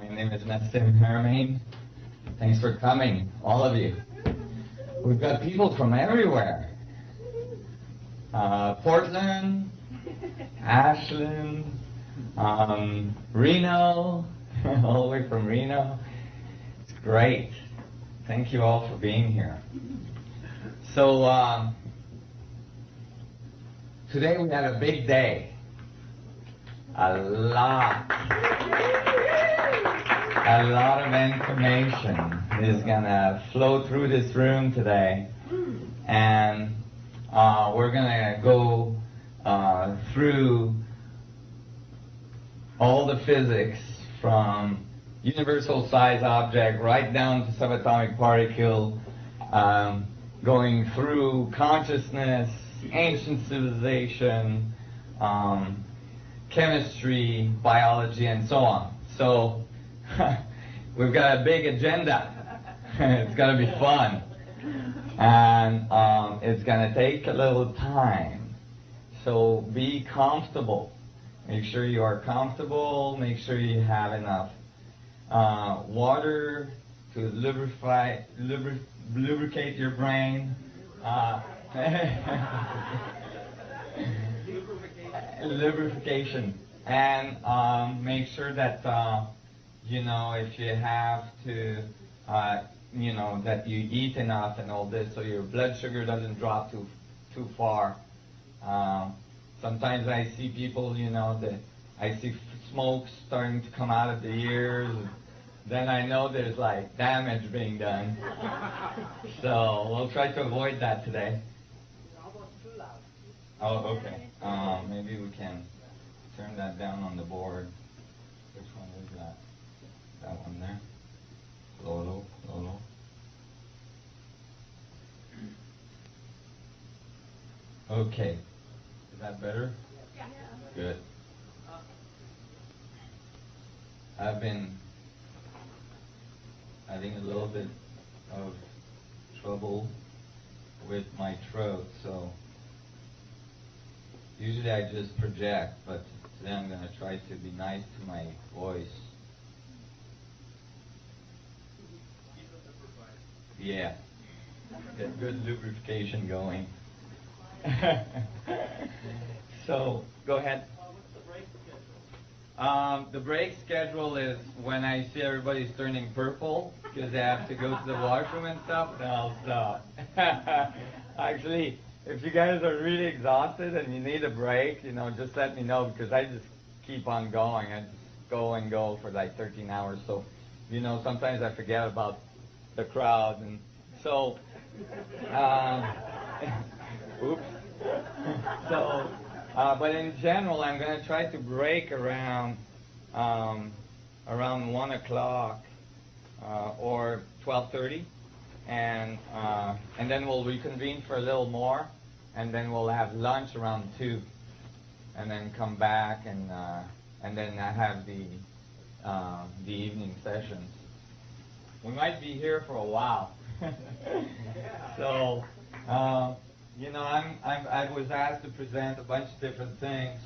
My name is Nassim Haramein. Thanks for coming, all of you. We've got people from everywhere. Portland, Ashland, Reno, all the way from Reno. It's great. Thank you all for being here. So, today we have a big day. A lot of information is gonna flow through this room today, and we're gonna go through all the physics from universal size object right down to subatomic particle, going through consciousness, ancient civilization, chemistry, biology, and so on. So we've got a big agenda. It's going to be fun. And it's going to take a little time. So be comfortable. Make sure you are comfortable. Make sure you have enough water to lubricate your brain. Lubrication, and make sure that if you have to that you eat enough and all this, so your blood sugar doesn't drop too far. Sometimes I see people, that I see smoke starting to come out of the ears. Then I know there's like damage being done. So we'll try to avoid that today. Oh, okay. Maybe we can turn that down on the board. Which one is that? That one there? Low. Okay. Is that better? Yeah. Good. I've been having a little bit of trouble with my throat, so usually I just project, but today I'm going to try to be nice to my voice. Yeah. Get good lubrication going. So, go ahead. What's the break schedule? The break schedule is when I see everybody's turning purple because they have to go to the washroom and stuff, then I'll stop. Actually, if you guys are really exhausted and you need a break, just let me know, because I just keep on going. I just go and go for like 13 hours. So, sometimes I forget about the crowd. And so, oops. So, but in general, I'm going to try to break around 1 o'clock or 12:30. And then we'll reconvene for a little more, and then we'll have lunch around 2, and then come back and then I have the evening sessions. We might be here for a while. So I was asked to present a bunch of different things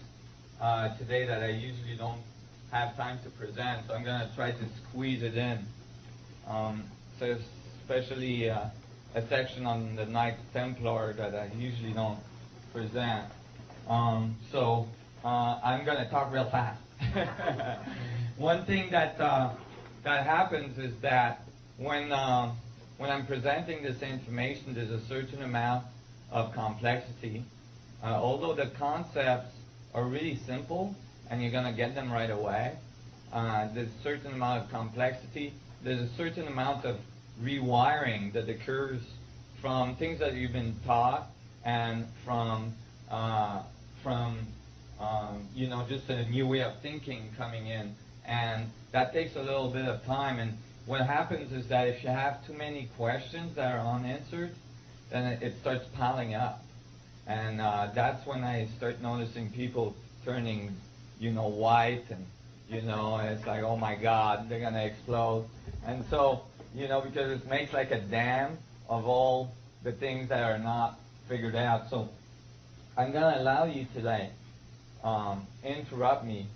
today that I usually don't have time to present, so I'm going to try to squeeze it in. So especially a section on the Knights Templar that I usually don't present. So I'm going to talk real fast. One thing that happens is that when I'm presenting this information, there's a certain amount of complexity. Although the concepts are really simple and you're going to get them right away, there's a certain amount of complexity. There's a certain amount of rewiring that occurs from things that you've been taught and from just a new way of thinking coming in, and that takes a little bit of time. And what happens is that if you have too many questions that are unanswered, then it starts piling up, and that's when I start noticing people turning white, and it's like, oh my God, they're gonna explode. And so because it makes like a dam of all the things that are not figured out. So I'm going to allow you to interrupt me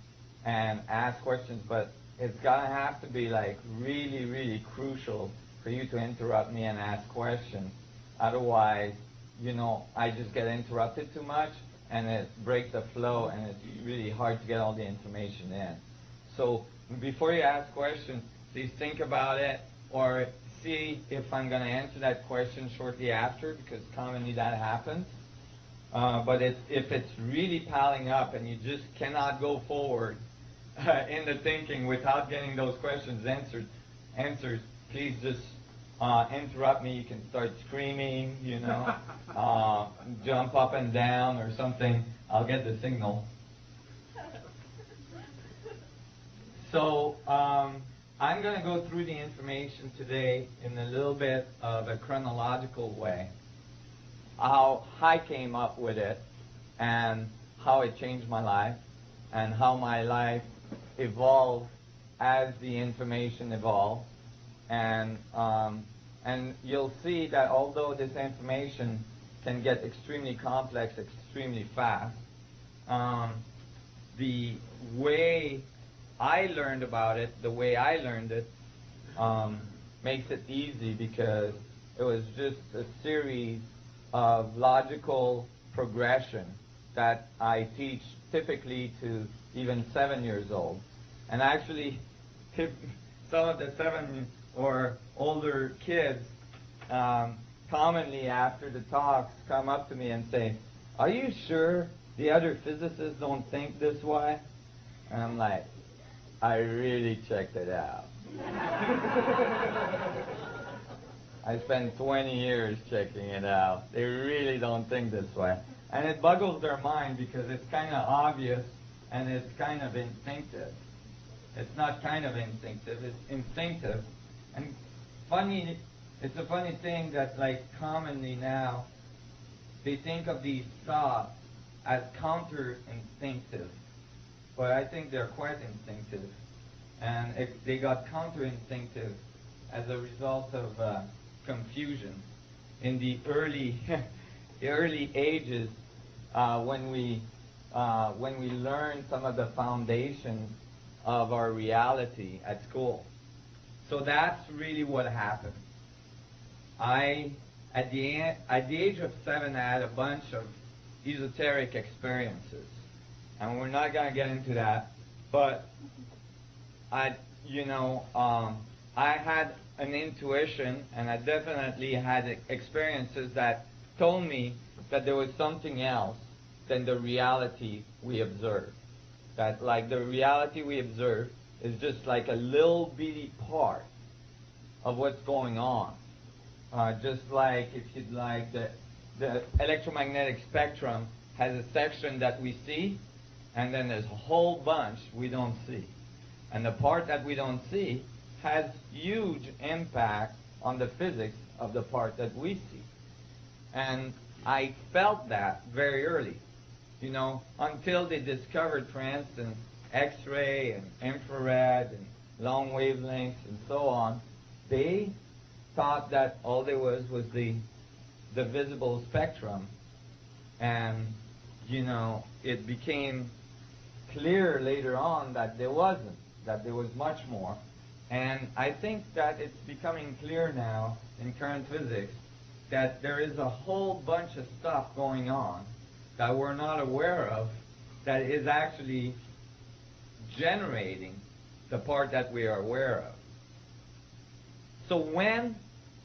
and ask questions, but it's gonna have to be like really, really crucial for you to interrupt me and ask questions. Otherwise, I just get interrupted too much and it breaks the flow and it's really hard to get all the information in. So before you ask questions, please think about it or see if I'm going to answer that question shortly after, because commonly that happens. But if it's really piling up and you just cannot go forward in the thinking without getting those questions answered, please just interrupt me. You can start screaming, jump up and down or something. I'll get the signal. So I'm going to go through the information today in a little bit of a chronological way. How I came up with it and how it changed my life and how my life evolved as the information evolved. And you'll see that although this information can get extremely complex extremely fast, the way I learned about it, the way I learned it, makes it easy because it was just a series of logical progression that I teach typically to even 7 years old. And actually, some of the 7 or older kids commonly after the talks come up to me and say, "Are you sure the other physicists don't think this way?" And I'm like, I really checked it out. I spent 20 years checking it out. They really don't think this way. And it boggles their mind because it's kind of obvious and it's kind of instinctive. It's not kind of instinctive, it's instinctive. And it's a funny thing that like commonly now, they think of these thoughts as counter-instinctive. But I think they're quite instinctive. And they got counter-instinctive as a result of confusion. In the early ages, when we learned some of the foundations of our reality at school. So that's really what happened. At the age of 7, I had a bunch of esoteric experiences. And we're not going to get into that, but I had an intuition, and I definitely had experiences that told me that there was something else than the reality we observe. That like the reality we observe is just like a little bitty part of what's going on. Just like if you'd like the electromagnetic spectrum has a section that we see, and then there's a whole bunch we don't see. And the part that we don't see has huge impact on the physics of the part that we see. And I felt that very early, until they discovered, for instance, X-ray and infrared and long wavelengths and so on. They thought that all there was the visible spectrum. And, it became clear later on that there wasn't, that there was much more. And I think that it's becoming clear now in current physics that there is a whole bunch of stuff going on that we're not aware of that is actually generating the part that we are aware of. So when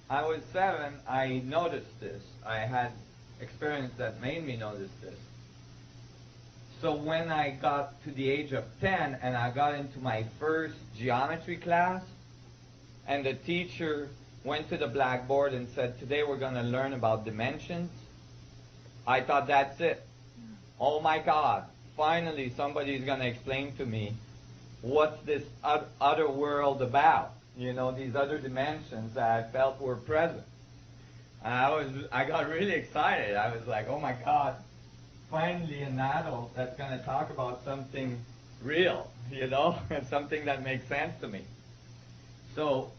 I was 7, I noticed this. I had experience that made me notice this. So when I got to the age of 10 and I got into my first geometry class, and the teacher went to the blackboard and said, "Today we're going to learn about dimensions," I thought, that's it. Oh my God, finally somebody's going to explain to me what's this other world about, these other dimensions that I felt were present. And I got really excited. I was like, oh my God, finally an adult that's going to talk about something real, and something that makes sense to me. So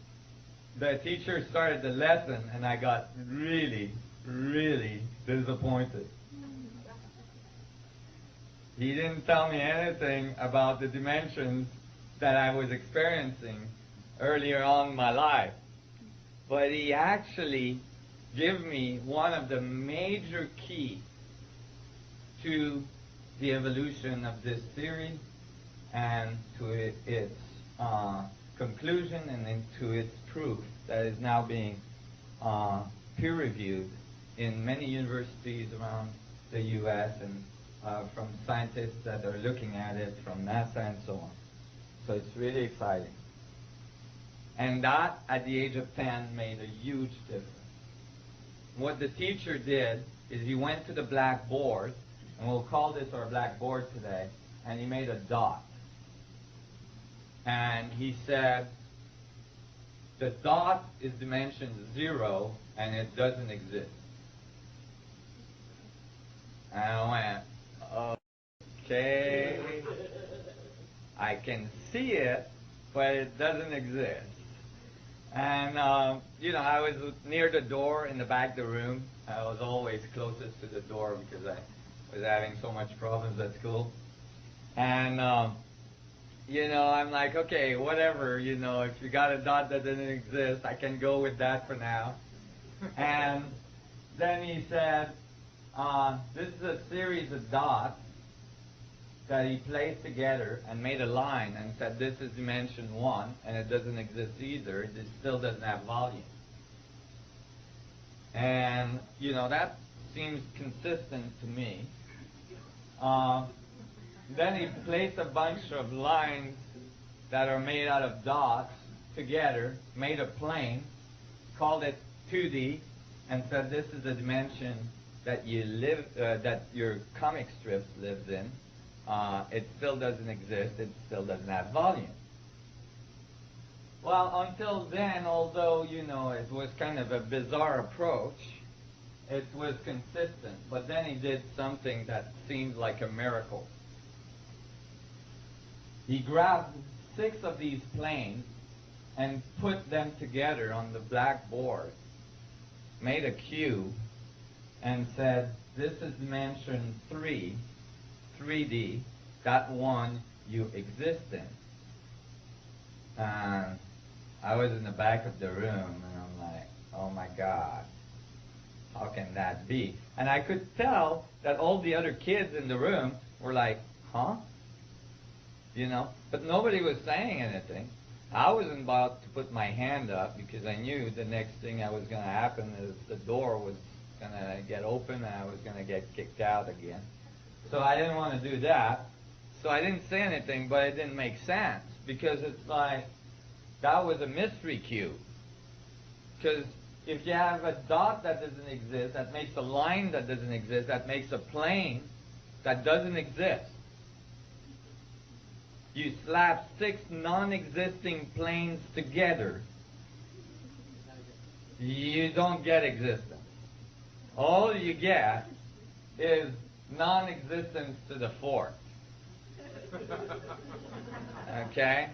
the teacher started the lesson and I got really, really disappointed. He didn't tell me anything about the dimensions that I was experiencing earlier on in my life. But he actually gave me one of the major keys to the evolution of this theory and to its conclusion and into its proof that is now being peer-reviewed in many universities around the U.S. and from scientists that are looking at it from NASA and so on. So it's really exciting. And that, at the age of 10, made a huge difference. What the teacher did is he went to the blackboard, and we'll call this our blackboard today, and he made a dot. And he said, the dot is dimension 0, and it doesn't exist. And I went, okay, I can see it, but it doesn't exist. And, you know, I was near the door in the back of the room. I was always closest to the door because I was having so much problems at school. And, you know, I'm like, okay, whatever, you know, if you got a dot that doesn't exist, I can go with that for now. And then he said, this is a series of dots that he placed together and made a line and said this is dimension 1 and it doesn't exist either. It still doesn't have volume. And, you know, that seems consistent to me. Then he placed a bunch of lines that are made out of dots together, made a plane, called it 2D, and said this is the dimension that you live, that your comic strips lives in. It still doesn't exist. It still doesn't have volume. Well, until then, although, you know, it was kind of a bizarre approach, it was consistent. But then he did something that seemed like a miracle. He grabbed 6 of these planes and put them together on the blackboard, made a cube, and said, this is dimension 3, 3D, that one you exist in. And I was in the back of the room, and I'm like, oh my God, how can that be? And I could tell that all the other kids in the room were like, huh? You know, but nobody was saying anything. I wasn't about to put my hand up because I knew the next thing that was going to happen is the door was going to get open and I was going to get kicked out again. So I didn't want to do that. So I didn't say anything, but it didn't make sense because it's like that was a mystery cube. Because if you have a dot that doesn't exist, that makes a line that doesn't exist, that makes a plane that doesn't exist. You slap 6 non-existing planes together, you don't get existence. All you get is non-existence to the 4th. Okay?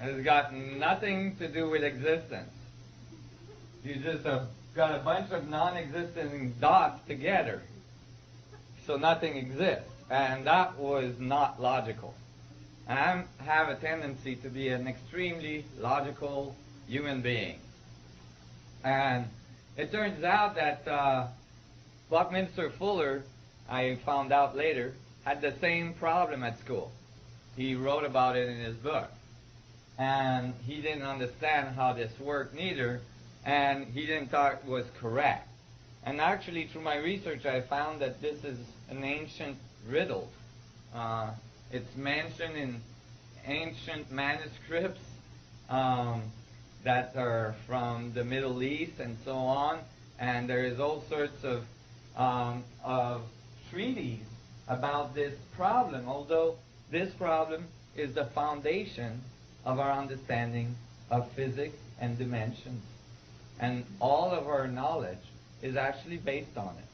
It's got nothing to do with existence. You just got a bunch of non-existent dots together, so nothing exists. And that was not logical. And I have a tendency to be an extremely logical human being. And it turns out that Buckminster Fuller, I found out later, had the same problem at school. He wrote about it in his book. And he didn't understand how this worked neither, and he didn't thought it was correct. And actually, through my research, I found that this is an ancient riddle. It's mentioned in ancient manuscripts that are from the Middle East and so on, and there is all sorts of treaties about this problem, although this problem is the foundation of our understanding of physics and dimensions. And all of our knowledge is actually based on it.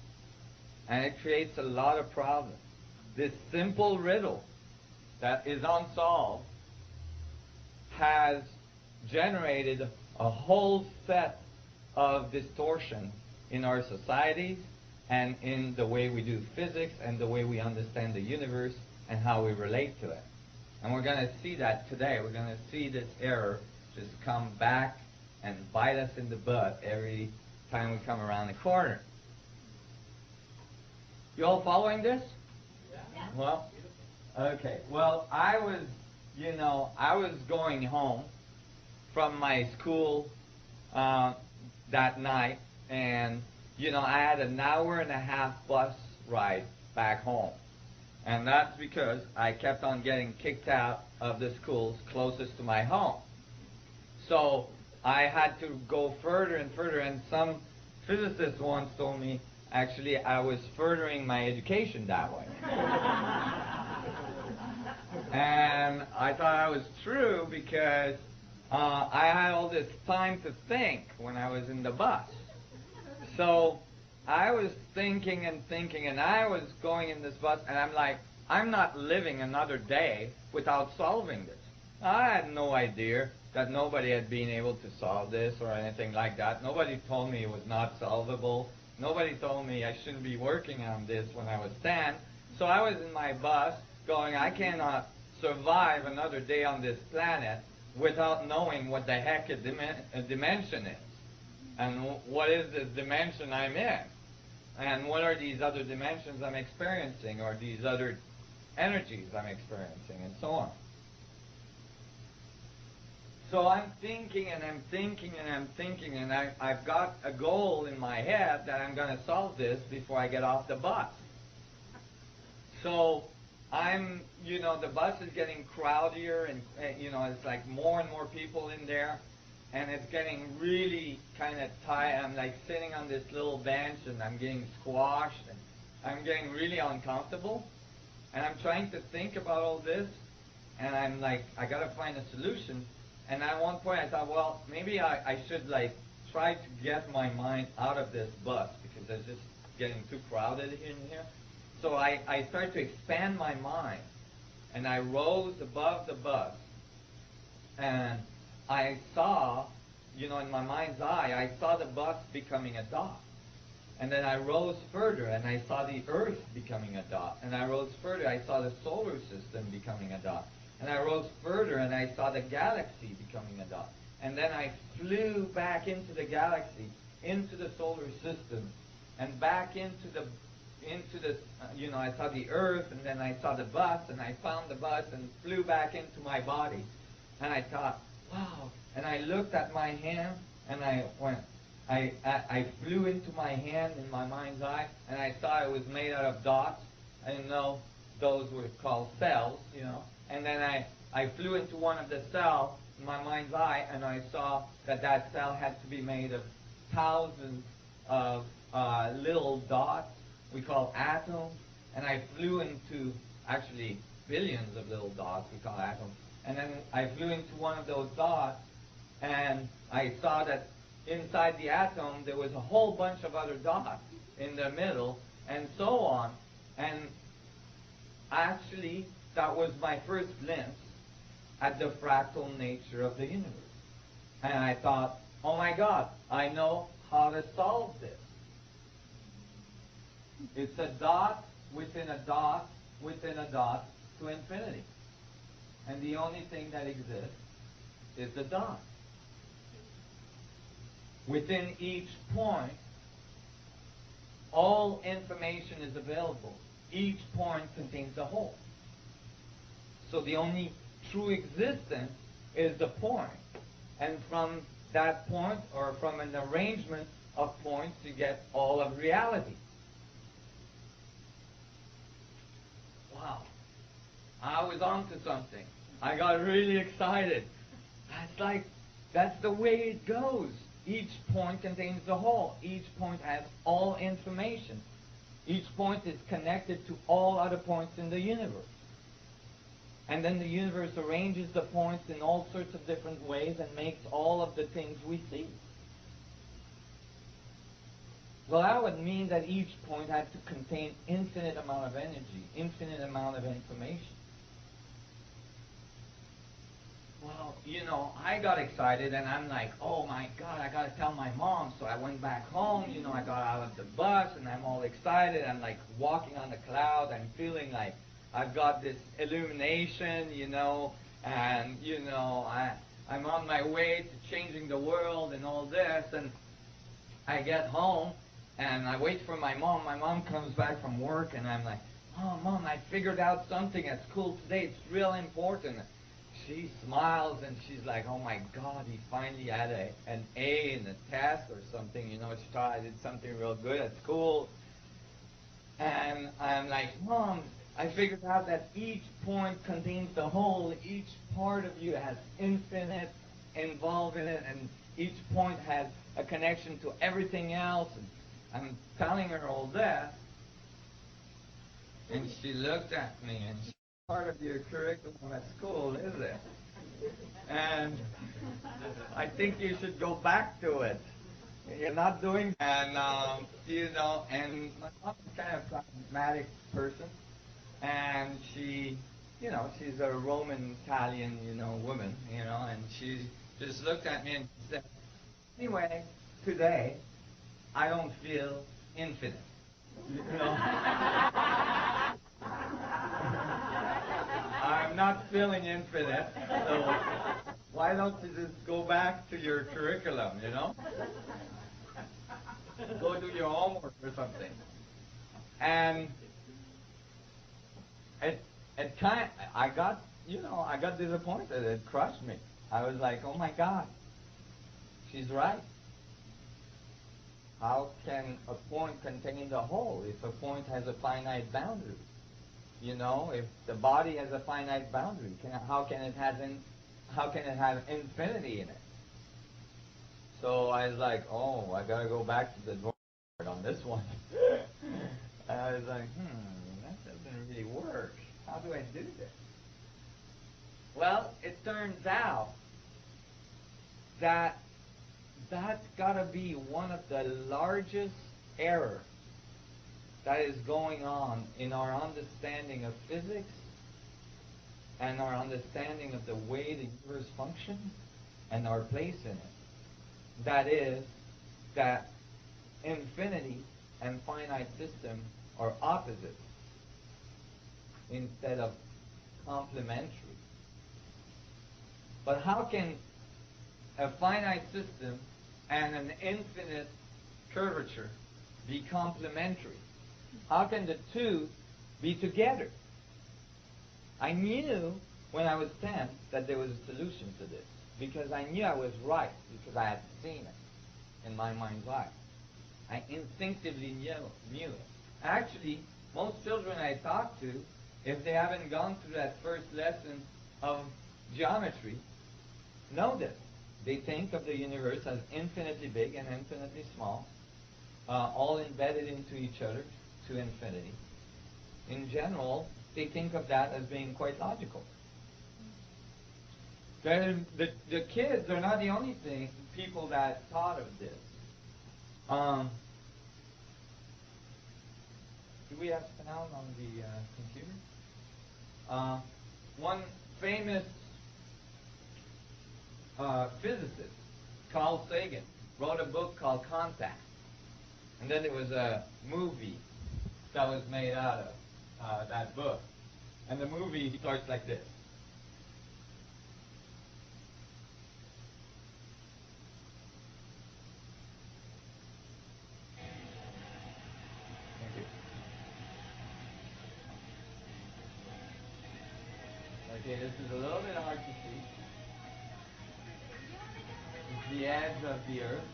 And it creates a lot of problems. This simple riddle that is unsolved has generated a whole set of distortions in our societies and in the way we do physics and the way we understand the universe and how we relate to it. And we're going to see that today. We're going to see this error just come back and bite us in the butt every time we come around the corner. You all following this? Yeah. Well, okay. Well, I was going home from my school that night, and, I had an hour and a half bus ride back home. And that's because I kept on getting kicked out of the schools closest to my home. So I had to go further and further, and some physicist once told me, actually, I was furthering my education that way. And I thought that was true because I had all this time to think when I was in the bus. So I was thinking and thinking, and I was going in this bus, and I'm like, I'm not living another day without solving this. I had no idea that nobody had been able to solve this or anything like that. Nobody told me it was not solvable. Nobody told me I shouldn't be working on this when I was 10. So I was in my bus going, I cannot survive another day on this planet without knowing what the heck a dimension is. And what is this dimension I'm in? And what are these other dimensions I'm experiencing, or these other energies I'm experiencing, and so on. So I'm thinking and I'm thinking and I'm thinking, and I've got a goal in my head that I'm going to solve this before I get off the bus. So the bus is getting crowdier, and, it's like more and more people in there. And it's getting really kind of tight. I'm like sitting on this little bench, and I'm getting squashed, and I'm getting really uncomfortable. And I'm trying to think about all this, and I'm like, I got to find a solution. And at one point I thought, well, maybe I should like try to get my mind out of this bus because it's just getting too crowded in here. So I started to expand my mind, and I rose above the bus, and I saw, in my mind's eye, I saw the bus becoming a dot. And then I rose further, and I saw the Earth becoming a dot. And I rose further, I saw the solar system becoming a dot. And I rose further, and I saw the galaxy becoming a dot. And then I flew back into the galaxy, into the solar system, and back into the I saw the Earth, and then I saw the bus, and I found the bus and flew back into my body. And I thought, wow. And I looked at my hand, and I flew into my hand in my mind's eye, and I saw it was made out of dots. I didn't know those were called cells, And then I flew into one of the cells in my mind's eye, and I saw that cell had to be made of thousands of little dots we call atoms. And I flew into, actually, billions of little dots we call atoms. And then I flew into one of those dots, and I saw that inside the atom there was a whole bunch of other dots in the middle, and so on. And actually, that was my first glimpse at the fractal nature of the universe. And I thought, oh my God, I know how to solve this. It's a dot within a dot within a dot to infinity. And the only thing that exists is the dot. Within each point, all information is available. Each point contains the whole. So the only true existence is the point. And from that point, or from an arrangement of points, you get all of reality. Wow. I was onto something. I got really excited. That's the way it goes. Each point contains the whole. Each point has all information. Each point is connected to all other points in the universe. And then the universe arranges the points in all sorts of different ways and makes all of the things we see. Well, that would mean that each point had to contain infinite amount of energy, infinite amount of information. Well, I got excited, and I'm like, oh my God, I got to tell my mom. So I went back home, I got out of the bus, and I'm all excited. I'm like walking on the cloud. I'm feeling like I've got this illumination, and I'm on my way to changing the world and all this, and I get home and I wait for my mom. My mom comes back from work and I'm like, "Oh, Mom, I figured out something at school today. It's real important." She smiles and she's like, "Oh my God, he finally had an A in the test or something. She thought I did something real good at school." And I'm like, "Mom, I figured out that each point contains the whole. Each part of you has infinite involved in it, and each point has a connection to everything else." And I'm telling her all that, and she looked at me and she, "Part of your curriculum at school, is it? And I think you should go back to it. You're not doing." And and my mom's kind of a pragmatic person, and she's a Roman Italian, woman, and she just looked at me and said, "Anyway, today I don't feel infinite." I'm not feeling infinite, so why don't you just go back to your curriculum, Go do your homework or something. And it kind I got disappointed. It crushed me. I was like, "Oh my God, she's right. How can a point contain the whole if a point has a finite boundary? If the body has a finite boundary, how can it have infinity in it?" So I was like, "Oh, I gotta go back to the drawing board on this one." I was like, that doesn't really work. How do I do this? Well, it turns out that that's gotta be one of the largest errors that is going on in our understanding of physics and our understanding of the way the universe functions and our place in it. That is, that infinity and finite system are opposites instead of complementary. But how can a finite system and an infinite curvature be complementary? How can the two be together? I knew when I was 10 that there was a solution to this, because I knew I was right, because I had seen it in my mind's eye. I instinctively knew it. Actually, most children I talk to, if they haven't gone through that first lesson of geometry, know this. They think of the universe as infinitely big and infinitely small, all embedded into each other to infinity. In general, they think of that as being quite logical. The kids are not the only people that thought of this. Do we have sound on the computer? One famous physicist, Carl Sagan, wrote a book called Contact. And then there was a movie that was made out of that book. And the movie starts like this. Thank you. Okay, this is a little bit hard to see. It's the edge of the Earth.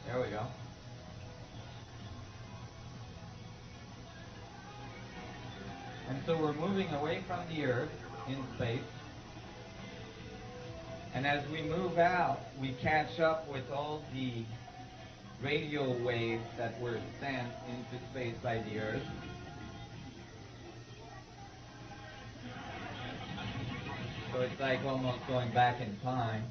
There we go. And so we're moving away from the Earth in space. And as we move out, we catch up with all the radio waves that were sent into space by the Earth. So it's like almost going back in time.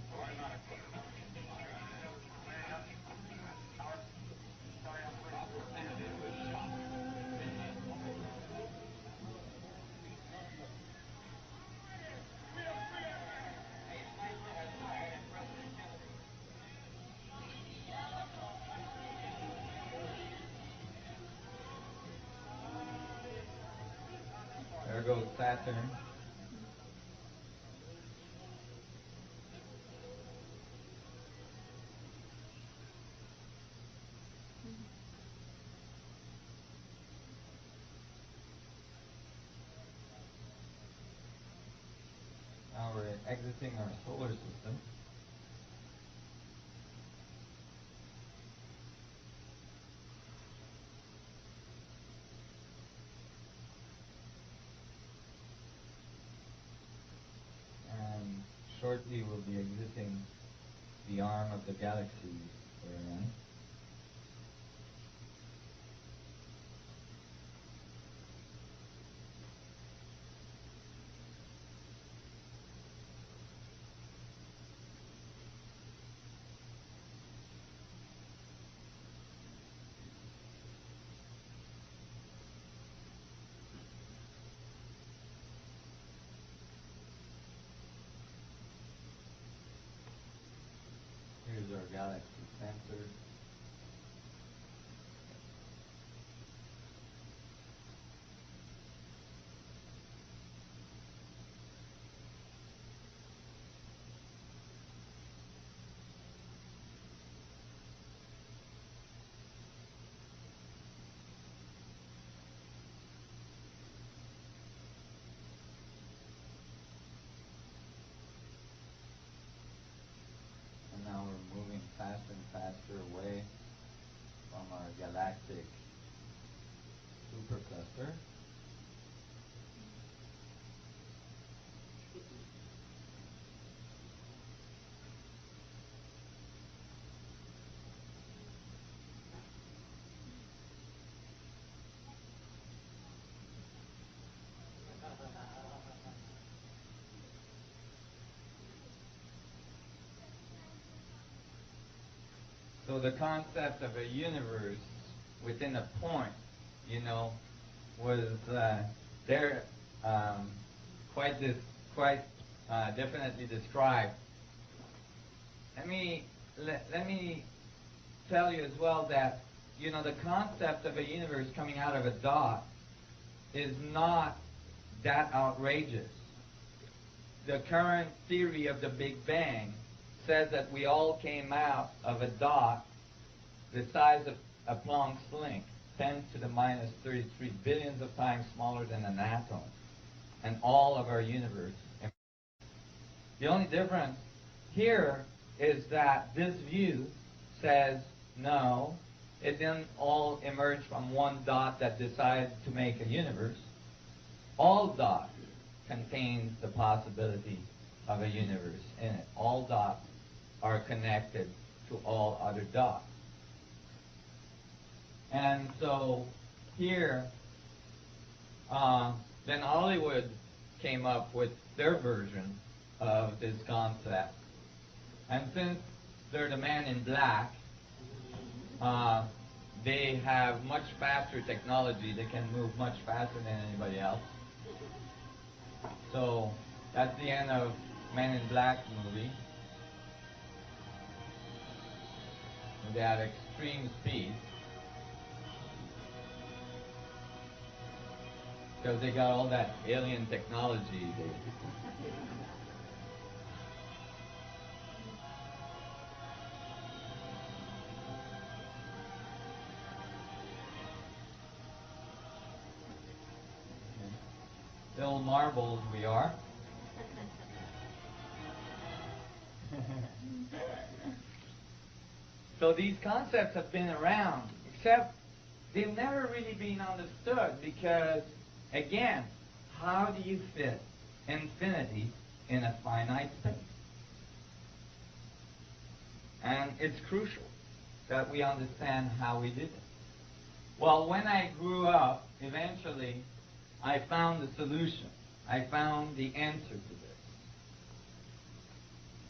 goes Saturn. Now we're exiting our solar system. And shortly we'll be exiting the arm of the galaxy we're in. Here's our galaxy center. And now we're moving faster and faster away from our galactic supercluster. So the concept of a universe within a point, was there quite definitely described. Let me tell you as well that the concept of a universe coming out of a dot is not that outrageous. The current theory of the Big Bang says that we all came out of a dot the size of a Planck's link, 10 to the minus 33 billions of times smaller than an atom, and all of our universe. The only difference here is that this view says, no, it didn't all emerge from one dot that decided to make a universe. All dots contain the possibility of a universe in it. All dots are connected to all other dots. And so here, then Hollywood came up with their version of this concept. And since they're the man in black, they have much faster technology. They can move much faster than anybody else. So that's the end of Man in Black movie. They have extreme speed because they got all that alien technology. Little marbles we are. So these concepts have been around, except they've never really been understood because, again, how do you fit infinity in a finite space? And it's crucial that we understand how we did it. Well, when I grew up, eventually, I found the solution. I found the answer to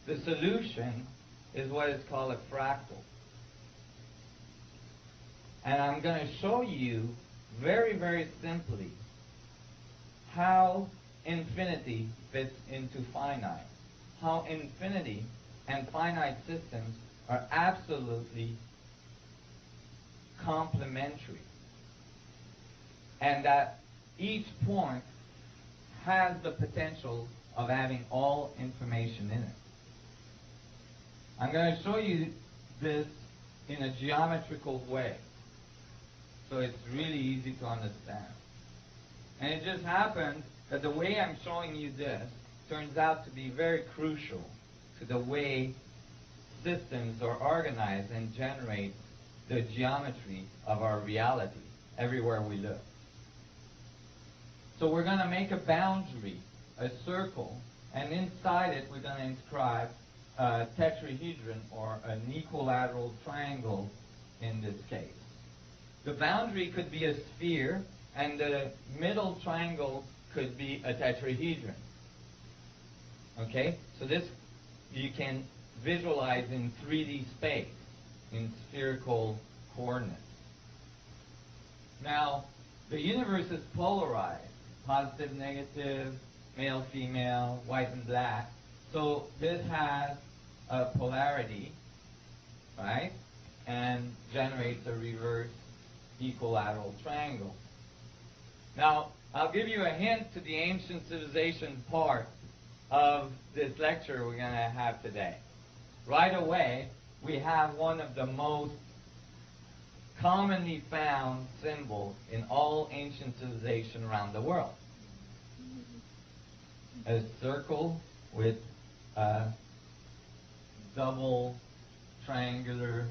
this. The solution is what is called a fractal. And I'm going to show you very, very simply how infinity fits into finite. How infinity and finite systems are absolutely complementary. And that each point has the potential of having all information in it. I'm going to show you this in a geometrical way, so it's really easy to understand. And it just happens that the way I'm showing you this turns out to be very crucial to the way systems are organized and generate the geometry of our reality everywhere we live. So we're going to make a boundary, a circle, and inside it we're going to inscribe a tetrahedron, or an equilateral triangle in this case. The boundary could be a sphere, and the middle triangle could be a tetrahedron. Okay? So this you can visualize in 3D space, in spherical coordinates. Now, the universe is polarized, positive, negative, male, female, white and black. So this has a polarity, right? And generates a reverse equilateral triangle. Now, I'll give you a hint to the ancient civilization part of this lecture we're going to have today. Right away, we have one of the most commonly found symbols in all ancient civilization around the world. A circle with a double triangular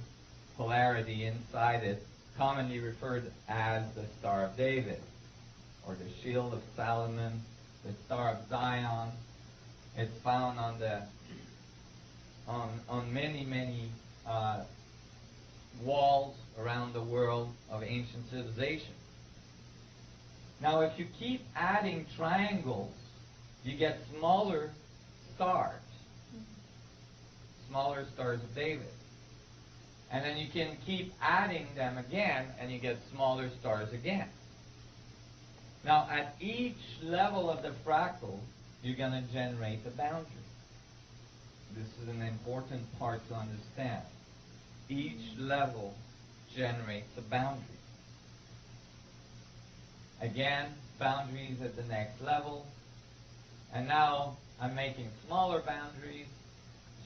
polarity inside it, commonly referred as the Star of David, or the Shield of Solomon, the Star of Zion. It's found on the on many walls around the world of ancient civilization. Now, if you keep adding triangles, you get smaller stars of David. And then you can keep adding them again, and you get smaller stars again. Now, at each level of the fractal, you're going to generate a boundary. This is an important part to understand. Each level generates a boundary. Again, boundaries at the next level. And now I'm making smaller boundaries.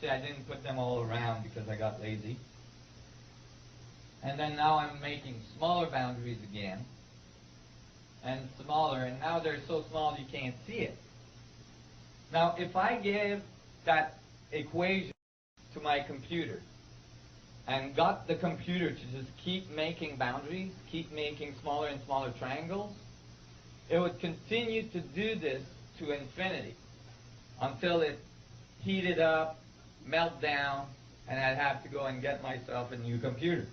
See, I didn't put them all around because I got lazy. And then now I'm making smaller boundaries again. And smaller, and now they're so small you can't see it. Now, if I give that equation to my computer and got the computer to just keep making boundaries, keep making smaller and smaller triangles, it would continue to do this to infinity until it heated up, melt down, and I'd have to go and get myself a new computer.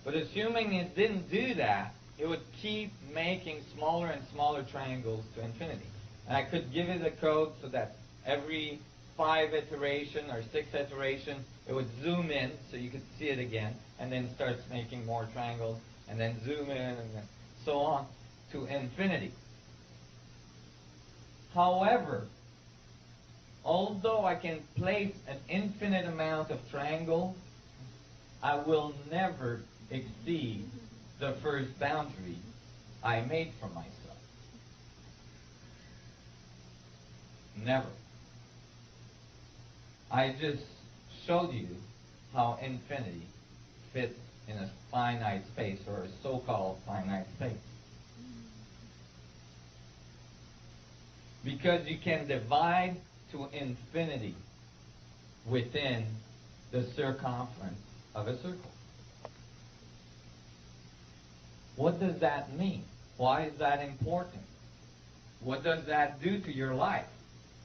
But assuming it didn't do that, it would keep making smaller and smaller triangles to infinity. And I could give it a code so that every 5 iteration or 6 iteration, it would zoom in so you could see it again, and then starts making more triangles, and then zoom in, and then so on to infinity. However, although I can place an infinite amount of triangles, I will never exceed the first boundary I made for myself. Never. I just showed you how infinity fits in a finite space, or a so-called finite space. Because you can divide to infinity within the circumference of a circle. What does that mean? Why is that important? What does that do to your life?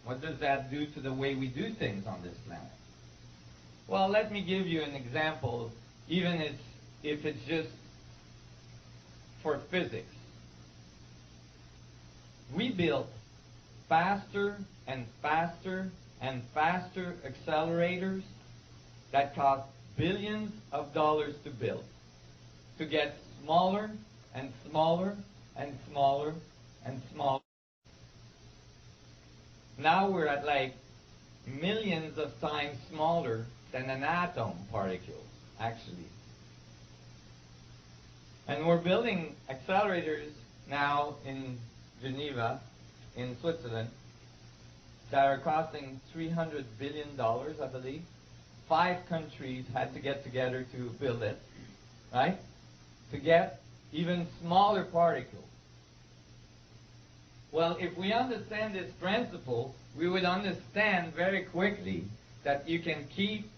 What does that do to the way we do things on this planet? Well, let me give you an example, even if it's just for physics. We built faster and faster and faster accelerators that cost billions of dollars to build, to get smaller and smaller and smaller and smaller. Now we're at like millions of times smaller than an atom particle, actually. And we're building accelerators now in Geneva in Switzerland that are costing $300 billion, I believe. 5 countries had to get together to build it, right? To get even smaller particles. Well, if we understand this principle, we would understand very quickly that you can keep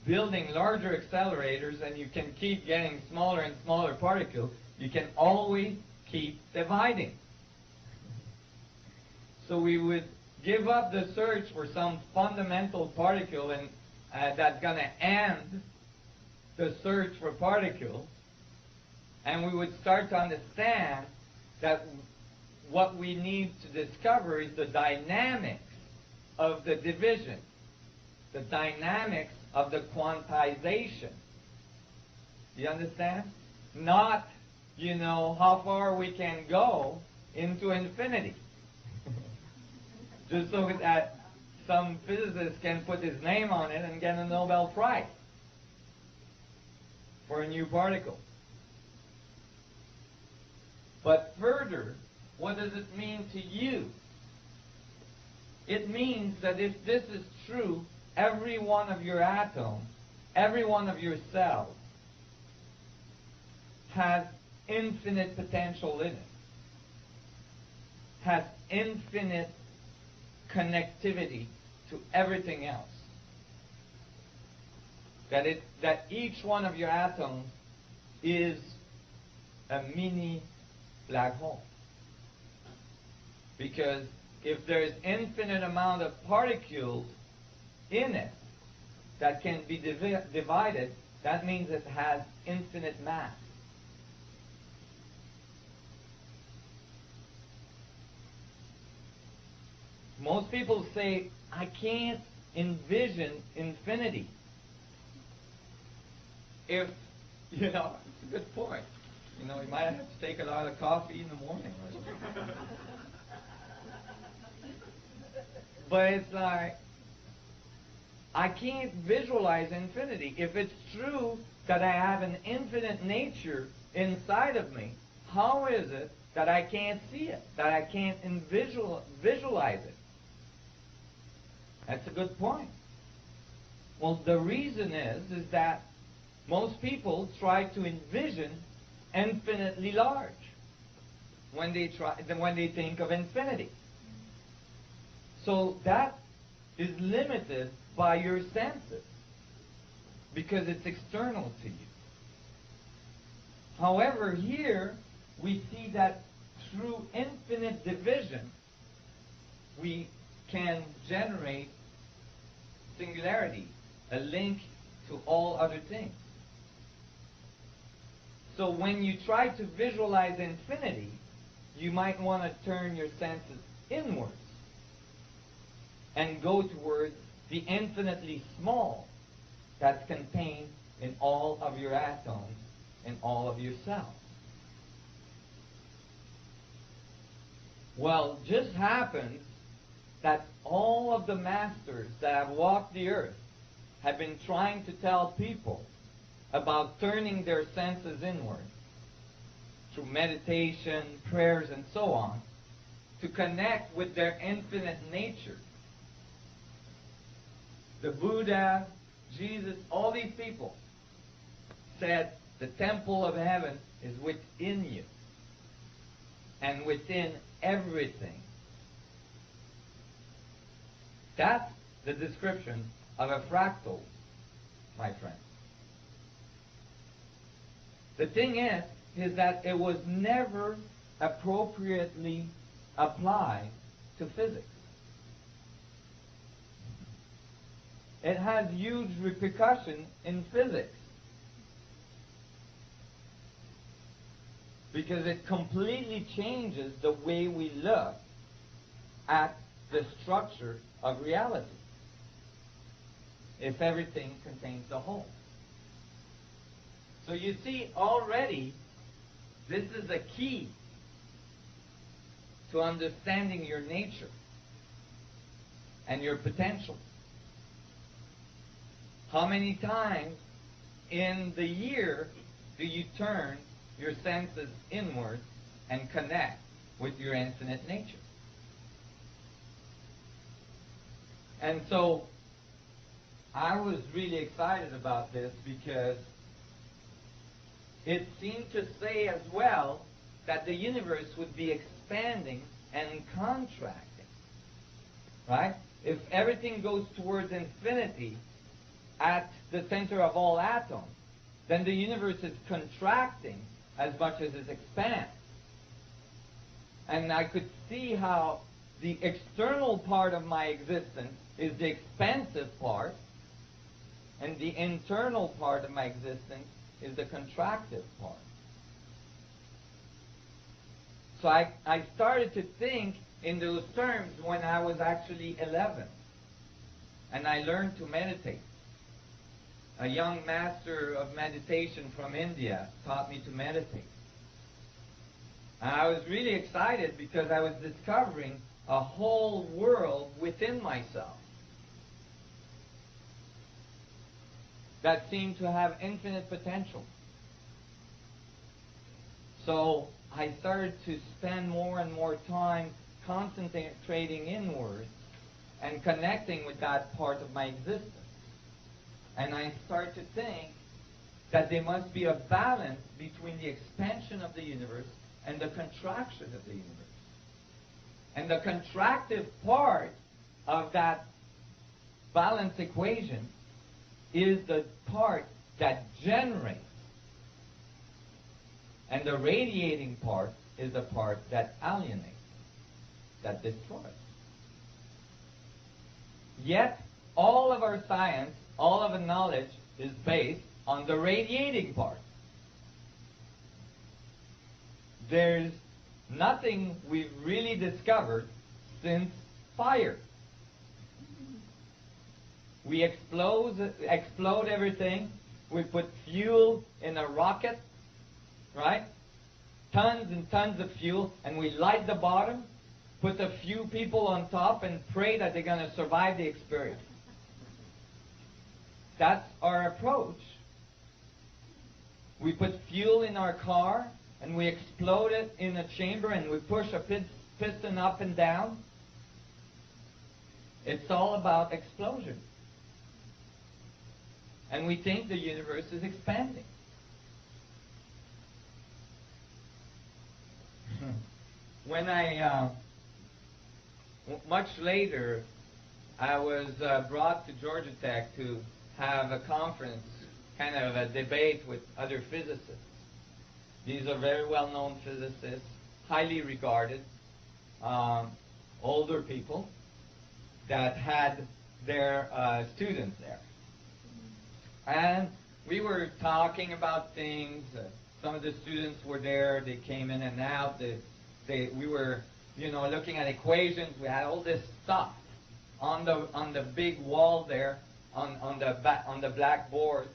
building larger accelerators and you can keep getting smaller and smaller particles. You can always keep dividing. So we would give up the search for some fundamental particle and that's going to end the search for particles, and we would start to understand that what we need to discover is the dynamics of the division, the dynamics of the quantization. You understand? Not, how far we can go into infinity. Just so that some physicist can put his name on it and get a Nobel Prize for a new particle. But further, what does it mean to you? It means that if this is true, every one of your atoms, every one of your cells has infinite potential in it, has infinite connectivity to everything else. That each one of your atoms is a mini black hole. Because if there is infinite amount of particles in it that can be divided, that means it has infinite mass. Most people say, I can't envision infinity. If, it's a good point. You might have to take a lot of coffee in the morning or something. But it's like, I can't visualize infinity. If it's true that I have an infinite nature inside of me, how is it that I can't see it, that I can't visualize it? That's a good point. Well, the reason is that most people try to envision infinitely large when they think of infinity. So that is limited by your senses because it's external to you. However, here we see that through infinite division we can generate singularity, a link to all other things. So when you try to visualize infinity, you might want to turn your senses inwards and go towards the infinitely small that's contained in all of your atoms and all of your cells. Well, just happens that all of the masters that have walked the earth have been trying to tell people about turning their senses inward through meditation, prayers, and so on, to connect with their infinite nature. The Buddha, Jesus, all these people said the temple of heaven is within you and within everything. That's the description of a fractal, my friend. The thing is that it was never appropriately applied to physics. It has huge repercussions in physics because it completely changes the way we look at the structure of reality if everything contains the whole. So you see, already this is a key to understanding your nature and your potential. How many times in the year do you turn your senses inward and connect with your infinite nature? And so I was really excited about this because it seemed to say as well that the universe would be expanding and contracting, right? If everything goes towards infinity at the center of all atoms, then the universe is contracting as much as it expands. And I could see how the external part of my existence is the expansive part, and the internal part of my existence is the contractive part. So I started to think in those terms when I was actually 11, and I learned to meditate. A young master of meditation from India taught me to meditate. And I was really excited because I was discovering a whole world within myself that seemed to have infinite potential. So I started to spend more and more time concentrating inward and connecting with that part of my existence. And I started to think that there must be a balance between the expansion of the universe and the contraction of the universe. And the contractive part of that balance equation is the part that generates. And the radiating part is the part that alienates, that destroys. Yet, all of our science, all of our knowledge is based on the radiating part. There's nothing we've really discovered since fire. We explode everything. We put fuel in a rocket, right? Tons and tons of fuel, and we light the bottom, put a few people on top, and pray that they're going to survive the experience. That's our approach. We put fuel in our car, and we explode it in a chamber, and we push a piston up and down. It's all about explosion. And we think the universe is expanding. When much later, I was brought to Georgia Tech to have a conference, kind of a debate with other physicists. These are very well-known physicists, highly regarded, older people that had their students there. And we were talking about things. Some of the students were there. They came in and out. We were, looking at equations. We had all this stuff on the big wall there, on the blackboard.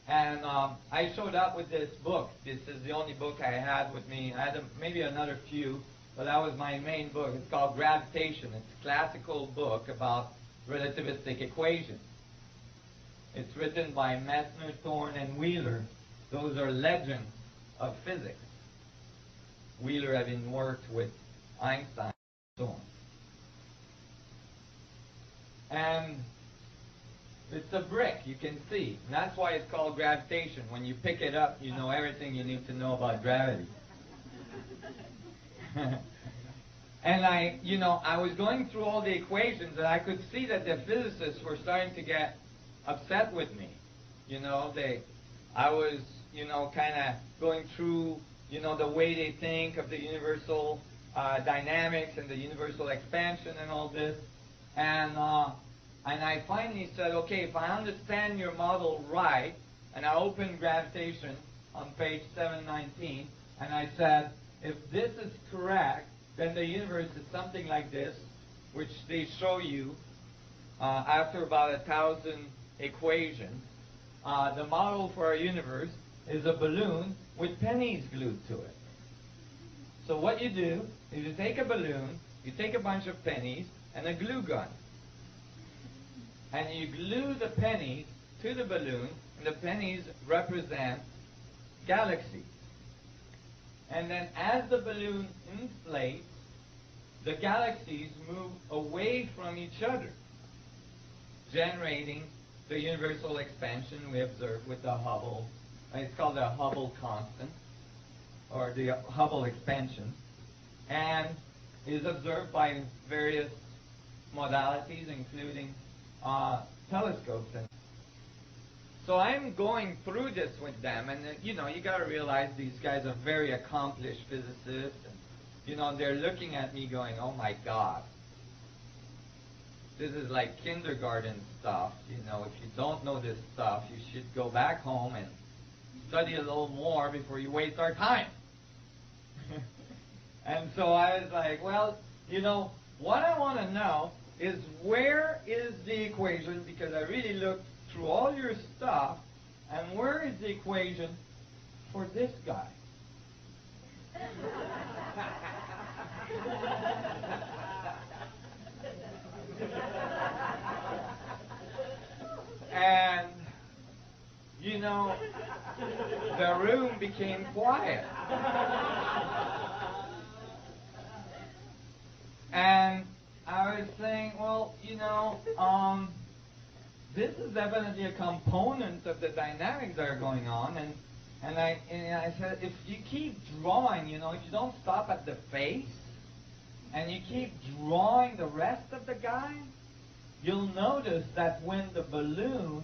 And I showed up with this book. This is the only book I had with me. I had maybe another few, but that was my main book. It's called Gravitation. It's a classical book about relativistic equations. It's written by Messner, Thorne, and Wheeler. Those are legends of physics. Wheeler having worked with Einstein and so on. And it's a brick, you can see. And that's why it's called gravitation. When you pick it up, you know everything you need to know about gravity. And I was going through all the equations, and I could see that the physicists were starting to get upset with me. I was, kind of going through, the way they think of the universal dynamics and the universal expansion and all this. And I finally said, okay, if I understand your model right, and I opened Gravitation on page 719, and I said, if this is correct, then the universe is something like this, which they show you after about 1,000 equations. The model for our universe is a balloon with pennies glued to it. So what you do is you take a balloon, you take a bunch of pennies, and a glue gun. And you glue the pennies to the balloon, and the pennies represent galaxies. And then as the balloon inflates, the galaxies move away from each other. generating the universal expansion we observe with the Hubble. It's called the Hubble constant, or the Hubble expansion, and is observed by various modalities, including telescopes. And so I'm going through this with them, and you got to realize these guys are very accomplished physicists, and they're looking at me going, "Oh my God, this is like kindergarten stuff. If you don't know this stuff, you should go back home and study a little more before you waste our time." And so I was like, well, what I want to know is where is the equation, because I really looked through all your stuff, and where is the equation for this guy? And, the room became quiet. And I was saying, well, this is definitely a component of the dynamics that are going on. And I said, if you keep drawing, if you don't stop at the face, and you keep drawing the rest of the guy, you'll notice that when the balloon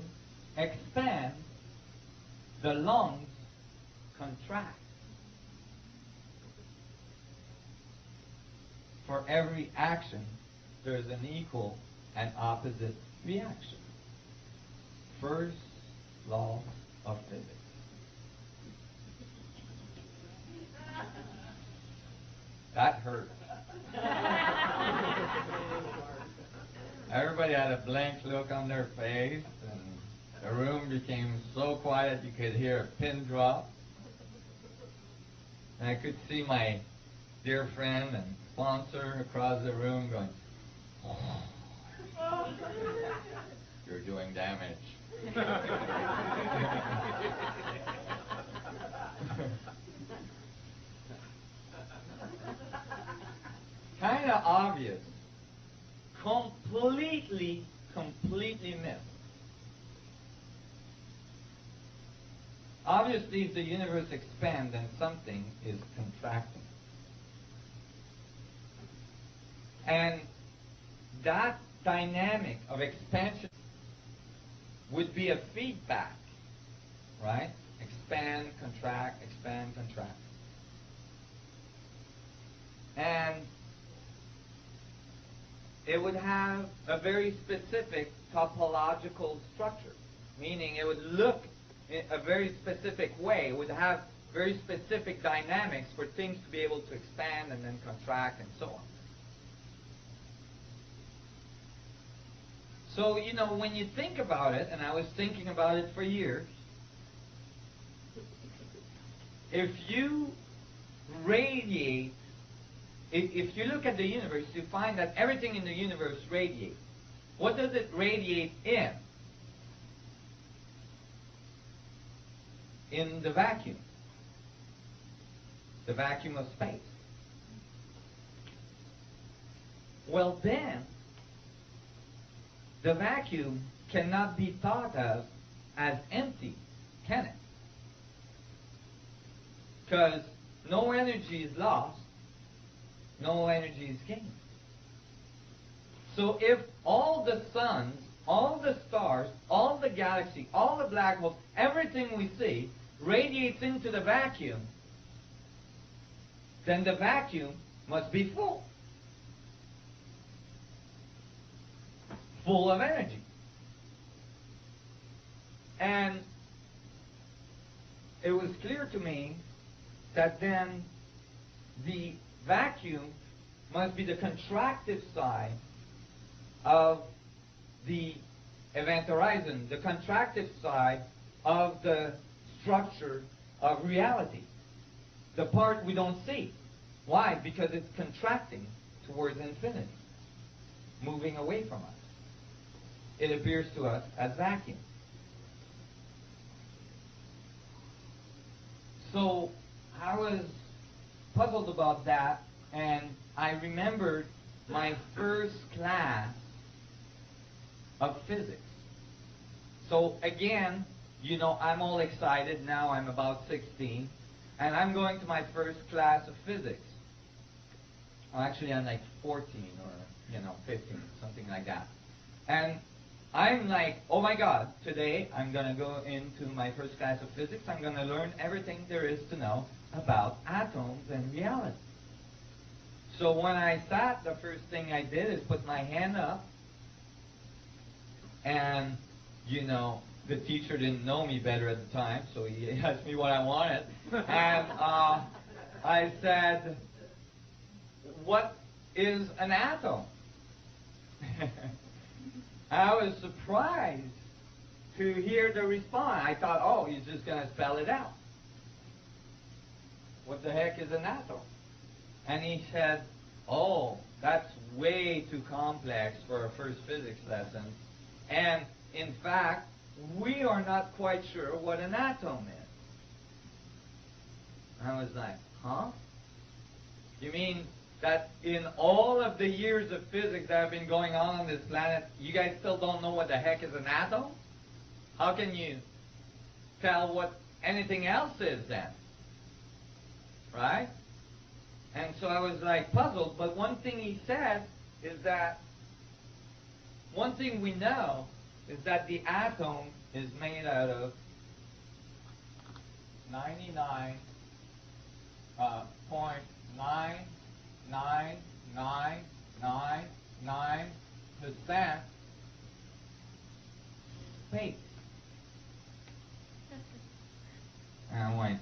expands, the lungs contract. For every action, there's an equal and opposite reaction. First law of physics. That hurt. Everybody had a blank look on their face, and the room became so quiet you could hear a pin drop. And I could see my dear friend and sponsor across the room going, "Oh, you're doing damage." Kind of obvious. Completely missed. Obviously, if the universe expands, then something is contracting. And that dynamic of expansion would be a feedback, right? Expand, contract, expand, contract. And it would have a very specific topological structure, meaning it would look in a very specific way. It would have very specific dynamics for things to be able to expand and then contract and so on. So, when you think about it, and I was thinking about it for years, if you radiate, if you look at the universe, you find that everything in the universe radiates. What does it radiate in? In the vacuum. The vacuum of space. Well then, the vacuum cannot be thought of as empty, can it? Because no energy is lost, no energy is gained. So if all the suns, all the stars, all the galaxies, all the black holes, everything we see radiates into the vacuum, then the vacuum must be full. Full of energy. And it was clear to me that then the vacuum must be the contractive side of the event horizon, the contractive side of the structure of reality, the part we don't see. Why? Because it's contracting towards infinity, moving away from us. It appears to us as vacuum. So I was puzzled about that, and I remembered my first class of physics. So again, you know, I'm all excited. Now I'm about 16, and I'm going to my first class of physics. Well, actually, I'm like 14 or, you know, 15, something like that. And I'm like, oh my God, today I'm going to go into my first class of physics. I'm going to learn everything there is to know about atoms and reality. So when I sat, the first thing I did is put my hand up, and, you know, the teacher didn't know me better at the time, so he asked me what I wanted. And I said, what is an atom? I was surprised to hear the response. I thought, oh, he's just going to spell it out. What the heck is an atom? And he said, oh, that's way too complex for a first physics lesson. And in fact, we are not quite sure what an atom is. I was like, huh? You mean that in all of the years of physics that have been going on this planet, you guys still don't know what the heck is an atom? How can you tell what anything else is then? Right? And so I was like puzzled, but one thing he said is that one thing we know is that the atom is made out of 99.9999% space. And I went,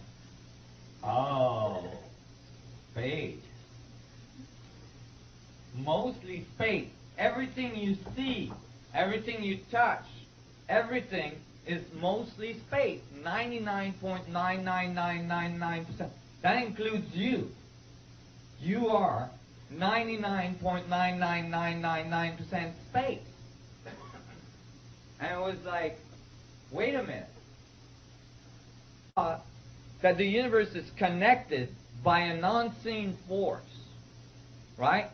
oh, space. Mostly space. Everything you see, everything you touch, everything is mostly space. 99.99999%. That includes you. You are 99.99999% space. And it was like, wait a minute. That the universe is connected by an unseen force, right?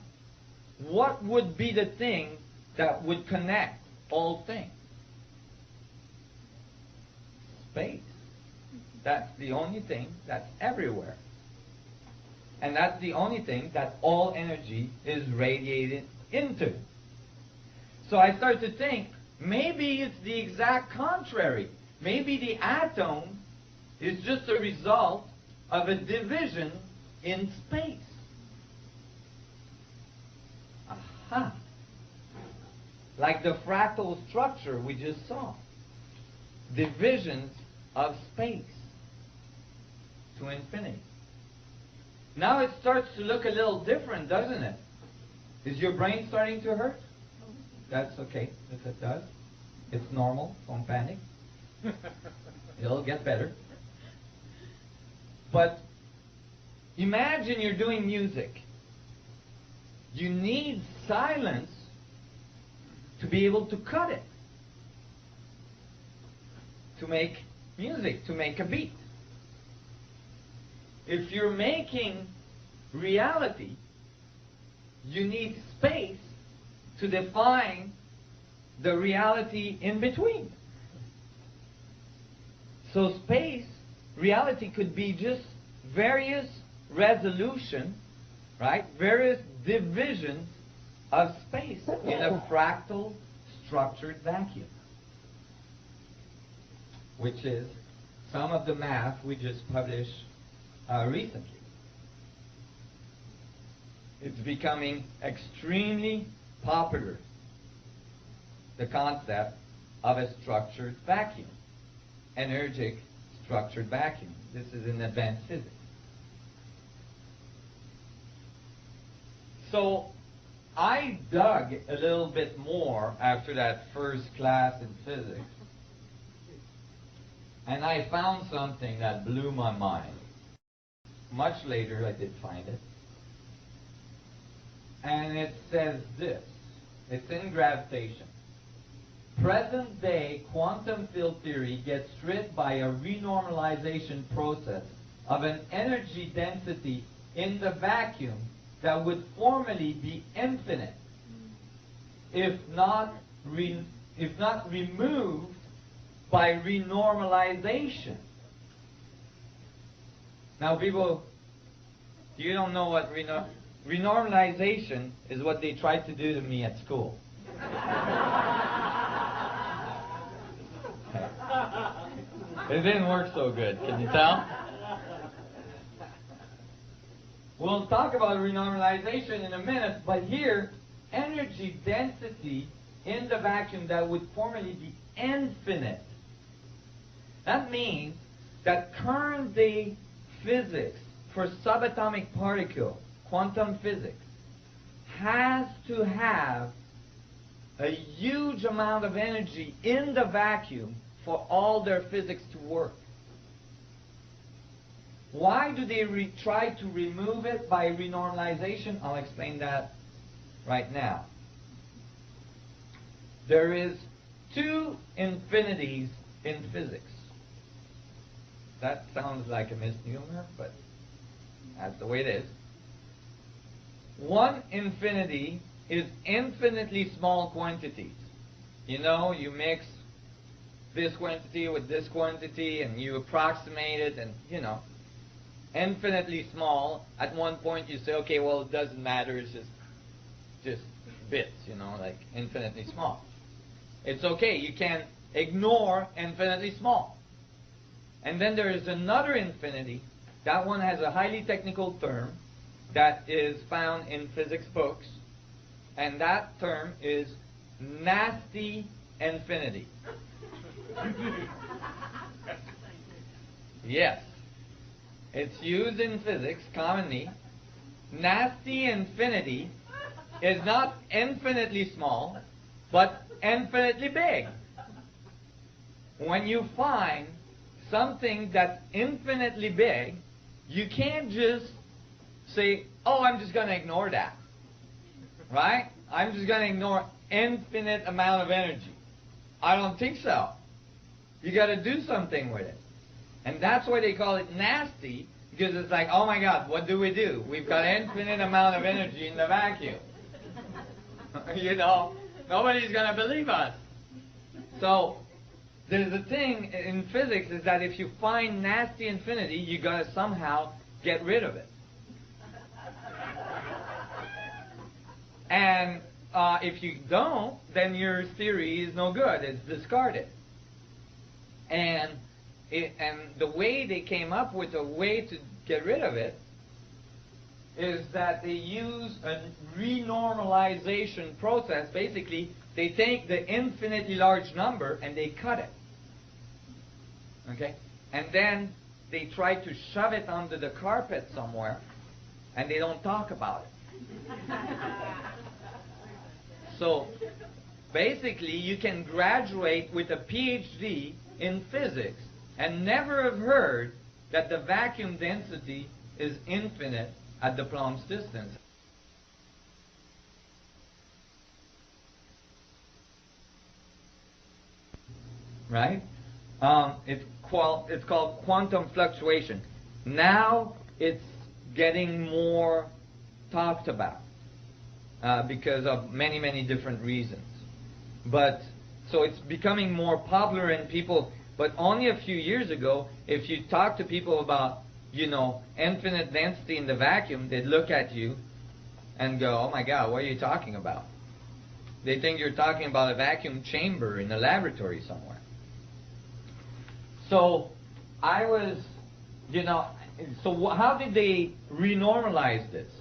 What would be the thing that would connect all things? Space. That's the only thing that's everywhere. And that's the only thing that all energy is radiated into. So I start to think, maybe it's the exact contrary. Maybe the atom is just a result of a division in space. Aha. Like the fractal structure we just saw. Divisions of space to infinity. Now it starts to look a little different, doesn't it? Is your brain starting to hurt? That's okay, if it does. It's normal, don't panic. It'll get better. But imagine you're doing music. You need silence to be able to cut it, to make music, to make a beat. If you're making reality, you need space to define the reality in between. So space, reality could be just various resolution, right? Various divisions of space in a fractal structured vacuum, which is some of the math we just published recently. It's becoming extremely popular, the concept of a structured vacuum, energetic structured vacuum. This is in advanced physics. So I dug a little bit more after that first class in physics, and I found something that blew my mind. Much later I did find it. And it says this. It's in gravitation. Present-day quantum field theory gets rid by a renormalization process of an energy density in the vacuum that would formerly be infinite, if not if not removed, by renormalization. Now people, you don't know what renormalization is. What they tried to do to me at school. It didn't work so good, can you tell? We'll talk about renormalization in a minute, but here, energy density in the vacuum that would formerly be infinite. That means that current day physics for subatomic particle, quantum physics, has to have a huge amount of energy in the vacuum for all their physics to work. Why do they try to remove it by renormalization? I'll explain that right now. There is two infinities in physics. That sounds like a misnomer, but that's the way it is. One infinity is infinitely small quantities. You know, you mix this quantity with this quantity and you approximate it, and you know, infinitely small. At one point you say, okay, well, it doesn't matter, it's just bits, you know, like infinitely small. It's okay, you can ignore infinitely small. And then there is another infinity. That one has a highly technical term that is found in physics books, and that term is nasty infinity. Yes. It's used in physics commonly. Nasty infinity is not infinitely small, but infinitely big. When you find something that's infinitely big, you can't just say, oh, I'm just going to ignore that. Right? I'm just going to ignore infinite amount of energy. I don't think so. You got to do something with it. And that's why they call it nasty, because it's like, oh my God, what do? We've got infinite amount of energy in the vacuum. You know, nobody's going to believe us. So, there's a thing in physics is that if you find nasty infinity, you got to somehow get rid of it. And if you don't, then your theory is no good. It's discarded. And the way they came up with a way to get rid of it is that they use a renormalization process. Basically, they take the infinitely large number and they cut it. Okay? And then they try to shove it under the carpet somewhere, and they don't talk about it. So, basically, you can graduate with a PhD in physics and never have heard that the vacuum density is infinite at the Planck's distance. Right? It's called quantum fluctuation. Now it's getting more talked about because of many, many different reasons. But so it's becoming more popular in people. But only a few years ago, if you talk to people about, you know, infinite density in the vacuum, they'd look at you and go, oh my God, what are you talking about? They think you're talking about a vacuum chamber in a laboratory somewhere. So I was, you know, so how did they renormalize this?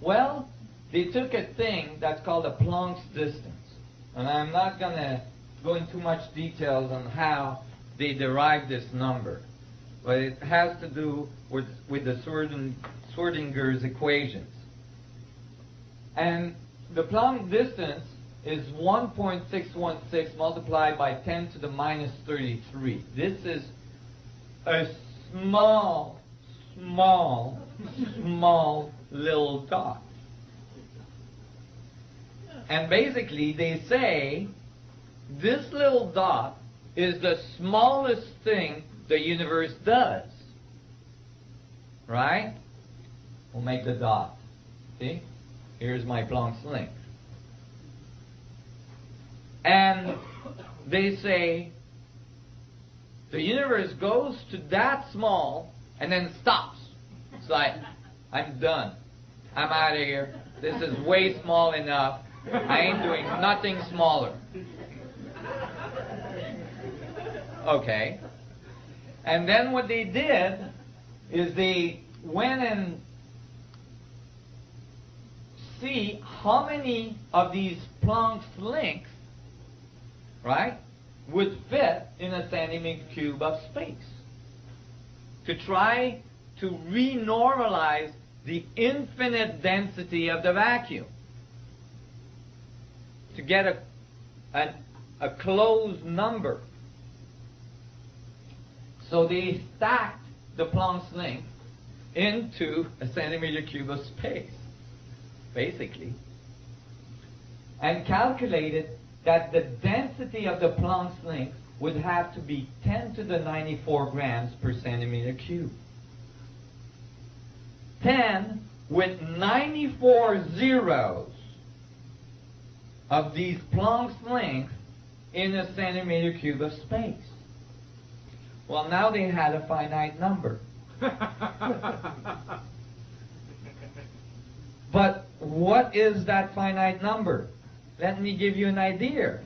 Well, they took a thing that's called a Planck's distance. And I'm not going to go into much details on how they derived this number. But it has to do with the Schrödinger's equations. And the Planck distance is 1.616 multiplied by 10 to the minus 33. This is a small little dot. And basically they say this little dot is the smallest thing the universe does. Right? We'll make the dot. See? Here's my Planck's length. And they say the universe goes to that small and then stops. It's like, I'm done. I'm out of here. This is way small enough. I ain't doing nothing smaller. Okay. And then what they did is they went and see how many of these Planck's lengths, right, would fit in a centimeter cube of space, to try to renormalize the infinite density of the vacuum, to get a closed number. So they stacked the Planck's length into a centimeter cube of space, basically, and calculated that the density of the Planck's length would have to be 10 to the 94 grams per centimeter cube. 10 with 94 zeros of these Planck's length in a centimeter cube of space. Well, now they had a finite number. But what is that finite number? Let me give you an idea.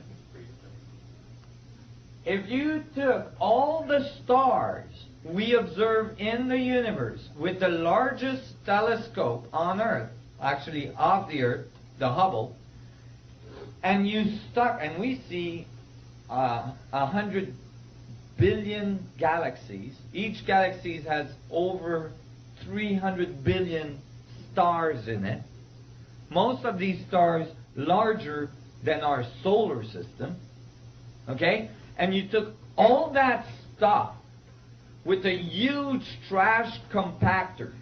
If you took all the stars we observe in the universe with the largest telescope on Earth, actually off the Earth, the Hubble, and you stuck, and we see 100 billion galaxies. Each galaxy has over 300 billion stars in it. Most of these stars larger than our solar system. Okay? And you took all that stuff with a huge trash compactor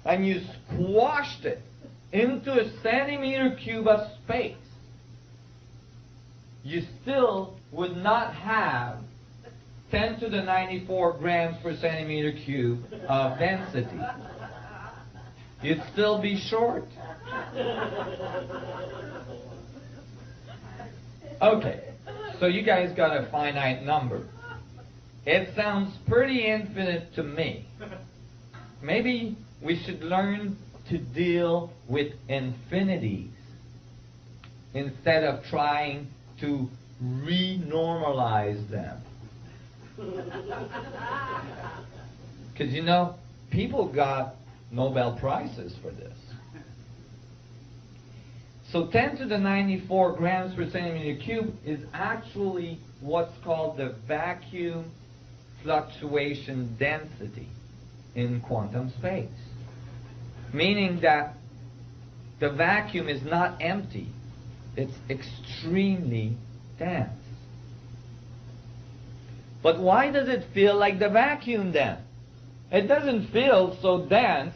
and you squashed it into a centimeter cube of space, you still would not have 10 to the 94 grams per centimeter cube of density. You'd still be short. Okay, so you guys got a finite number. It sounds pretty infinite to me. Maybe we should learn to deal with infinities instead of trying to renormalize them. Because, you know, people got Nobel Prizes for this. So 10 to the 94 grams per centimeter cube is actually what's called the vacuum fluctuation density in quantum space. Meaning that the vacuum is not empty. It's extremely dense. But why does it feel like the vacuum then? It doesn't feel so dense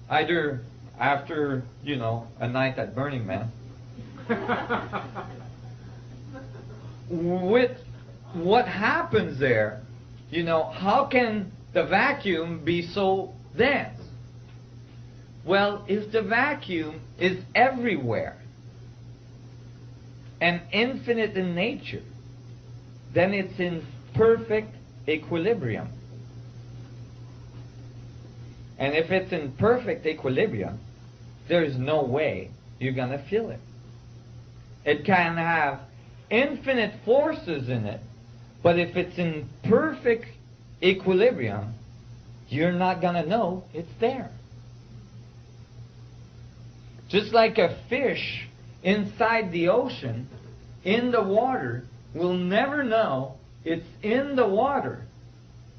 either after, you know, a night at Burning Man. With what happens there, you know, how can the vacuum be so dense? Well, if the vacuum is everywhere and infinite in nature, then it's in perfect equilibrium. And if it's in perfect equilibrium, there's no way you're going to feel it. It can have infinite forces in it, but if it's in perfect equilibrium, you're not going to know it's there. Just like a fish inside the ocean, in the water, will never know it's in the water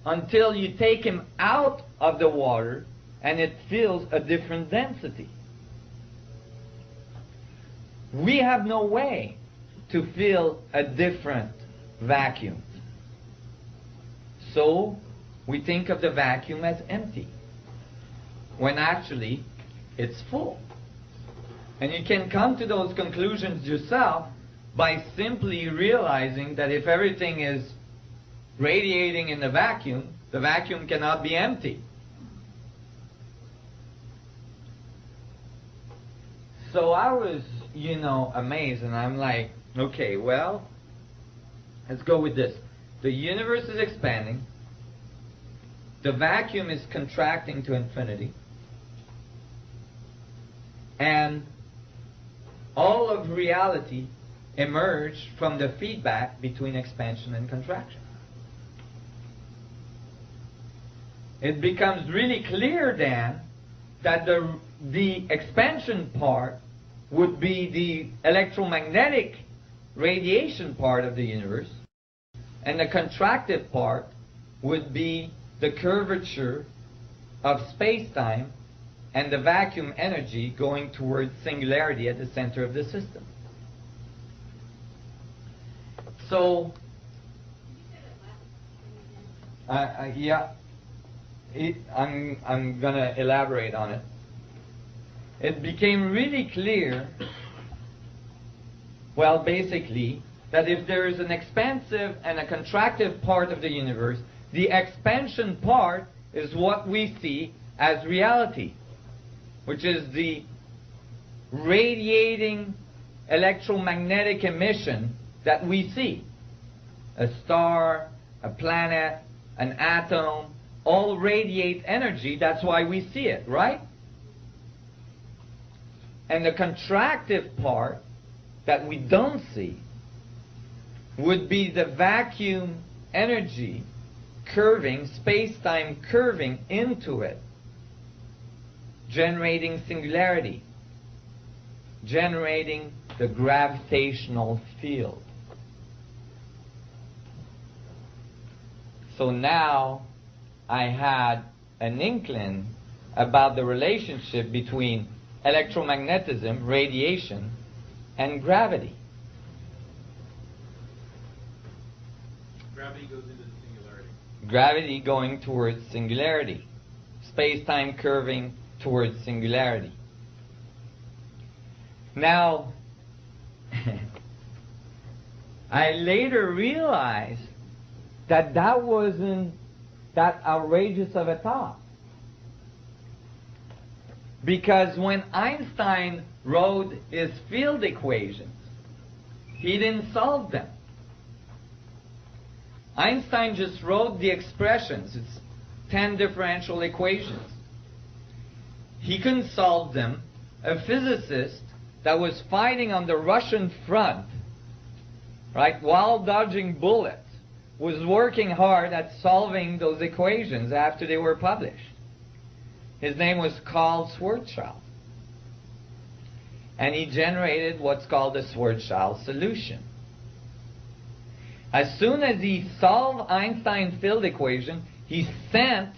until you take him out of the water and it feels a different density. We have no way to feel a different vacuum. So we think of the vacuum as empty, when actually it's full. And you can come to those conclusions yourself by simply realizing that if everything is radiating in the vacuum cannot be empty. So I was, you know, amazed, and I'm like, Okay, well, let's go with this. The universe is expanding. The vacuum is contracting to infinity. And all of reality emerged from the feedback between expansion and contraction. It becomes really clear then that the expansion part would be the electromagnetic radiation part of the universe, and the contractive part would be the curvature of space-time and the vacuum energy going towards singularity at the center of the system. So, yeah, I'm going to elaborate on it. It became really clear, well, basically, that if there is an expansive and a contractive part of the universe, the expansion part is what we see as reality, which is the radiating electromagnetic emission that we see. A star, a planet, an atom, all radiate energy. That's why we see it, right? And the contractive part that we don't see would be the vacuum energy curving, space-time curving into it, generating singularity, generating the gravitational field. So now I had an inkling about the relationship between electromagnetism, radiation, and gravity. Gravity goes into the singularity. Gravity going towards singularity. Space-time curving towards singularity. Now, I later realized that that wasn't that outrageous of a thought. Because when Einstein wrote his field equations, he didn't solve them. Einstein just wrote the expressions. It's 10 differential equations. He couldn't solve them. A physicist that was fighting on the Russian front, right, while dodging bullets, was working hard at solving those equations after they were published. His name was Carl Schwarzschild. And he generated what's called the Schwarzschild solution. As soon as he solved Einstein's field equation, he sent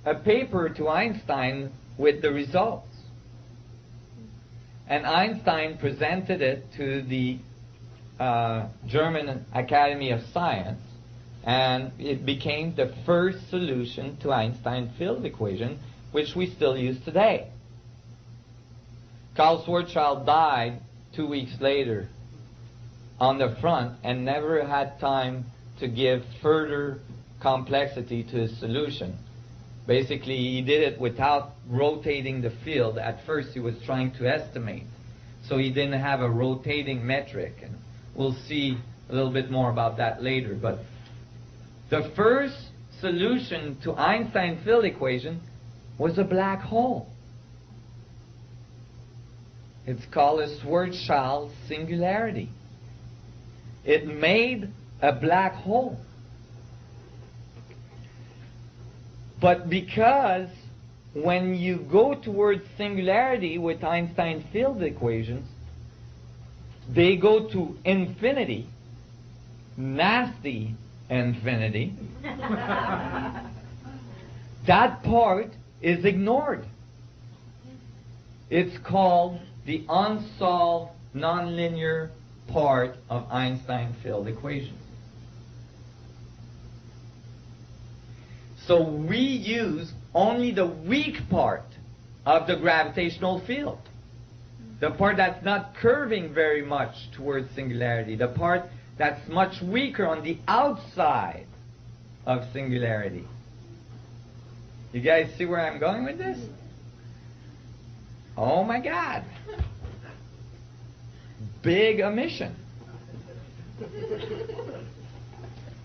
a paper to Einstein with the results. And Einstein presented it to the German Academy of Science, and it became the first solution to Einstein's field equation, which we still use today. Carl Schwarzschild died 2 weeks later on the front and never had time to give further complexity to his solution. Basically, he did it without rotating the field. At first, he was trying to estimate. So he didn't have a rotating metric. And we'll see a little bit more about that later. But the first solution to Einstein's field equation was a black hole. It's called a Schwarzschild singularity. It made a black hole. But because when you go towards singularity with Einstein's field equations, they go to infinity, nasty infinity, that part is ignored. It's called the unsolved nonlinear part of Einstein's field equations. So we use only the weak part of the gravitational field. The part that's not curving very much towards singularity. The part that's much weaker on the outside of singularity. You guys see where I'm going with this? Oh my God. Big omission.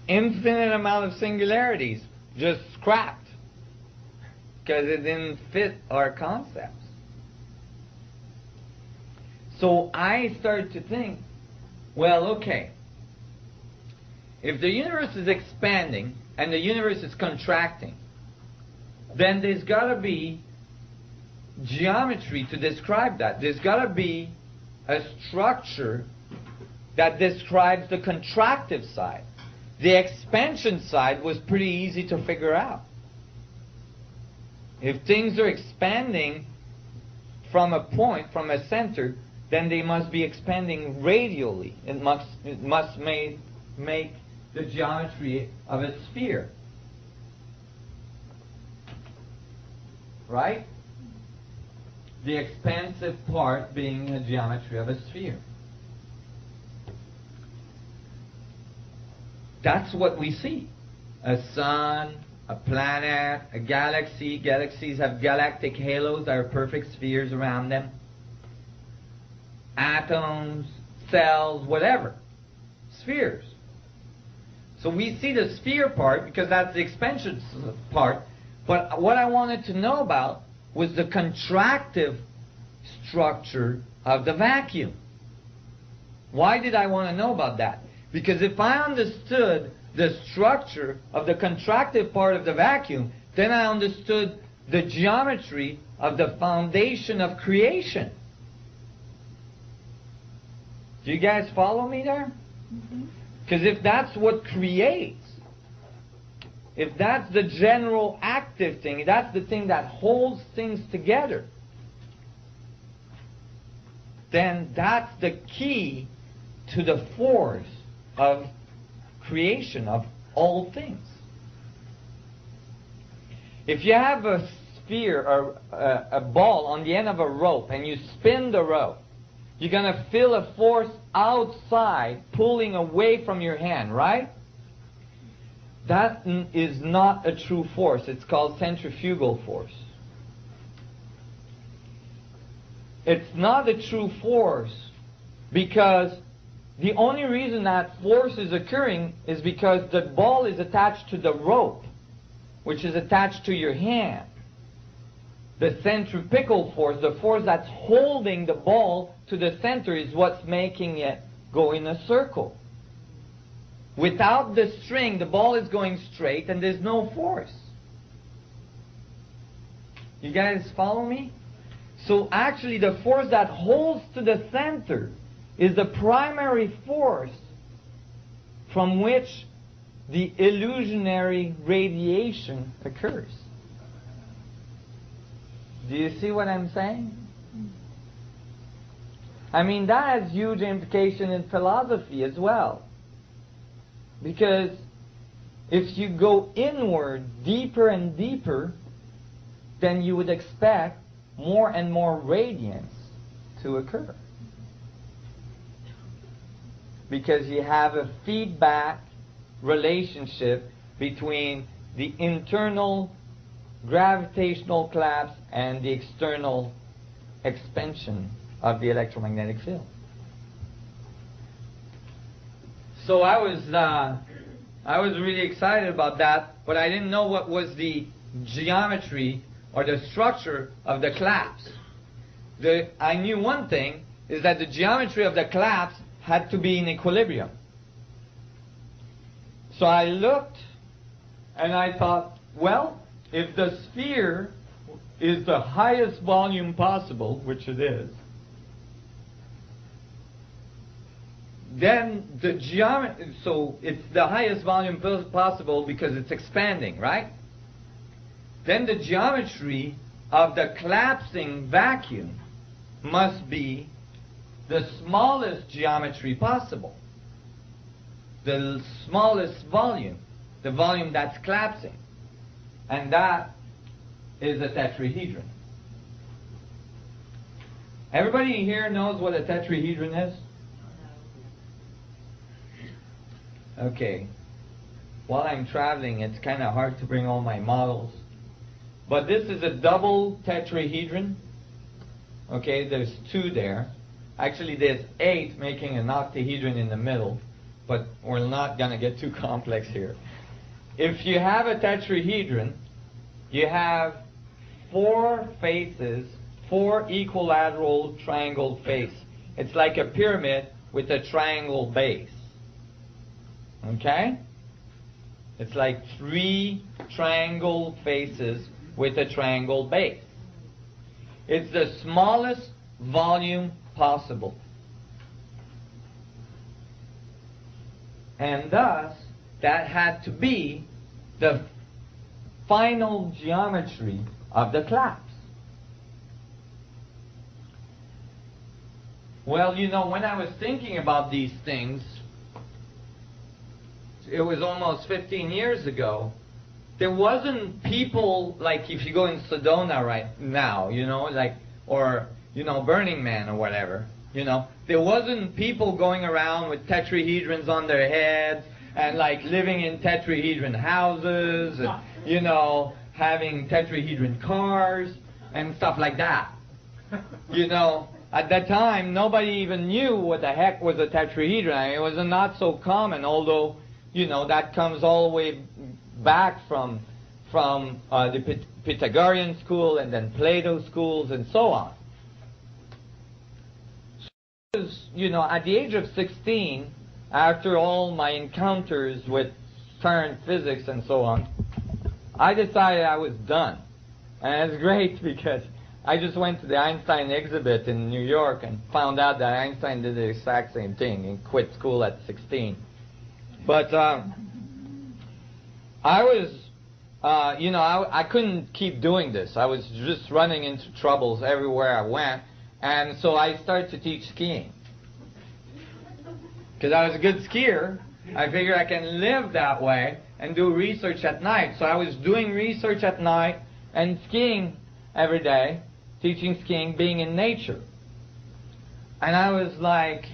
Infinite amount of singularities just scrapped because it didn't fit our concepts. So I started to think, well, okay, if the universe is expanding and the universe is contracting, then there's got to be geometry to describe that. There's got to be a structure that describes the contractive side. The expansion side was pretty easy to figure out. If things are expanding from a point, from a center, then they must be expanding radially. It must make the geometry of a sphere. Right? The expansive part being a geometry of a sphere. That's what we see. A sun, a planet, a galaxy. Galaxies have galactic halos that are perfect spheres around them. Atoms, cells, whatever. Spheres. So we see the sphere part because that's the expansion part. But what I wanted to know about was the contractive structure of the vacuum. Why did I want to know about that? Because if I understood the structure of the contractive part of the vacuum, then I understood the geometry of the foundation of creation. Do you guys follow me there? Because if that's what creates, if that's the general active thing, that's the thing that holds things together, then that's the key to the force of creation of all things. If you have a sphere or a ball on the end of a rope and you spin the rope, you're going to feel a force outside pulling away from your hand, right? That is not a true force. It's called centrifugal force. It's not a true force because the only reason that force is occurring is because the ball is attached to the rope, which is attached to your hand. The centripetal force, the force that's holding the ball to the center, is what's making it go in a circle. Without the string, the ball is going straight and there's no force. You guys follow me? So actually the force that holds to the center is the primary force from which the illusionary radiation occurs. Do you see what I'm saying? I mean, that has huge implication in philosophy as well. Because if you go inward deeper and deeper, then you would expect more and more radiance to occur. Because you have a feedback relationship between the internal gravitational collapse and the external expansion of the electromagnetic field. So I was really excited about that, but I didn't know what was the geometry or the structure of the collapse. I knew one thing, is that the geometry of the collapse had to be in equilibrium. So I looked and I thought, well, if the sphere is the highest volume possible, which it is, then the geometry, so it's the highest volume possible because it's expanding, right? Then the geometry of the collapsing vacuum must be the smallest geometry possible. The smallest volume, the volume that's collapsing. And that is a tetrahedron. Everybody here knows what a tetrahedron is? Okay. While I'm traveling, it's kind of hard to bring all my models. But this is a double tetrahedron. Okay, there's two there. Actually, there's 8 making an octahedron in the middle. but we're not going to get too complex here. If you have a tetrahedron, you have 4 faces, 4 equilateral triangle faces. It's like a pyramid with a triangle base. Okay? It's like 3 triangle faces with a triangle base. It's the smallest volume possible. And thus, that had to be the final geometry of the collapse. Well, you know, when I was thinking about these things, it was almost 15 years ago, there wasn't people like if you go in Sedona right now, you know, like, or, you know, Burning Man or whatever, you know, there wasn't people going around with tetrahedrons on their heads and like living in tetrahedron houses and, you know, having tetrahedron cars and stuff like that. You know, at that time, nobody even knew what the heck was a tetrahedron. I mean, it was not so common, although, you know, that comes all the way back from the Pythagorean school and then Plato schools and so on. So, you know, at the age of 16, after all my encounters with current physics and so on, I decided I was done. And it's great because I just went to the Einstein exhibit in New York and found out that Einstein did the exact same thing and quit school at 16. But I was, you know, I couldn't keep doing this. I was just running into troubles everywhere I went. And so I started to teach skiing. Because I was a good skier, I figured I can live that way and do research at night. So I was doing research at night and skiing every day, teaching skiing, being in nature. And I was like,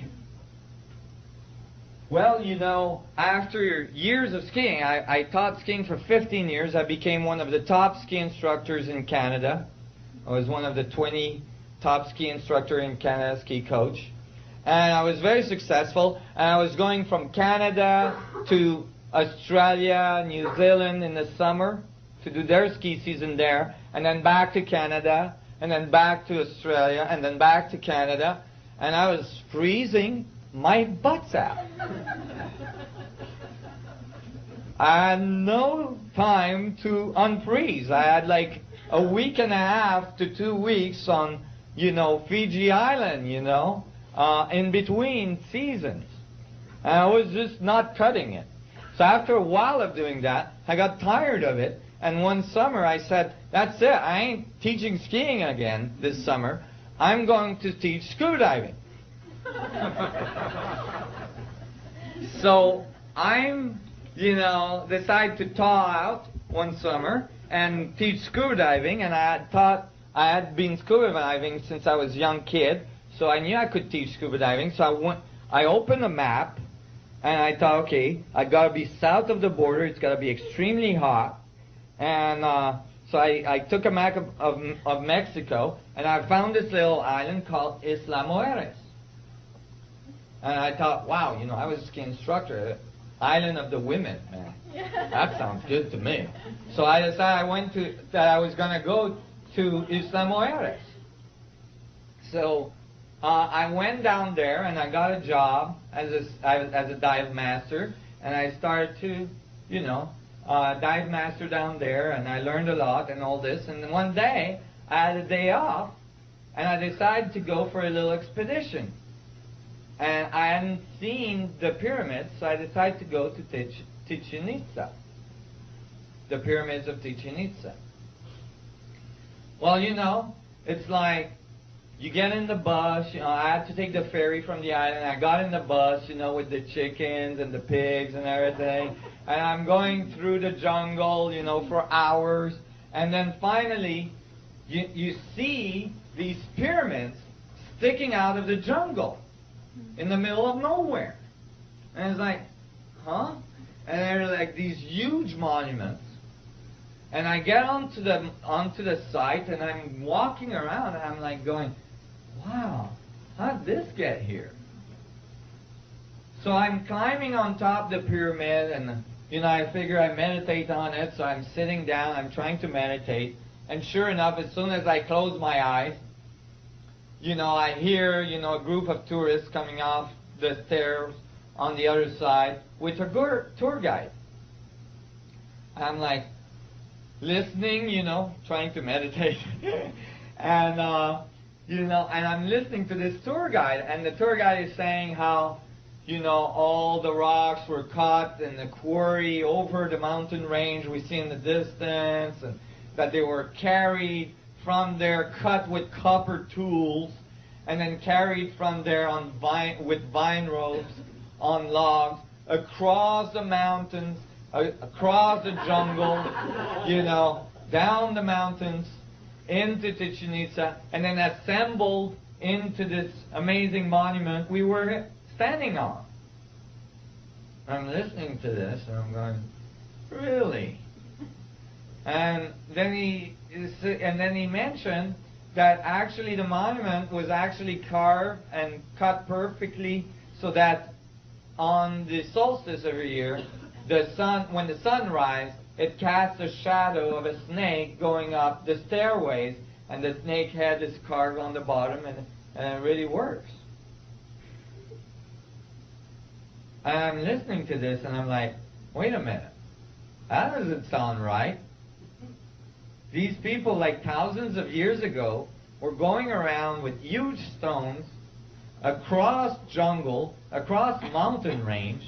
well, you know, after years of skiing, I taught skiing for 15 years. I became one of the top ski instructors in Canada. I was one of the 20 top ski instructor in Canada, ski coach. And I was very successful. And I was going from Canada to Australia, New Zealand in the summer to do their ski season there. And then back to Canada. And then back to Australia. And then back to Canada. And I was freezing my butts out. I had no time to unfreeze. I had like a week and a half to 2 weeks on, you know, Fiji Island, you know, in between seasons. And I was just not cutting it. So after a while of doing that, I got tired of it. And one summer I said, that's it. I ain't teaching skiing again this summer. I'm going to teach scuba diving. So I'm, you know, decided to thaw out one summer and teach scuba diving. And I had been scuba diving since I was a young kid. So I knew I could teach scuba diving. So I opened a map and I thought, okay, I got to be south of the border. It's got to be extremely hot. And so I took a map of Mexico and I found this little island called Isla Mujeres. And I thought, wow, you know, I was a ski instructor, Island of the Women, man. That sounds good to me. So I decided that I was going to go to Isla Mujeres. So I went down there and I got a job as a dive master, and I started to, you know, dive master down there, and I learned a lot and all this. And then one day I had a day off, and I decided to go for a little expedition. And I hadn't seen the pyramids, so I decided to go to Chichen Itza, the pyramids of Chichen Itza. Well, you know, it's like you get in the bus. You know, I had to take the ferry from the island. I got in the bus, you know, with the chickens and the pigs and everything. And I'm going through the jungle, you know, for hours. And then finally, you see these pyramids sticking out of the jungle in the middle of nowhere. And it's like, huh? And they're like these huge monuments. And I get onto the site and I'm walking around and I'm like going, wow, how did this get here? So I'm climbing on top of the pyramid, and I figure I meditate on it, so I'm sitting down, I'm trying to meditate, and sure enough, as soon as I close my eyes, I hear, a group of tourists coming off the stairs on the other side with a tour guide. I'm like listening, trying to meditate, and and I'm listening to this tour guide, and the tour guide is saying how, all the rocks were cut in the quarry over the mountain range we see in the distance, and that they were carried from there, cut with copper tools, and then carried from there with vine ropes on logs across the mountains, across the jungle, down the mountains into Chichen Itza, and then assembled into this amazing monument we were standing on. I'm listening to this, and I'm going, really? And then he mentioned that actually the monument was actually carved and cut perfectly so that on the solstice every year, when the sun rises, it casts a shadow of a snake going up the stairways, and the snake head is carved on the bottom, and it really works. And I'm listening to this, and I'm like, wait a minute, that doesn't sound right. These people, like thousands of years ago, were going around with huge stones across jungle, across mountain range,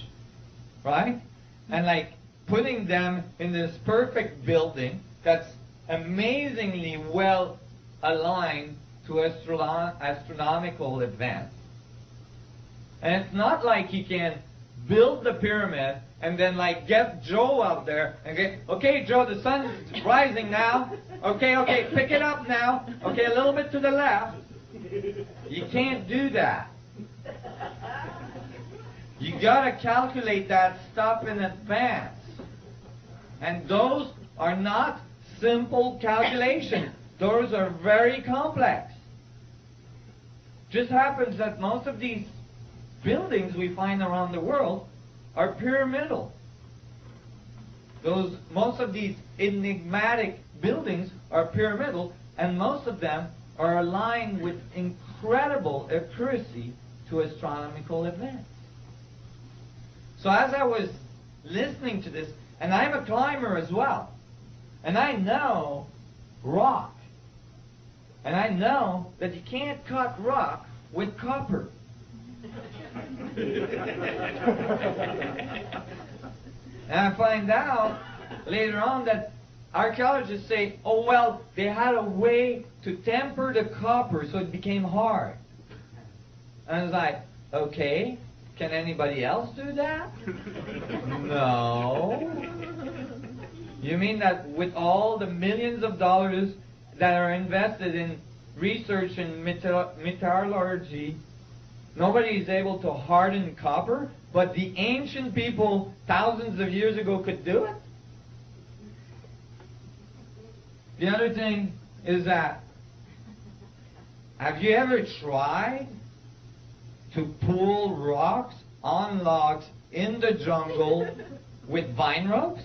right? And like putting them in this perfect building that's amazingly well aligned to astronomical events. And it's not like you can build the pyramid and then like get Joe out there and get, okay Joe, the sun's rising now. Okay, pick it up now. Okay, a little bit to the left. You can't do that. You gotta calculate that stuff in advance. And those are not simple calculations. Those are very complex. Just happens that most of these buildings we find around the world are pyramidal. Most of these enigmatic buildings are pyramidal, and most of them are aligned with incredible accuracy to astronomical events. So as I was listening to this, and I'm a climber as well, and I know rock, and I know that you can't cut rock with copper. And I find out later on that archaeologists say, oh well, they had a way to temper the copper so it became hard. And I was like, okay, can anybody else do that? No. You mean that with all the millions of dollars that are invested in research and metallurgy, nobody is able to harden copper, but the ancient people thousands of years ago could do it? The other thing is that, have you ever tried to pull rocks on logs in the jungle with vine ropes?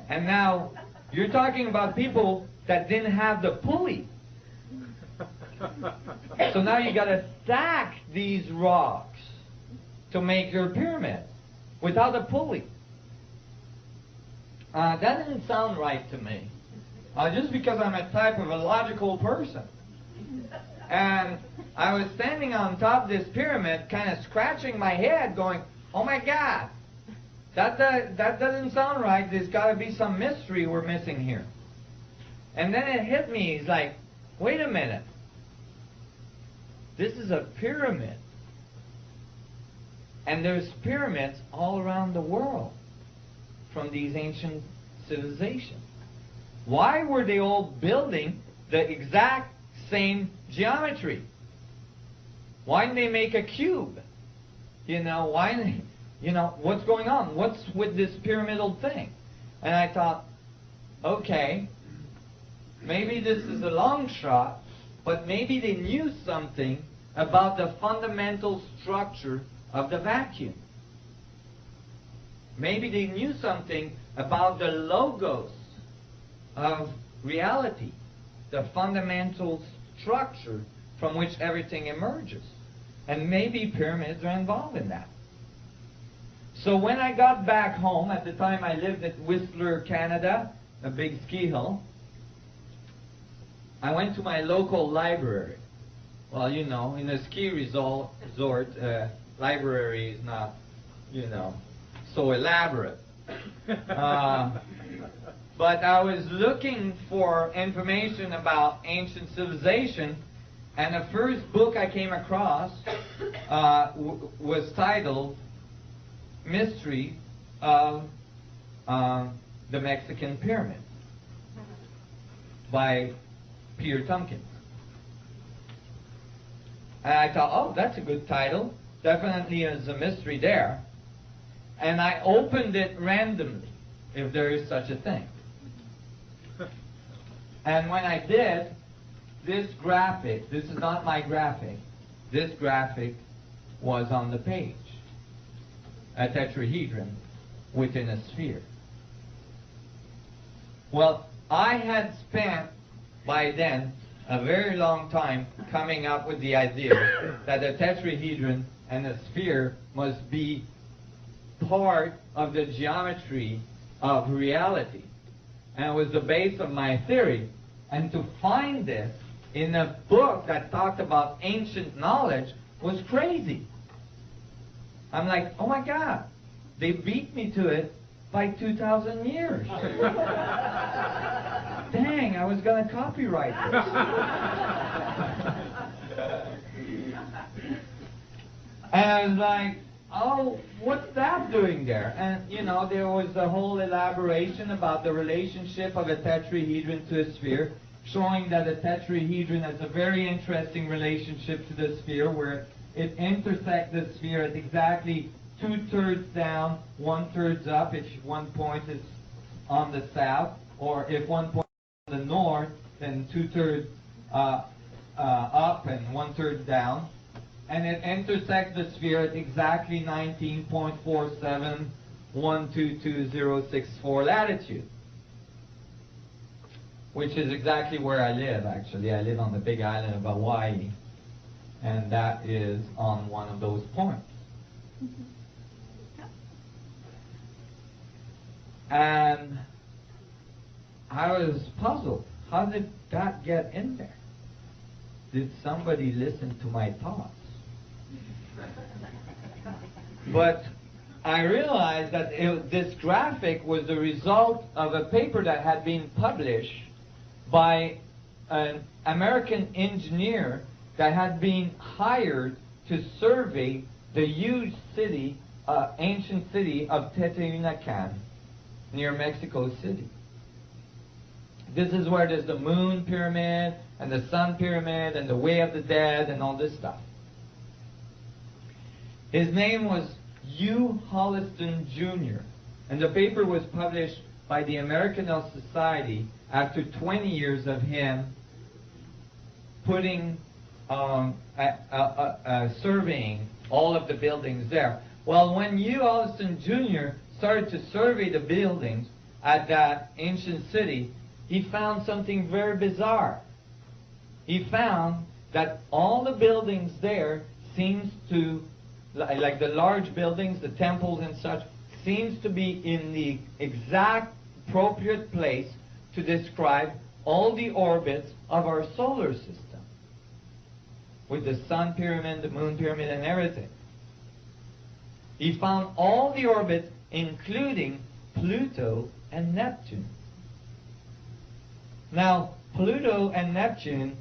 And now, you're talking about people that didn't have the pulley. So now you got to stack these rocks to make your pyramid without a pulley. That didn't sound right to me. Just because I'm a type of a logical person. And I was standing on top of this pyramid, kind of scratching my head, going, oh my God, that doesn't sound right. There's got to be some mystery we're missing here. And then it hit me. It's like, wait a minute. This is a pyramid. And there's pyramids all around the world from these ancient civilizations. Why were they all building the exact same geometry? Why didn't they make a cube? What's going on? What's with this pyramidal thing? And I thought, okay, maybe this is a long shot, but maybe they knew something about the fundamental structure of the vacuum. Maybe they knew something about the logos of reality, the fundamental structure from which everything emerges. And maybe pyramids are involved in that. So when I got back home, at the time I lived at Whistler, Canada, a big ski hill, I went to my local library. Well, you know, in a ski resort, library is not, you know, so elaborate. But I was looking for information about ancient civilization, and the first book I came across was titled Mystery of the Mexican Pyramid by Peter Tompkins. And I thought, oh, that's a good title. Definitely is a mystery there. And I opened it randomly, if there is such a thing. And when I did, this graphic, this is not my graphic, this graphic was on the page. A tetrahedron within a sphere. Well, I had spent by then a very long time coming up with the idea that a tetrahedron and a sphere must be part of the geometry of reality. And it was the base of my theory. And to find this in a book that talked about ancient knowledge was crazy. I'm like, oh my God, they beat me to it by 2,000 years. Dang, I was going to copyright this. And I was like, oh, what's that doing there? And, you know, there was a whole elaboration about the relationship of a tetrahedron to a sphere, showing that a tetrahedron has a very interesting relationship to the sphere, where it intersects the sphere at exactly 2/3 down, 1/3 up, if one point is on the south, or if one point is on the north, then 2/3 up and 1/3 down. And it intersects the sphere at exactly 19.471222064 latitude, which is exactly where I live, actually. I live on the big island of Hawaii, and that is on one of those points. And I was puzzled. How did that get in there? Did somebody listen to my thoughts? But I realized that this graphic was the result of a paper that had been published by an American engineer that had been hired to survey the huge city, ancient city of Teotihuacan, near Mexico City. This is where there's the moon pyramid and the sun pyramid and the way of the dead and all this stuff. His name was Hugh Holliston Jr., and the paper was published by the American Health Society after 20 years of him putting, surveying all of the buildings there. Well, when Hugh Holliston Jr. started to survey the buildings at that ancient city, he found something very bizarre. He found that all the buildings there seems to, like the large buildings, the temples and such, seems to be in the exact appropriate place to describe all the orbits of our solar system, with the sun pyramid, the moon pyramid, and everything. He found all the orbits, including Pluto and Neptune. Now, Pluto and Neptune,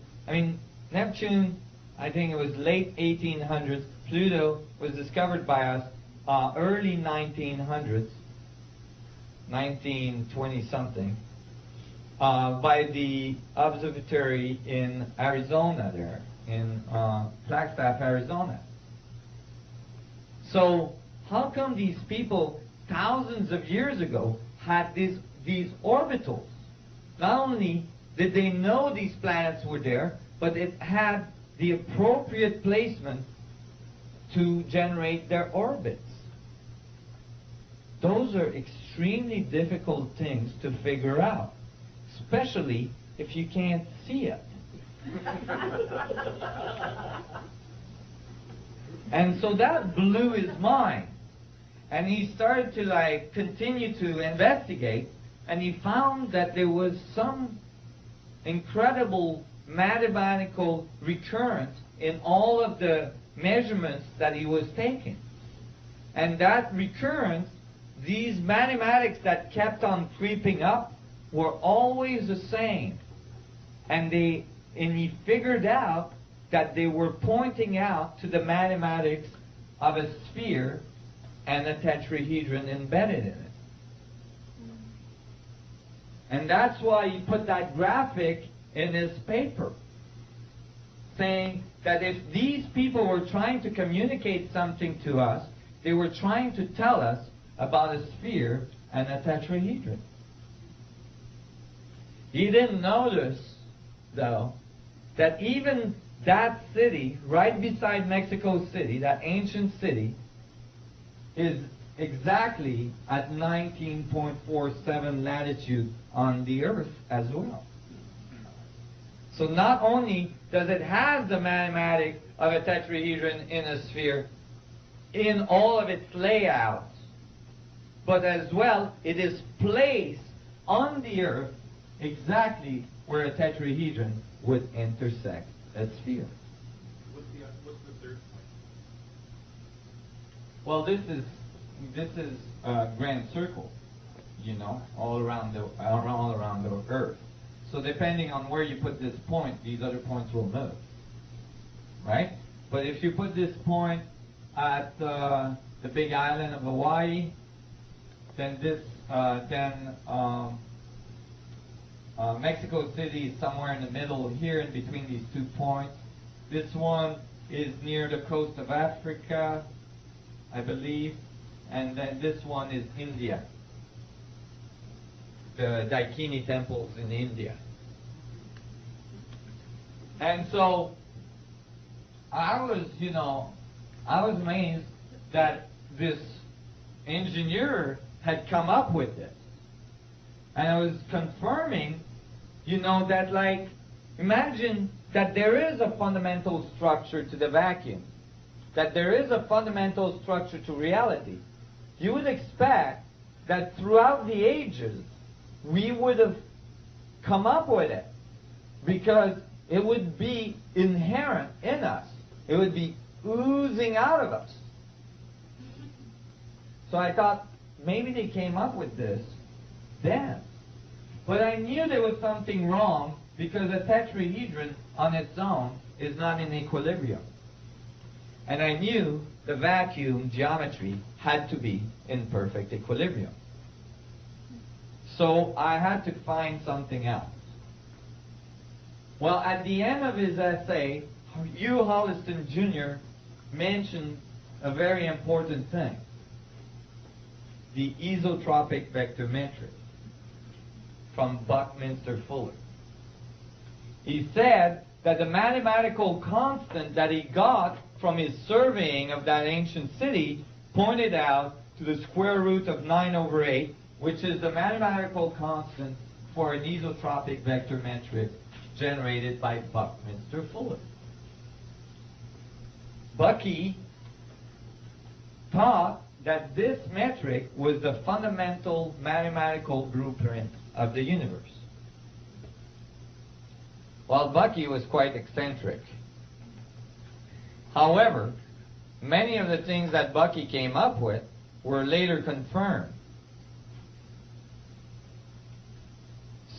Neptune, I think it was late 1800s. Pluto was discovered by us early 1900s, 1920-something, by the observatory in Arizona there, in Flagstaff, Arizona. So, how come these people, thousands of years ago, had these orbitals? Not only did they know these planets were there, but it had the appropriate placement to generate their orbits. Those are extremely difficult things to figure out, especially if you can't see it. And so that blew his mind. And he started to continue to investigate, and he found that there was some incredible mathematical recurrence in all of the measurements that he was taking. And that recurrence, these mathematics that kept on creeping up, were always the same. And he figured out that they were pointing out to the mathematics of a sphere and a tetrahedron embedded in it. And that's why he put that graphic in his paper, saying that if these people were trying to communicate something to us, they were trying to tell us about a sphere and a tetrahedron. He didn't notice, though, that even that city, right beside Mexico City, that ancient city, is exactly at 19.47 latitude on the Earth as well. So not only does it have the mathematics of a tetrahedron in a sphere in all of its layouts, but as well it is placed on the Earth exactly where a tetrahedron would intersect a sphere. What's the third point? Well, this is a grand circle, all around the Earth. So depending on where you put this point, these other points will move, right? But if you put this point at the big island of Hawaii, then Mexico City is somewhere in the middle here, in between these 2 points. This one is near the coast of Africa, I believe, and then this one is India, the Daikini temples in India. And so I was amazed that this engineer had come up with this. And I was confirming, that imagine that there is a fundamental structure to the vacuum, that there is a fundamental structure to reality. You would expect that throughout the ages, we would have come up with it, because it would be inherent in us. It would be oozing out of us. So I thought, maybe they came up with this then. But I knew there was something wrong, because a tetrahedron on its own is not in equilibrium. And I knew the vacuum geometry had to be in perfect equilibrium. So I had to find something else. Well, at the end of his essay, Hugh Holliston Jr. mentioned a very important thing: the isotropic vector metric from Buckminster Fuller. He said that the mathematical constant that he got from his surveying of that ancient city pointed out to the square root of 9/8, which is the mathematical constant for an isotropic vector metric generated by Buckminster Fuller. Bucky thought that this metric was the fundamental mathematical blueprint of the universe. Well, Bucky was quite eccentric. However, many of the things that Bucky came up with were later confirmed.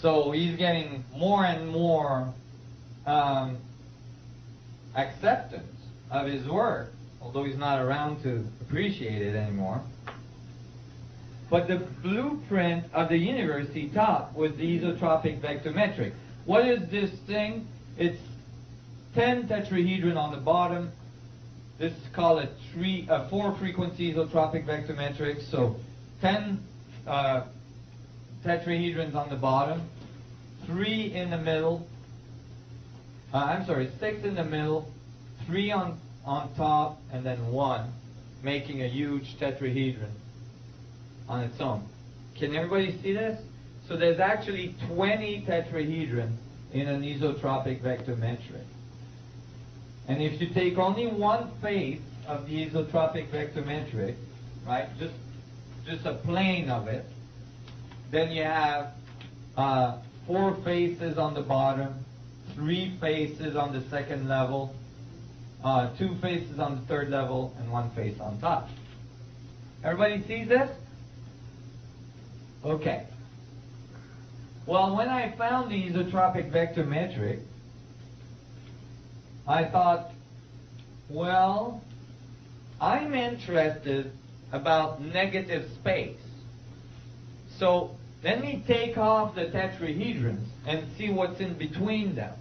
So he's getting more and more acceptance of his work, although he's not around to appreciate it anymore. But the blueprint of the universe, he thought, was the isotropic vector metric. What is this thing? It's 10 tetrahedron on the bottom. This is called a 4-frequency isotropic vector metric. So 10 tetrahedrons on the bottom, 3 in the middle, 6 in the middle, 3 on top, and then 1, making a huge tetrahedron on its own. Can everybody see this? So there's actually 20 tetrahedrons in an isotropic vector metric. And if you take only one face of the isotropic vector metric, right, just a plane of it, then you have 4 faces on the bottom, 3 faces on the second level, 2 faces on the third level, and 1 face on top. Everybody sees this? Okay. Well, when I found the isotropic vector metric, I thought, well, I'm interested about negative space. So let me take off the tetrahedrons and see what's in between them.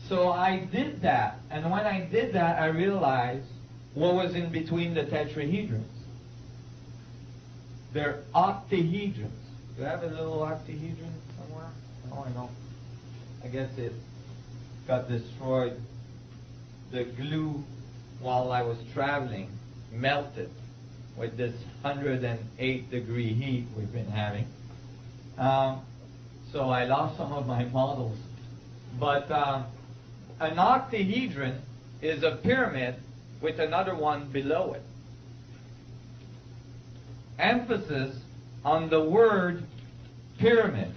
So I did that, and when I did that, I realized what was in between the tetrahedrons. They're octahedrons. Do I have a little octahedron somewhere? Oh, I know. I guess it got destroyed. The glue, while I was traveling, melted with this 108-degree heat we've been having. So I lost some of my models. But an octahedron is a pyramid with another one below it. Emphasis on the word pyramid.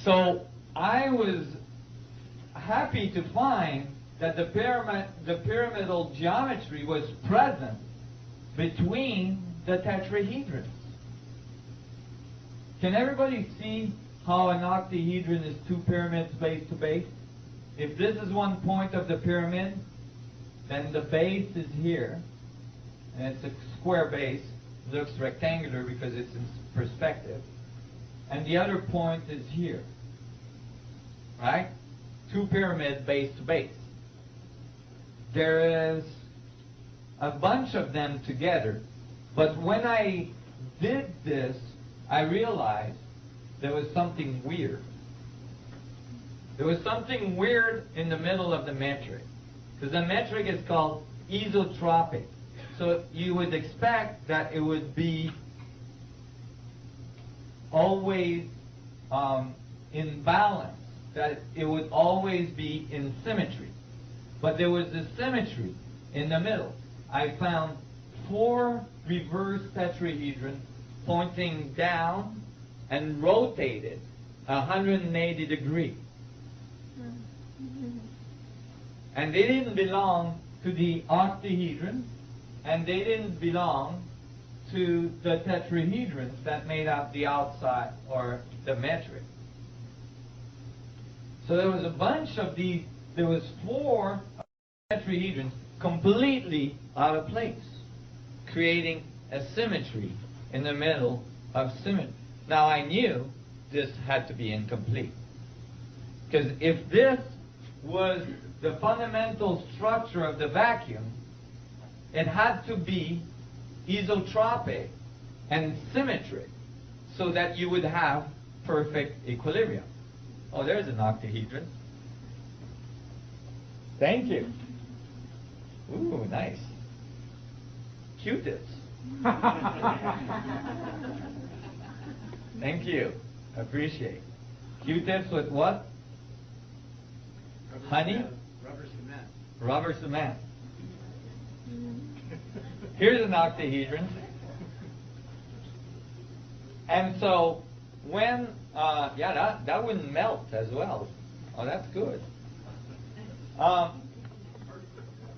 So I was happy to find that the pyramidal geometry was present between the tetrahedrons. Can everybody see how an octahedron is 2 pyramids base to base? If this is one point of the pyramid, then the base is here, and it's a square base. It looks rectangular because it's in perspective. And the other point is here, right? 2 pyramids base to base. There is a bunch of them together, but when I did this, I realized there was something weird. There was something weird in the middle of the metric, because the metric is called isotropic. So you would expect that it would be always in balance, that it would always be in symmetry. But there was this symmetry in the middle. I found 4 reverse tetrahedrons pointing down and rotated 180 degrees. And they didn't belong to the octahedron, and they didn't belong to the tetrahedrons that made up the outside or the metric. So there was a bunch of these, there was 4 tetrahedrons completely out of place, creating a symmetry in the middle of symmetry. Now I knew this had to be incomplete, because if this was the fundamental structure of the vacuum, it had to be isotropic and symmetric so that you would have perfect equilibrium. Oh, there's an octahedron. Thank you. Ooh, nice. Q-tips. Thank you. Appreciate. Q-tips with what? Honey? Rubber cement. Rubber cement. Here's an octahedron. And so when, that wouldn't melt as well. Oh, that's good.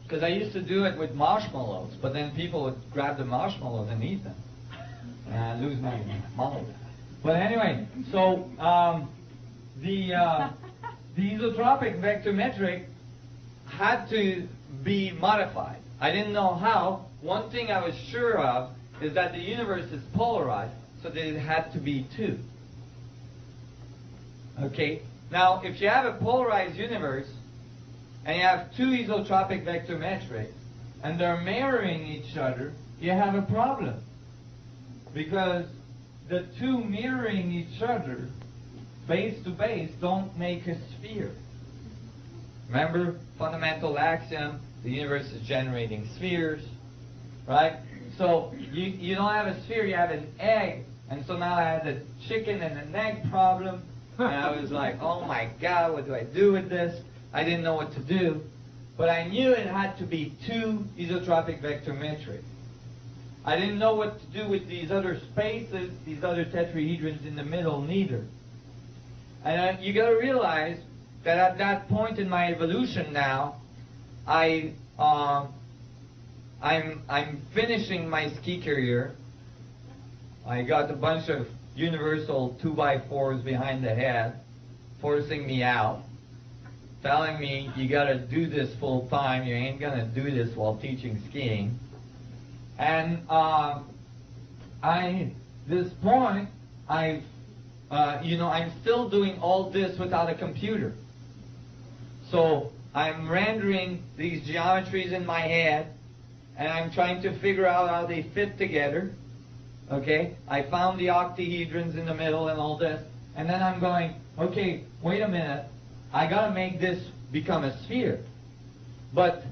Because I used to do it with marshmallows, but then people would grab the marshmallows and eat them. And I lose my model. But anyway, so the isotropic vector metric had to be modified. I didn't know how. One thing I was sure of is that the universe is polarized, so that it had to be 2. Okay? Now, if you have a polarized universe, and you have 2 isotropic vector metrics, and they're mirroring each other, you have a problem. Because the two mirroring each other, base to base, don't make a sphere. Remember, fundamental axiom, the universe is generating spheres, right? So you don't have a sphere, you have an egg. And so now I had the chicken and an egg problem. And I was like, oh my God, what do I do with this? I didn't know what to do. But I knew it had to be two isotropic vector metric. I didn't know what to do with these other spaces, these other tetrahedrons in the middle, neither. And you got to realize that at that point in my evolution now, I'm finishing my ski career. I got a bunch of universal 2x4s behind the head, forcing me out, telling me you got to do this full time. You ain't gonna do this while teaching skiing. And this point, I'm still doing all this without a computer. So I'm rendering these geometries in my head, and I'm trying to figure out how they fit together. Okay, I found the octahedrons in the middle and all this, and then I'm going, okay, wait a minute, I gotta make this become a sphere. But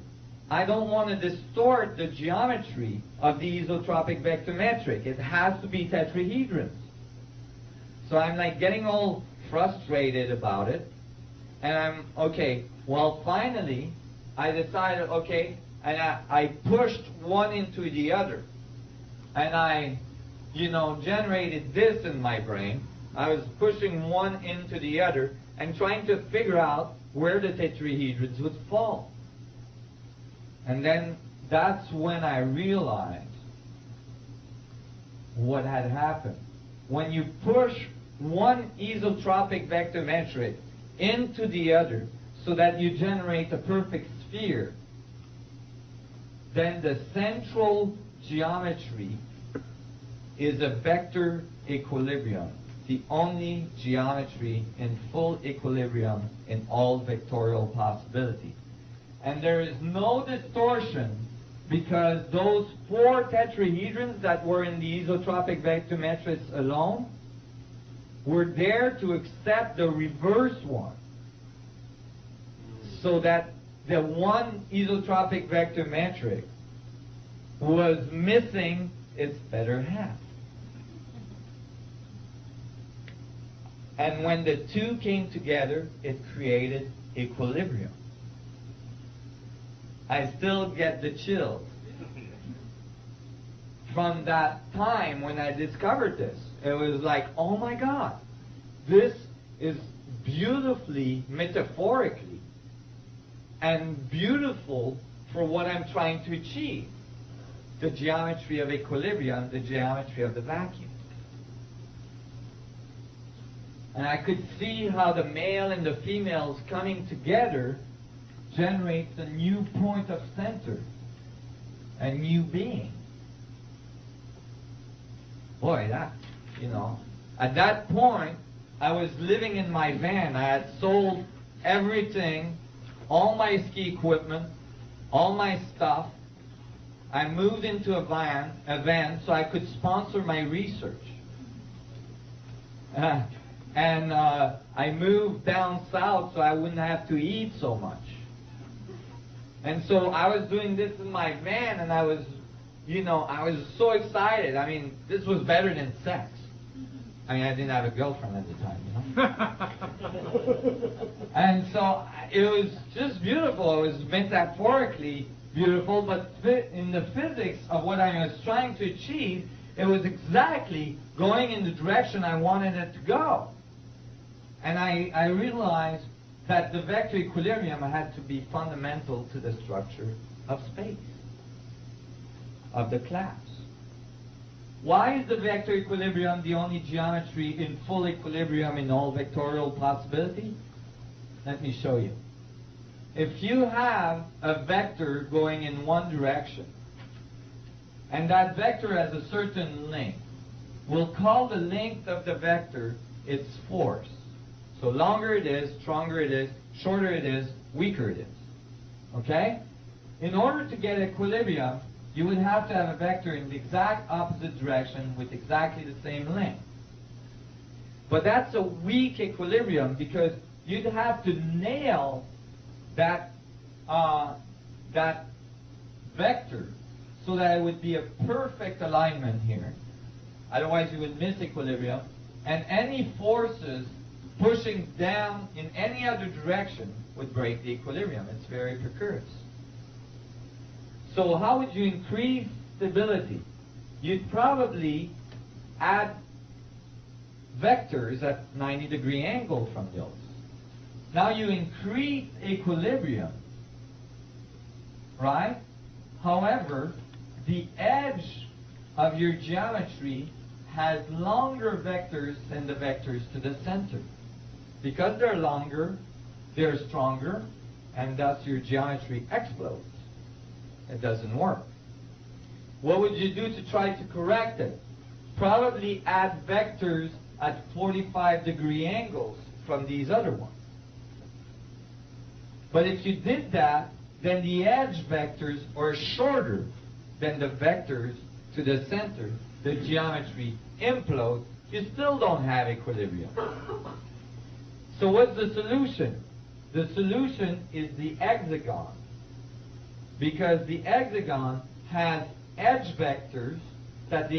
I don't want to distort the geometry of the isotropic vector metric. It has to be tetrahedrons. So I'm like getting all frustrated about it, and I'm, okay, well finally I decided, okay, and I pushed one into the other, and I generated this in my brain. I was pushing one into the other and trying to figure out where the tetrahedrons would fall. And then that's when I realized what had happened. When you push one isotropic vector metric into the other so that you generate a perfect sphere, then the central geometry is a vector equilibrium, the only geometry in full equilibrium in all vectorial possibility. And there is no distortion because those four tetrahedrons that were in the isotropic vector matrix alone were there to accept the reverse one, so that the one isotropic vector metric was missing its better half. And when the two came together, it created equilibrium. I still get the chills from that time when I discovered this. It was like, oh my God, this is beautifully, metaphorically, and beautiful for what I'm trying to achieve. The geometry of equilibrium, the geometry of the vacuum. And I could see how the male and the females coming together generates a new point of center, a new being. Boy, that, at that point, I was living in my van. I had sold everything, all my ski equipment, all my stuff. I moved into a van so I could sponsor my research. And I moved down south so I wouldn't have to eat so much. And so I was doing this in my van, and I was so excited. I mean, this was better than sex. I mean, I didn't have a girlfriend at the time, And so it was just beautiful. It was metaphorically beautiful, but in the physics of what I was trying to achieve, it was exactly going in the direction I wanted it to go. And I realized that the vector equilibrium had to be fundamental to the structure of space, of the class. Why is the vector equilibrium the only geometry in full equilibrium in all vectorial possibility? Let me show you. If you have a vector going in one direction, and that vector has a certain length, we'll call the length of the vector its force. So longer it is, stronger it is, shorter it is, weaker it is. Okay? In order to get equilibrium, you would have to have a vector in the exact opposite direction with exactly the same length. But that's a weak equilibrium because you'd have to nail that that vector so that it would be a perfect alignment here. Otherwise you would miss equilibrium, and any forces pushing down in any other direction would break the equilibrium. It's very precarious. So how would you increase stability? You'd probably add vectors at 90-degree angle from those. Now you increase equilibrium, right? However, the edge of your geometry has longer vectors than the vectors to the center. Because they're longer, they're stronger, and thus your geometry explodes. It doesn't work. What would you do to try to correct it? Probably add vectors at 45-degree angles from these other ones. But if you did that, then the edge vectors are shorter than the vectors to the center. The geometry implodes. You still don't have equilibrium. So what's the solution? The solution is the hexagon. Because the hexagon has edge vectors that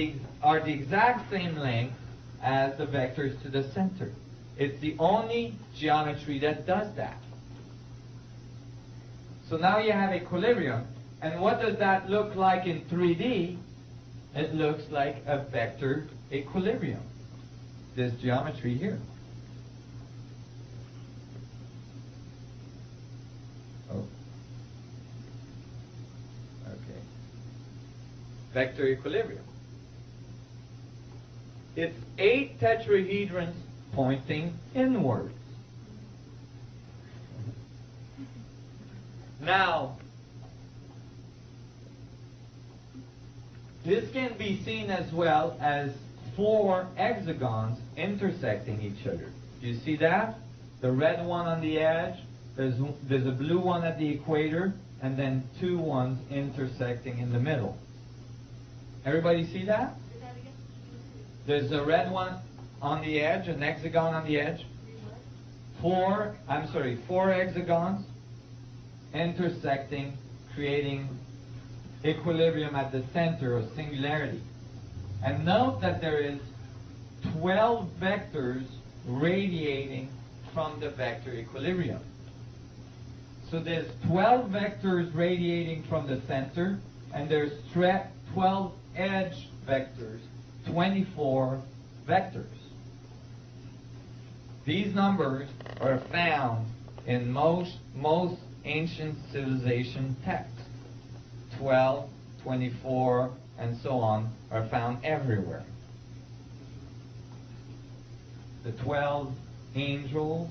are the exact same length as the vectors to the center. It's the only geometry that does that. So now you have equilibrium. And what does that look like in 3D? It looks like a vector equilibrium. This geometry here. Oh. Okay. Vector equilibrium. It's 8 tetrahedrons pointing inwards. Now, this can be seen as well as 4 hexagons intersecting each other. You see that? The red one on the edge, there's a blue one at the equator, and then 2 ones intersecting in the middle. Everybody see that? There's a red one on the edge, an hexagon on the edge. 4 hexagons intersecting, creating equilibrium at the center of singularity. And note that there is 12 vectors radiating from the vector equilibrium. So there's 12 vectors radiating from the center, and there's 12 edge vectors, 24 vectors. These numbers are found in most ancient civilization texts. 12, 24, and so on are found everywhere. The 12 angels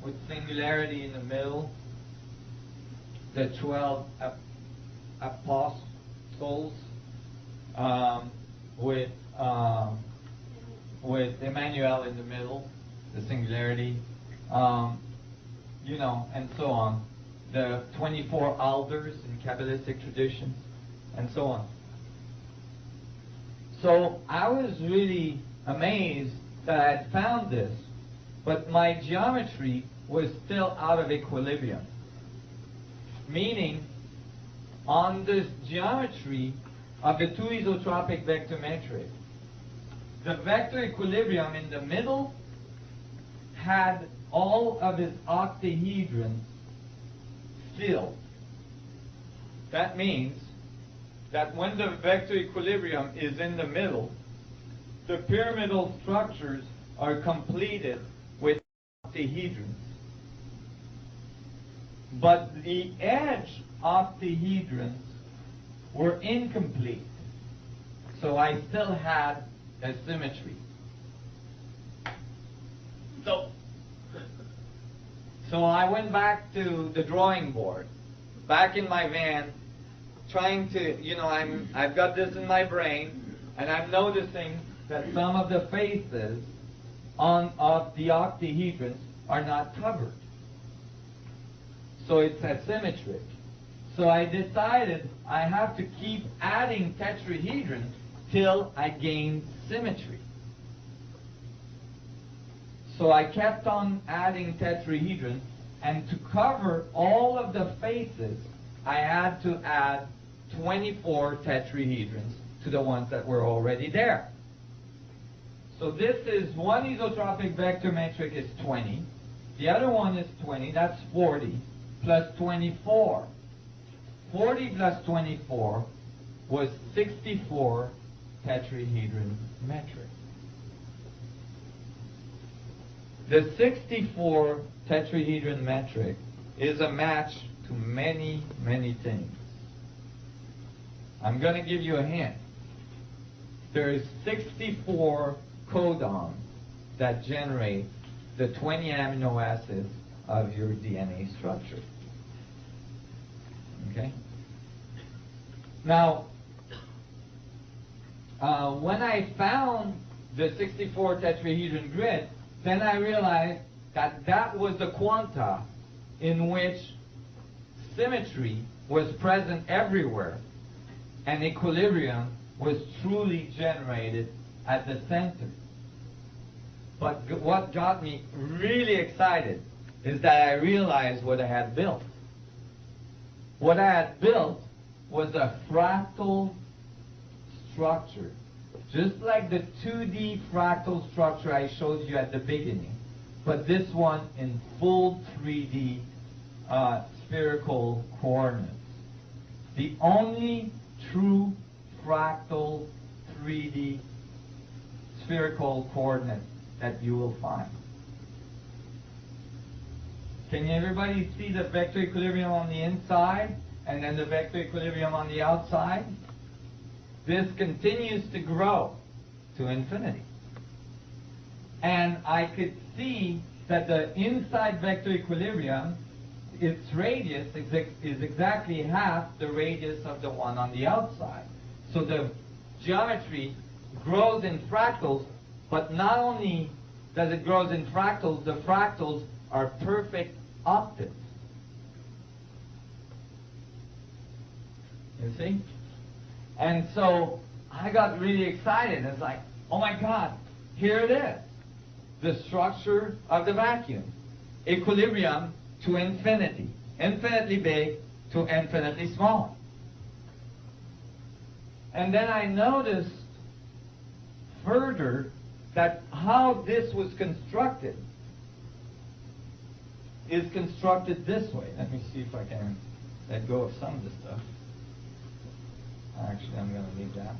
with singularity in the middle, the 12 apostles with Emmanuel in the middle, the singularity, and so on. The 24 elders in Kabbalistic traditions, and so on. So I was really amazed that I had found this, but my geometry was still out of equilibrium. Meaning, on this geometry of the 2 isotropic vector matrix, the vector equilibrium in the middle had all of its octahedrons filled. That means that when the vector equilibrium is in the middle, the pyramidal structures are completed with octahedrons. But the edge octahedrons were incomplete. So I still had a symmetry. So I went back to the drawing board, back in my van, trying to, I've got this in my brain, and I'm noticing that some of the faces of the octahedrons are not covered. So it's asymmetric. So I decided I have to keep adding tetrahedrons till I gain symmetry. So I kept on adding tetrahedrons, and to cover all of the faces, I had to add 24 tetrahedrons to the ones that were already there. So this is one isotropic vector metric is 20. The other one is 20. That's 40 plus 24. 40 plus 24 was 64 tetrahedron metric. The 64 tetrahedron metric is a match to many, many things. I'm going to give you a hint. There is 64 codons that generate the 20 amino acids of your DNA structure. Okay? Now, when I found the 64 tetrahedron grid, then I realized that that was the quanta in which symmetry was present everywhere, and equilibrium was truly generated at the center. But what got me really excited is that I realized what I had built. What I had built was a fractal structure, just like the 2D fractal structure I showed you at the beginning, but this one in full 3D spherical coordinates. The only true fractal 3D spherical coordinate that you will find. Can everybody see the vector equilibrium on the inside and then the vector equilibrium on the outside? This continues to grow to infinity. And I could see that the inside vector equilibrium, its radius is exactly half the radius of the one on the outside. So the geometry grows in fractals, but not only does it grow in fractals, the fractals are perfect octaves. You see? And so I got really excited. It's like, oh my God, here it is. The structure of the vacuum. Equilibrium to infinity. Infinitely big to infinitely small. And then I noticed further that how this was constructed is constructed this way. Let me see if I can let go of some of the stuff. Actually, I'm going to leave that.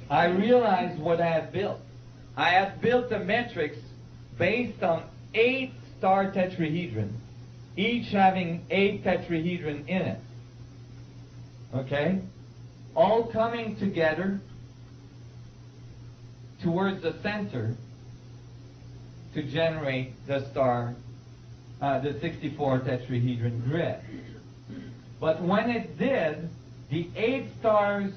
I realized what I had built. I had built the metrics based on 8 star tetrahedrons, each having 8 tetrahedron in it. Okay? All coming together towards the center to generate the star, the 64 tetrahedron grid. But when it did, the 8 stars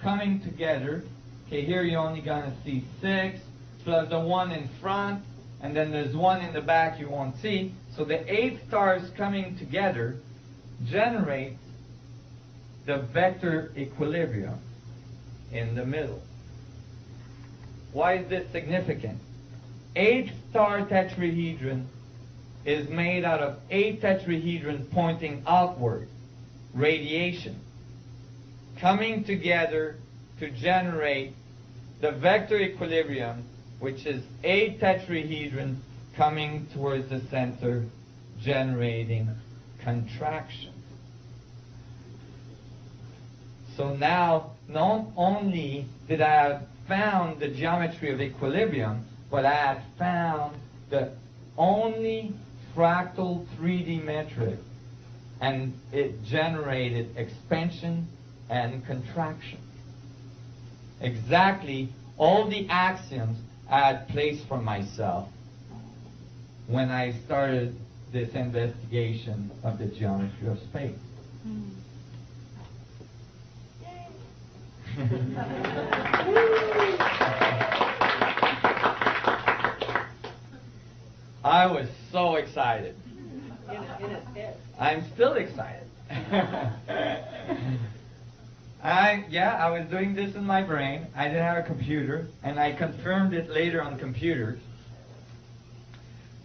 coming together, okay, here you're only going to see 6, plus the 1 in front, and then there's 1 in the back you won't see. So the 8 stars coming together generate the vector equilibrium in the middle. Why is this significant? 8 star tetrahedron is made out of 8 tetrahedron pointing outward, radiation, coming together to generate the vector equilibrium, which is 8 tetrahedron coming towards the center, generating contraction. So now, not only did I have found the geometry of equilibrium, but I had found the only fractal 3D metric, and it generated expansion and contraction. Exactly all the axioms I had placed for myself when I started this investigation of the geometry of space. I was so excited. In his head. I'm still excited. I was doing this in my brain. I didn't have a computer, and I confirmed it later on computers.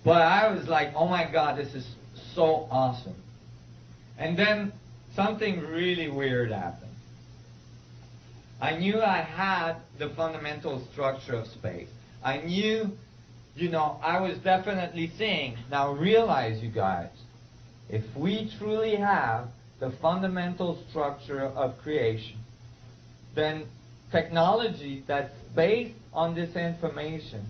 But I was like, oh my God, this is so awesome. And then something really weird happened. I knew I had the fundamental structure of space. I knew, I was definitely seeing. Now realize, you guys, if we truly have the fundamental structure of creation, then technology that's based on this information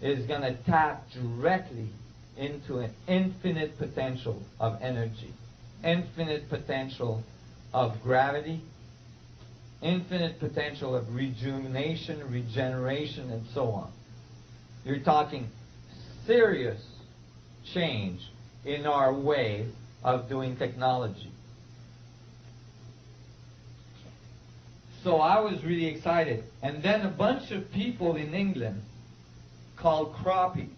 is going to tap directly into an infinite potential of energy, infinite potential of gravity, infinite potential of rejuvenation, regeneration, and so on. You're talking serious change in our way of doing technology. So I was really excited. And then a bunch of people in England called croppies.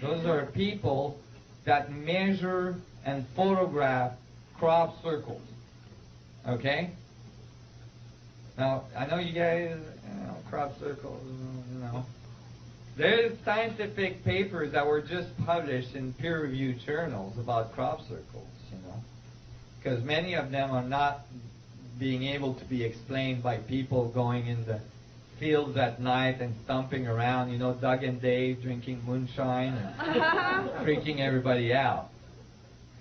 Those are people that measure and photograph crop circles. Okay? Now, I know you guys, crop circles, There's scientific papers that were just published in peer-reviewed journals about crop circles, because many of them are not being able to be explained by people going in the fields at night and stomping around, Doug and Dave drinking moonshine and freaking everybody out.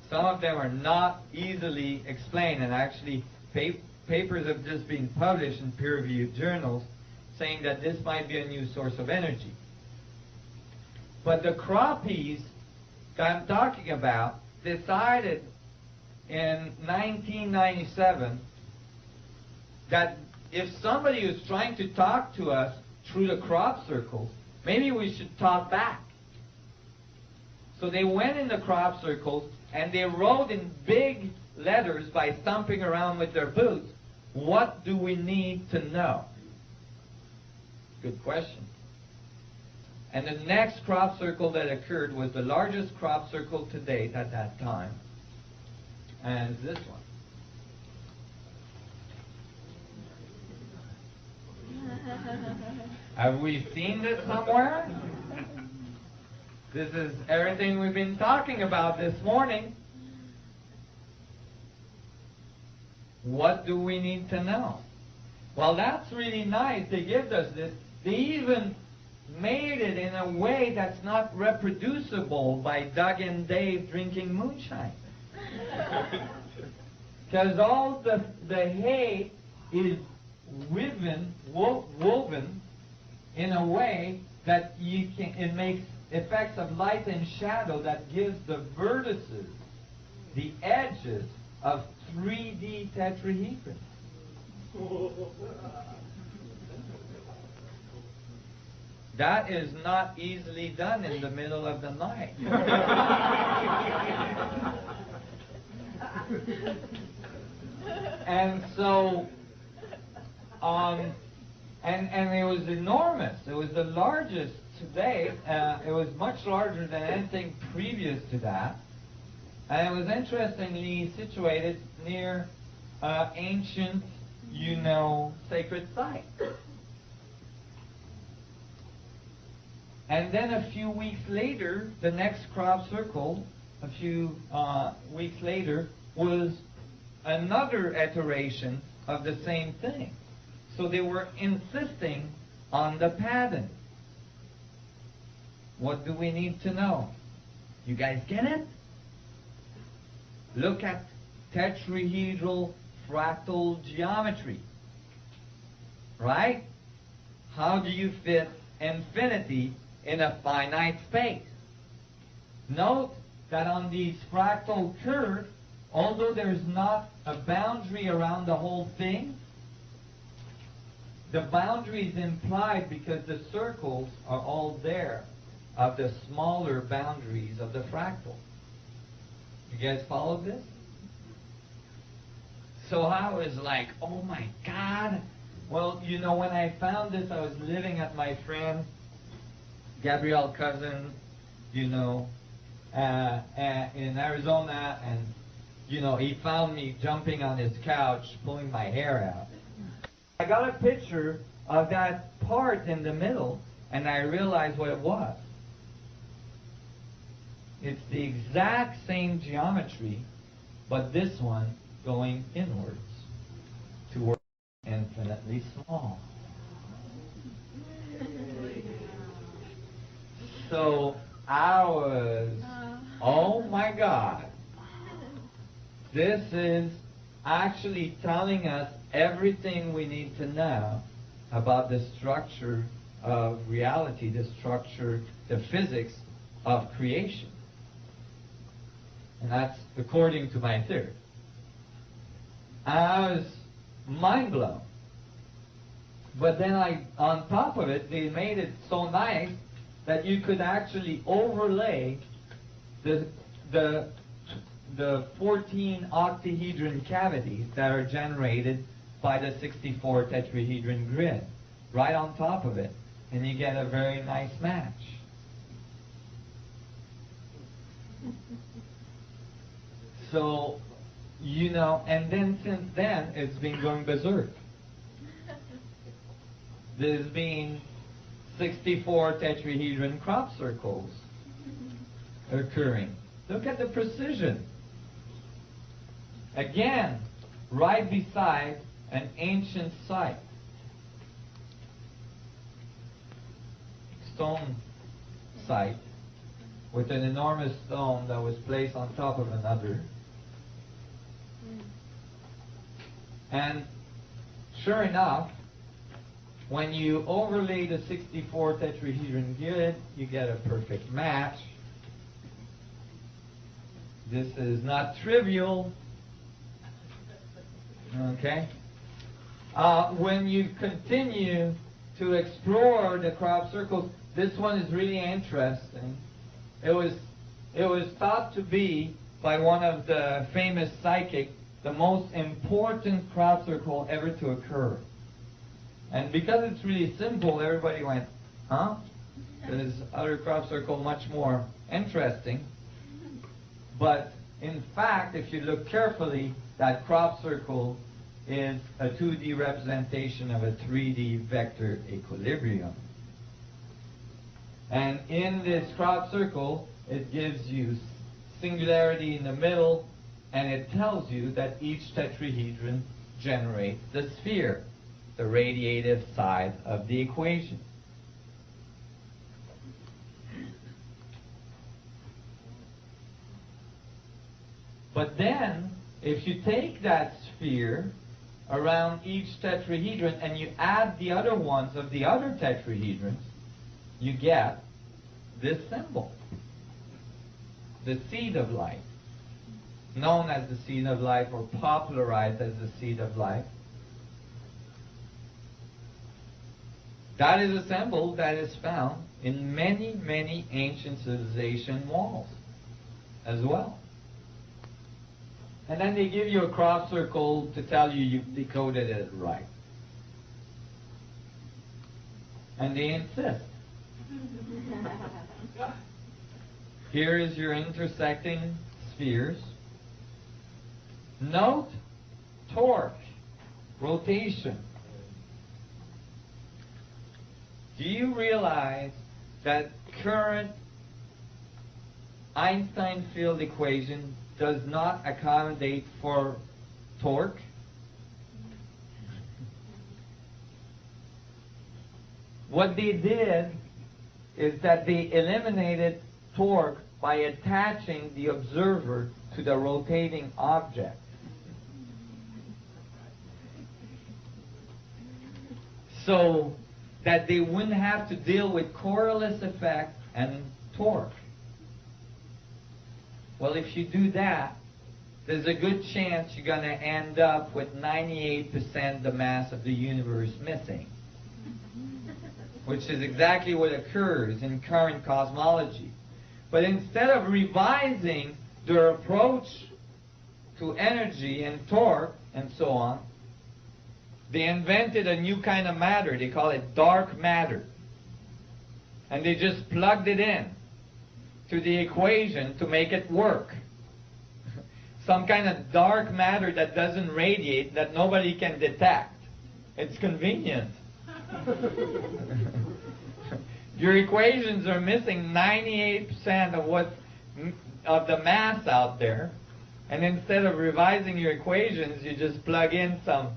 Some of them are not easily explained, and actually papers have just been published in peer-reviewed journals saying that this might be a new source of energy. But the croppies that I'm talking about decided in 1997 that if somebody is trying to talk to us through the crop circles, maybe we should talk back. So they went in the crop circles and they wrote in big letters by stomping around with their boots, what do we need to know? Good question. And the next crop circle that occurred was the largest crop circle to date at that time. And it's this one. Have we seen this somewhere? This is everything we've been talking about this morning. What do we need to know? Well, that's really nice. They give us this. They even made it in a way that's not reproducible by Doug and Dave drinking moonshine. Because all the hay is woven in a way that it makes effects of light and shadow that gives the vertices, the edges of 3D tetrahedrons. That is not easily done in the middle of the night. And so, and it was enormous. It was the largest to date. It was much larger than anything previous to that. And it was interestingly situated near ancient, sacred site. And then a few weeks later, the next crop circle, a few weeks later, was another iteration of the same thing. So they were insisting on the pattern. What do we need to know? You guys get it? Look at tetrahedral fractal geometry. Right? How do you fit infinity in a finite space? Note that on these fractal curves, although there's not a boundary around the whole thing, the boundary is implied because the circles are all there of the smaller boundaries of the fractal. You guys follow this? So I was like, oh my God. Well, when I found this, I was living at my friend Gabrielle Cousin, in Arizona, and he found me jumping on his couch, pulling my hair out. I got a picture of that part in the middle, and I realized what it was. It's the exact same geometry, but this one going inwards towards infinitely small. So I was, oh my God, this is actually telling us everything we need to know about the structure of reality, the structure, the physics of creation. And that's according to my theory. I was mind blown. But then on top of it, they made it so nice that you could actually overlay the 14 octahedron cavities that are generated by the 64 tetrahedron grid right on top of it, and you get a very nice match. So, and then since then, it's been going berserk. There's been 64 tetrahedron crop circles occurring. Look at the precision. Again, right beside an ancient site. Stone site with an enormous stone that was placed on top of another. And sure enough, when you overlay the 64 tetrahedron grid, you get a perfect match. This is not trivial. Okay? When you continue to explore the crop circles, this one is really interesting. It was thought to be, by one of the famous psychics, the most important crop circle ever to occur. And because it's really simple, everybody went, huh? There's other crop circle much more interesting. But in fact, if you look carefully, that crop circle is a 2D representation of a 3D vector equilibrium. And in this crop circle, it gives you singularity in the middle, and it tells you that each tetrahedron generates the sphere, the radiative side of the equation. But then, if you take that sphere around each tetrahedron and you add the other ones of the other tetrahedrons, you get this symbol, the seed of life, known as the seed of life or popularized as the seed of life. That is a symbol that is found in many, many ancient civilization walls as well. And then they give you a crop circle to tell you you've decoded it right. And they insist. Here is your intersecting spheres. Note torque, rotation. Do you realize that current Einstein field equation does not accommodate for torque? What they did is that they eliminated torque by attaching the observer to the rotating object. So that they wouldn't have to deal with Coriolis effect and torque. Well, if you do that, there's a good chance you're going to end up with 98% the mass of the universe missing, which is exactly what occurs in current cosmology. But instead of revising their approach to energy and torque and so on, they invented a new kind of matter. They call it dark matter. And they just plugged it in to the equation to make it work. Some kind of dark matter that doesn't radiate, that nobody can detect. It's convenient. Your equations are missing 98% of the mass out there, and instead of revising your equations, you just plug in some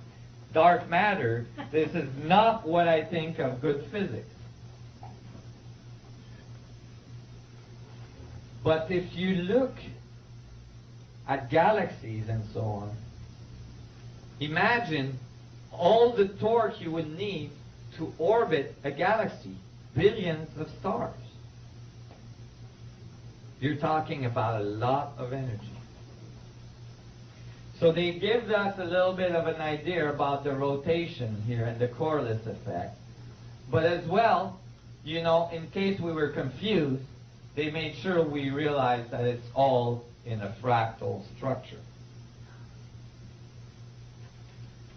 dark matter. This is not what I think of good physics. But if you look at galaxies and so on, imagine all the torque you would need to orbit a galaxy, billions of stars. You're talking about a lot of energy. So they give us a little bit of an idea about the rotation here and the Coriolis effect. But as well, you know, in case we were confused, they made sure we realized that it's all in a fractal structure.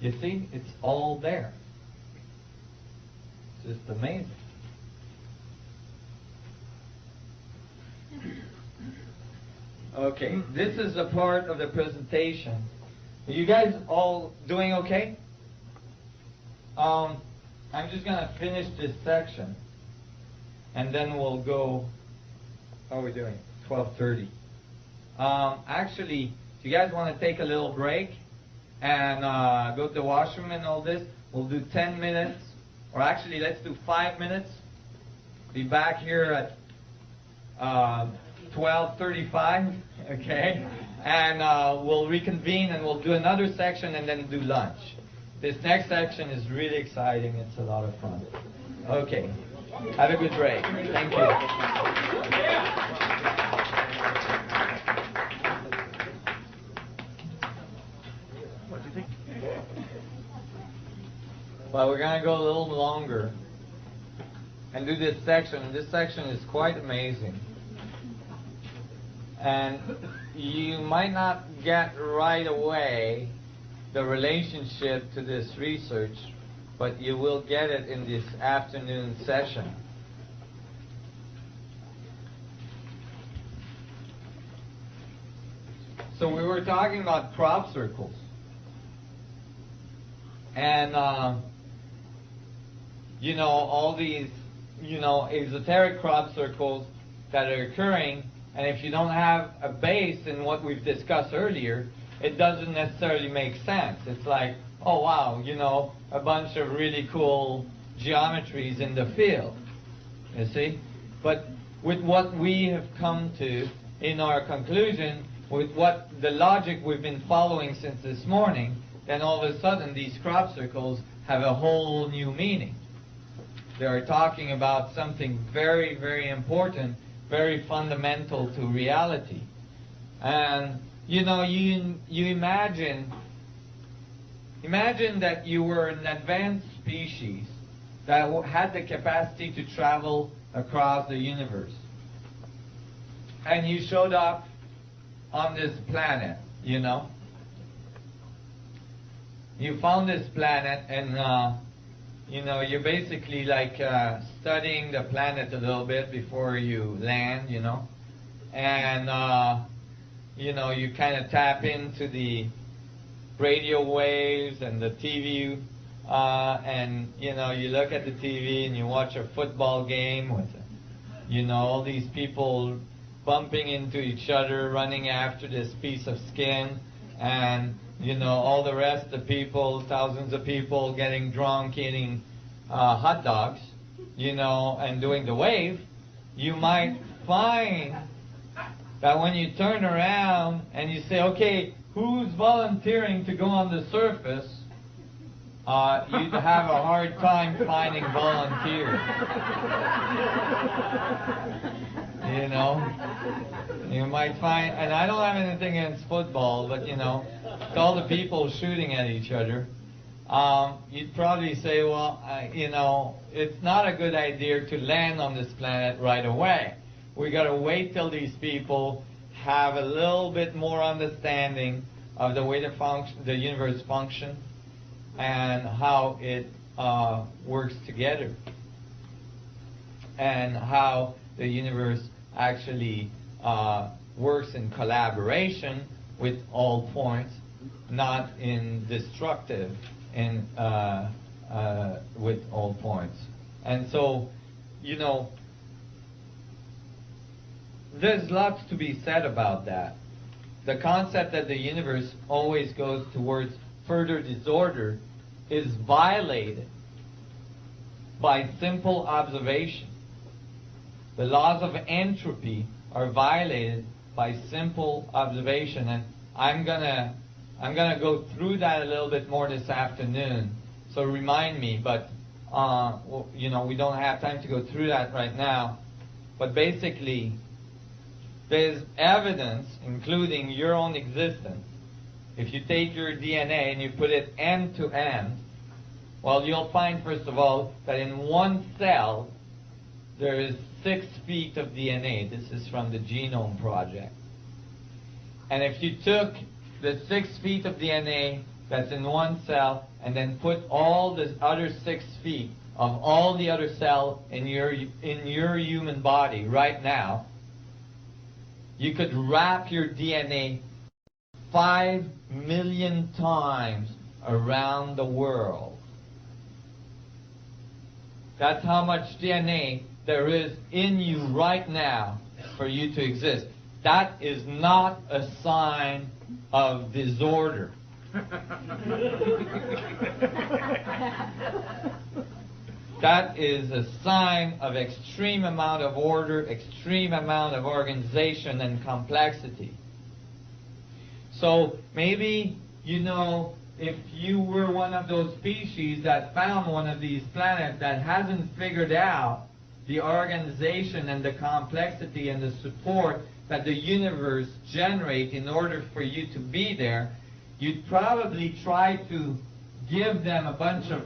You see, it's all there. It's just amazing. Okay, this is a part of the presentation. Are you guys all doing okay? I'm just going to finish this section, and then we'll go. How are we doing? 12:30. Actually, do you guys want to take a little break and go to the washroom and all this? We'll do 10 minutes, or actually, let's do 5 minutes. Be back here at 12:35, okay? And we'll reconvene and we'll do another section and then do lunch. This next section is really exciting. It's a lot of fun. Okay. Have a good break. Thank you. What do you think? Well, we're going to go a little longer and do this section. This section is quite amazing. And you might not get right away the relationship to this research, but you will get it in this afternoon session. So we were talking about crop circles. And, you know, all these, you know, esoteric crop circles that are occurring, and if you don't have a base in what we've discussed earlier, it doesn't necessarily make sense. It's like, oh wow, you know, a bunch of really cool geometries in the field, you see? But with what we have come to in our conclusion, with what the logic we've been following since this morning, then all of a sudden these crop circles have a whole new meaning. They are talking about something very, very important, very fundamental to reality. And you know, you imagine that you were an advanced species that had the capacity to travel across the universe. And you showed up on this planet, you know. You found this planet and, you know, you're basically like studying the planet a little bit before you land, you know. And, you know, you kind of tap into the radio waves and the TV, and, you know, you look at the TV and you watch a football game with, you know, all these people bumping into each other, running after this piece of skin, and, you know, all the rest of the people, thousands of people getting drunk, eating hot dogs, you know, and doing the wave. You might find that when you turn around and you say, okay, who's volunteering to go on the surface, you'd have a hard time finding volunteers. You know? You might find, and I don't have anything against football, but, you know, with all the people shooting at each other, you'd probably say, well, you know, it's not a good idea to land on this planet right away. We got to wait till these people have a little bit more understanding of the way the universe functions and how it works together, and how the universe actually works in collaboration with all points, not in destructive with all points. And so, you know, there's lots to be said about that. The concept that the universe always goes towards further disorder is violated by simple observation. The laws of entropy are violated by simple observation, and I'm gonna go through that a little bit more this afternoon. So remind me, but you know, we don't have time to go through that right now. But basically, there's evidence, including your own existence. If you take your DNA and you put it end to end, well, you'll find, first of all, that in one cell there is 6 feet of DNA. This is from the Genome Project. And if you took the 6 feet of DNA that's in one cell and then put all the other 6 feet of all the other cells in your human body right now, you could wrap your DNA 5 million times around the world. That's how much DNA there is in you right now for you to exist. That is not a sign of disorder. That is a sign of extreme amount of order, extreme amount of organization and complexity. So maybe, you know, if you were one of those species that found one of these planets that hasn't figured out the organization and the complexity and the support that the universe generates in order for you to be there, you'd probably try to give them a bunch of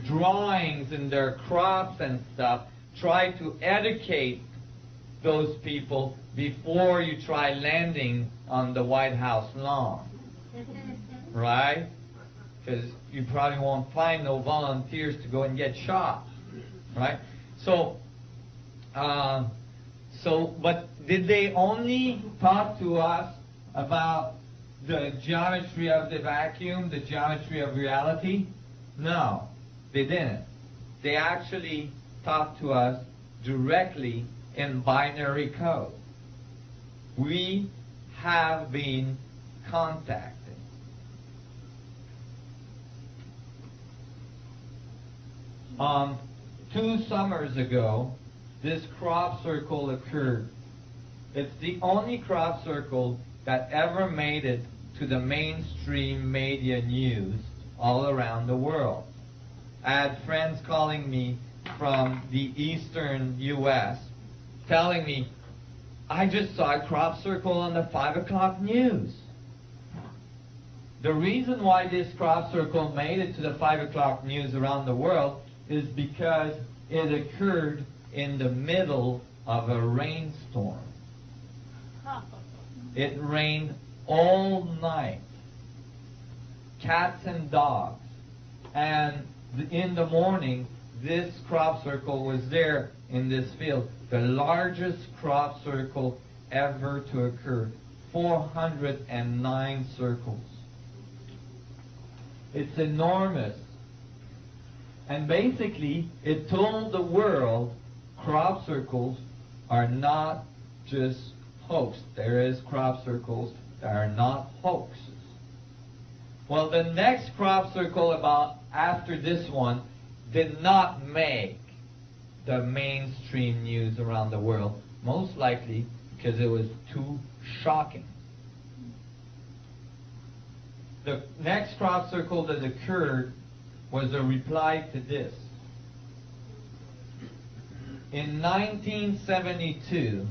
drawings in their crops and stuff, try to educate those people before you try landing on the White House lawn. Right? Because you probably won't find no volunteers to go and get shot. Right? So, but did they only talk to us about the geometry of the vacuum, the geometry of reality? No, they didn't. They actually talked to us directly in binary code. We have been contacted. 2 summers ago, this crop circle occurred. It's the only crop circle that ever made it to the mainstream media news all around the world. I had friends calling me from the eastern U.S. telling me, I just saw a crop circle on the 5 o'clock news. The reason why this crop circle made it to the 5 o'clock news around the world is because it occurred in the middle of a rainstorm. It rained all night. Cats and dogs. And in the morning, this crop circle was there in this field. The largest crop circle ever to occur. 409 circles. It's enormous. And basically, it told the world crop circles are not just hoax. There is crop circles that are not hoaxes. Well, the next crop circle about after this one did not make the mainstream news around the world, most likely because it was too shocking. The next crop circle that occurred was a reply to this. In 1972,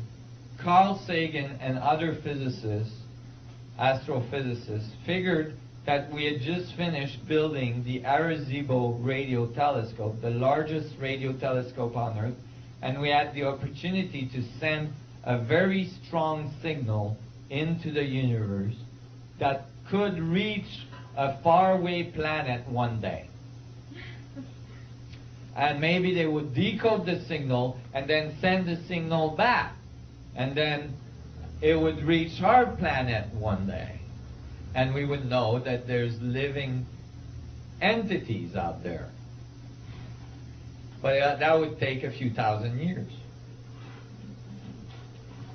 Carl Sagan and other physicists, astrophysicists, figured that we had just finished building the Arecibo radio telescope, the largest radio telescope on Earth, and we had the opportunity to send a very strong signal into the universe that could reach a faraway planet one day. And maybe they would decode the signal and then send the signal back. And then it would reach our planet one day. And we would know that there's living entities out there. But that would take a few thousand years.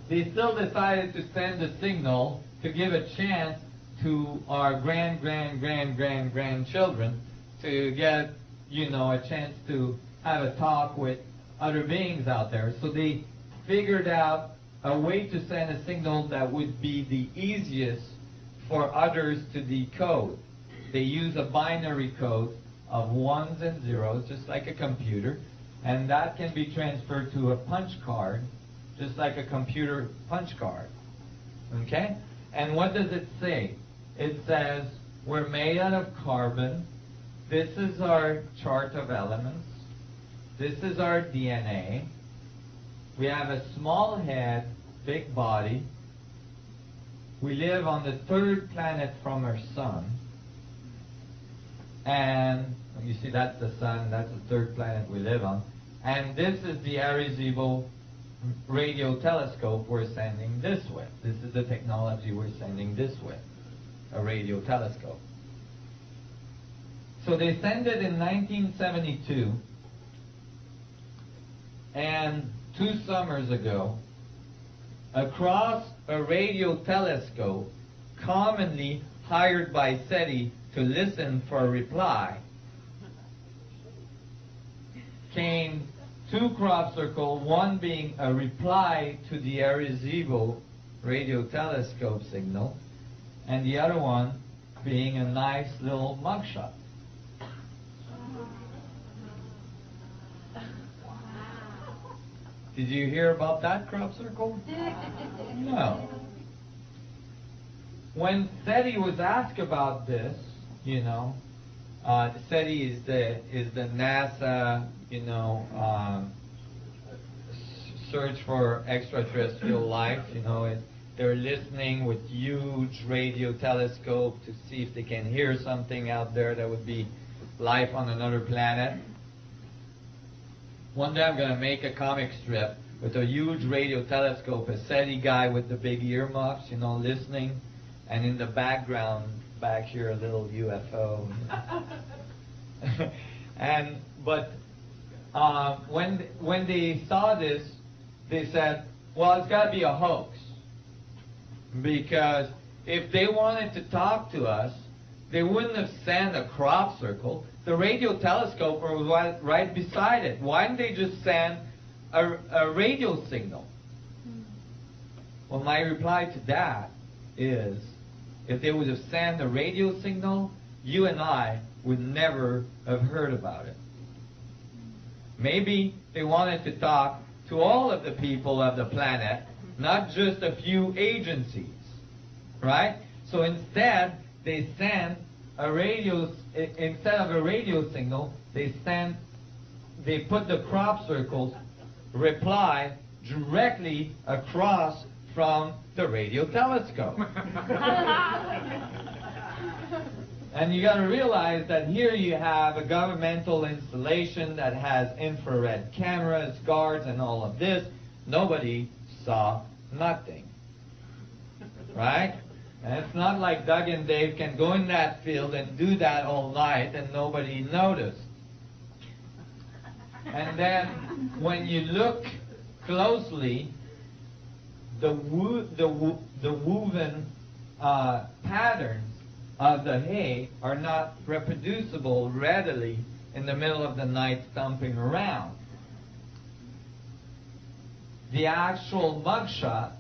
They still decided to send a signal to give a chance to our grandchildren to get, a chance to have a talk with other beings out there. So they figured out a way to send a signal that would be the easiest for others to decode. They use a binary code of ones and zeros, just like a computer, and that can be transferred to a punch card, just like a computer punch card. Okay? And what does it say? It says, we're made out of carbon. This is our chart of elements. This is our DNA. We have a small head, big body. We live on the third planet from our sun. And you see, that's the sun, that's the third planet we live on. And this is the Arecibo radio telescope we're sending this with. This is the technology we're sending this with, a radio telescope. So they sent it in 1972, and 2 summers ago, across a radio telescope commonly hired by SETI to listen for a reply, came 2 crop circles, one being a reply to the Arecibo radio telescope signal, and the other one being a nice little mugshot. Did you hear about that crop circle? No. When SETI was asked about this, SETI is the NASA, search for extraterrestrial life. They're listening with huge radio telescope to see if they can hear something out there that would be life on another planet. One day I'm going to make a comic strip with a huge radio telescope, a SETI guy with the big earmuffs, listening, and in the background, back here, a little UFO. When they saw this, they said, well, it's got to be a hoax. Because if they wanted to talk to us, they wouldn't have sent a crop circle. The radio telescope was right beside it. Why didn't they just send a radio signal? Well, my reply to that is, if they would have sent a radio signal, you and I would never have heard about it. Maybe they wanted to talk to all of the people of the planet, not just a few agencies, right? So instead, they sent a radio, instead of a radio signal, they put the crop circles reply directly across from the radio telescope. And you got to realize that here you have a governmental installation that has infrared cameras, guards, and all of this. Nobody saw nothing. Right? And it's not like Doug and Dave can go in that field and do that all night and nobody noticed. And then when you look closely, the woven patterns of the hay are not reproducible readily in the middle of the night stomping around. The actual mugshot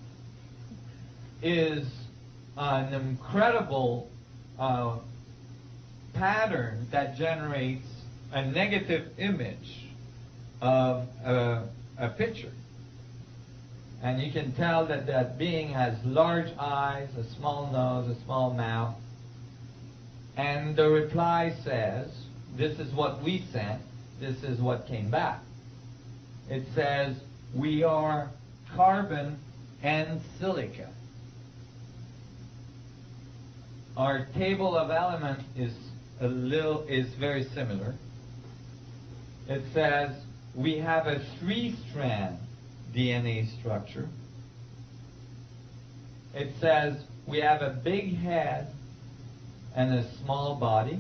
is an incredible pattern that generates a negative image of a picture. And you can tell that that being has large eyes, a small nose, a small mouth. And the reply says, this is what we sent, this is what came back. It says, we are carbon and silica. Our table of elements is very similar. It says we have a 3-strand DNA structure. it says we have a big head and a small body.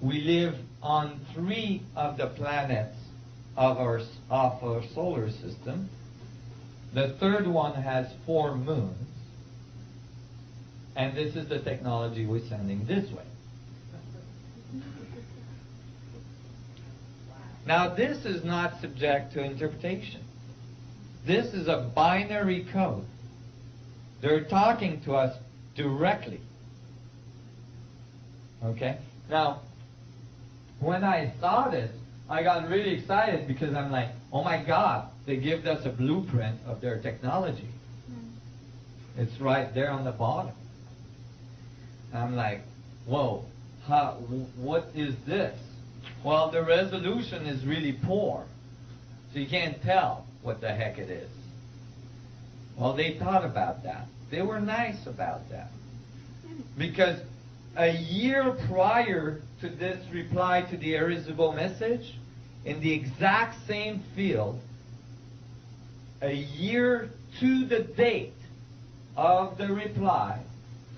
We live on 3 of the planets of our solar system. The third one has 4 moons. And this is the technology we're sending this way. Now, this is not subject to interpretation. This is a binary code. They're talking to us directly. Okay? Now, when I saw this, I got really excited because I'm like, oh my God, they give us a blueprint of their technology. It's right there on the bottom. I'm like, whoa, what is this? Well, the resolution is really poor, so you can't tell what the heck it is. Well, they thought about that. They were nice about that. Because a year prior to this reply to the irresistible message, in the exact same field, a year to the date of the reply,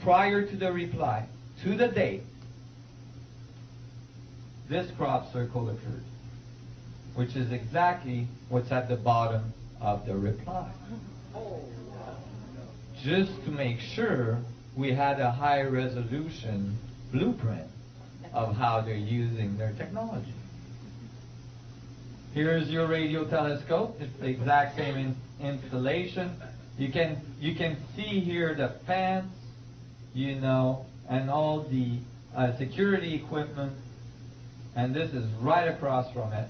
prior to the reply, to the date, this crop circle occurred, which is exactly what's at the bottom of the reply. Just to make sure we had a high resolution blueprint of how they're using their technology. Here's your radio telescope. It's the exact same installation. You can see here the fence, you know, and all the security equipment, and this is right across from it,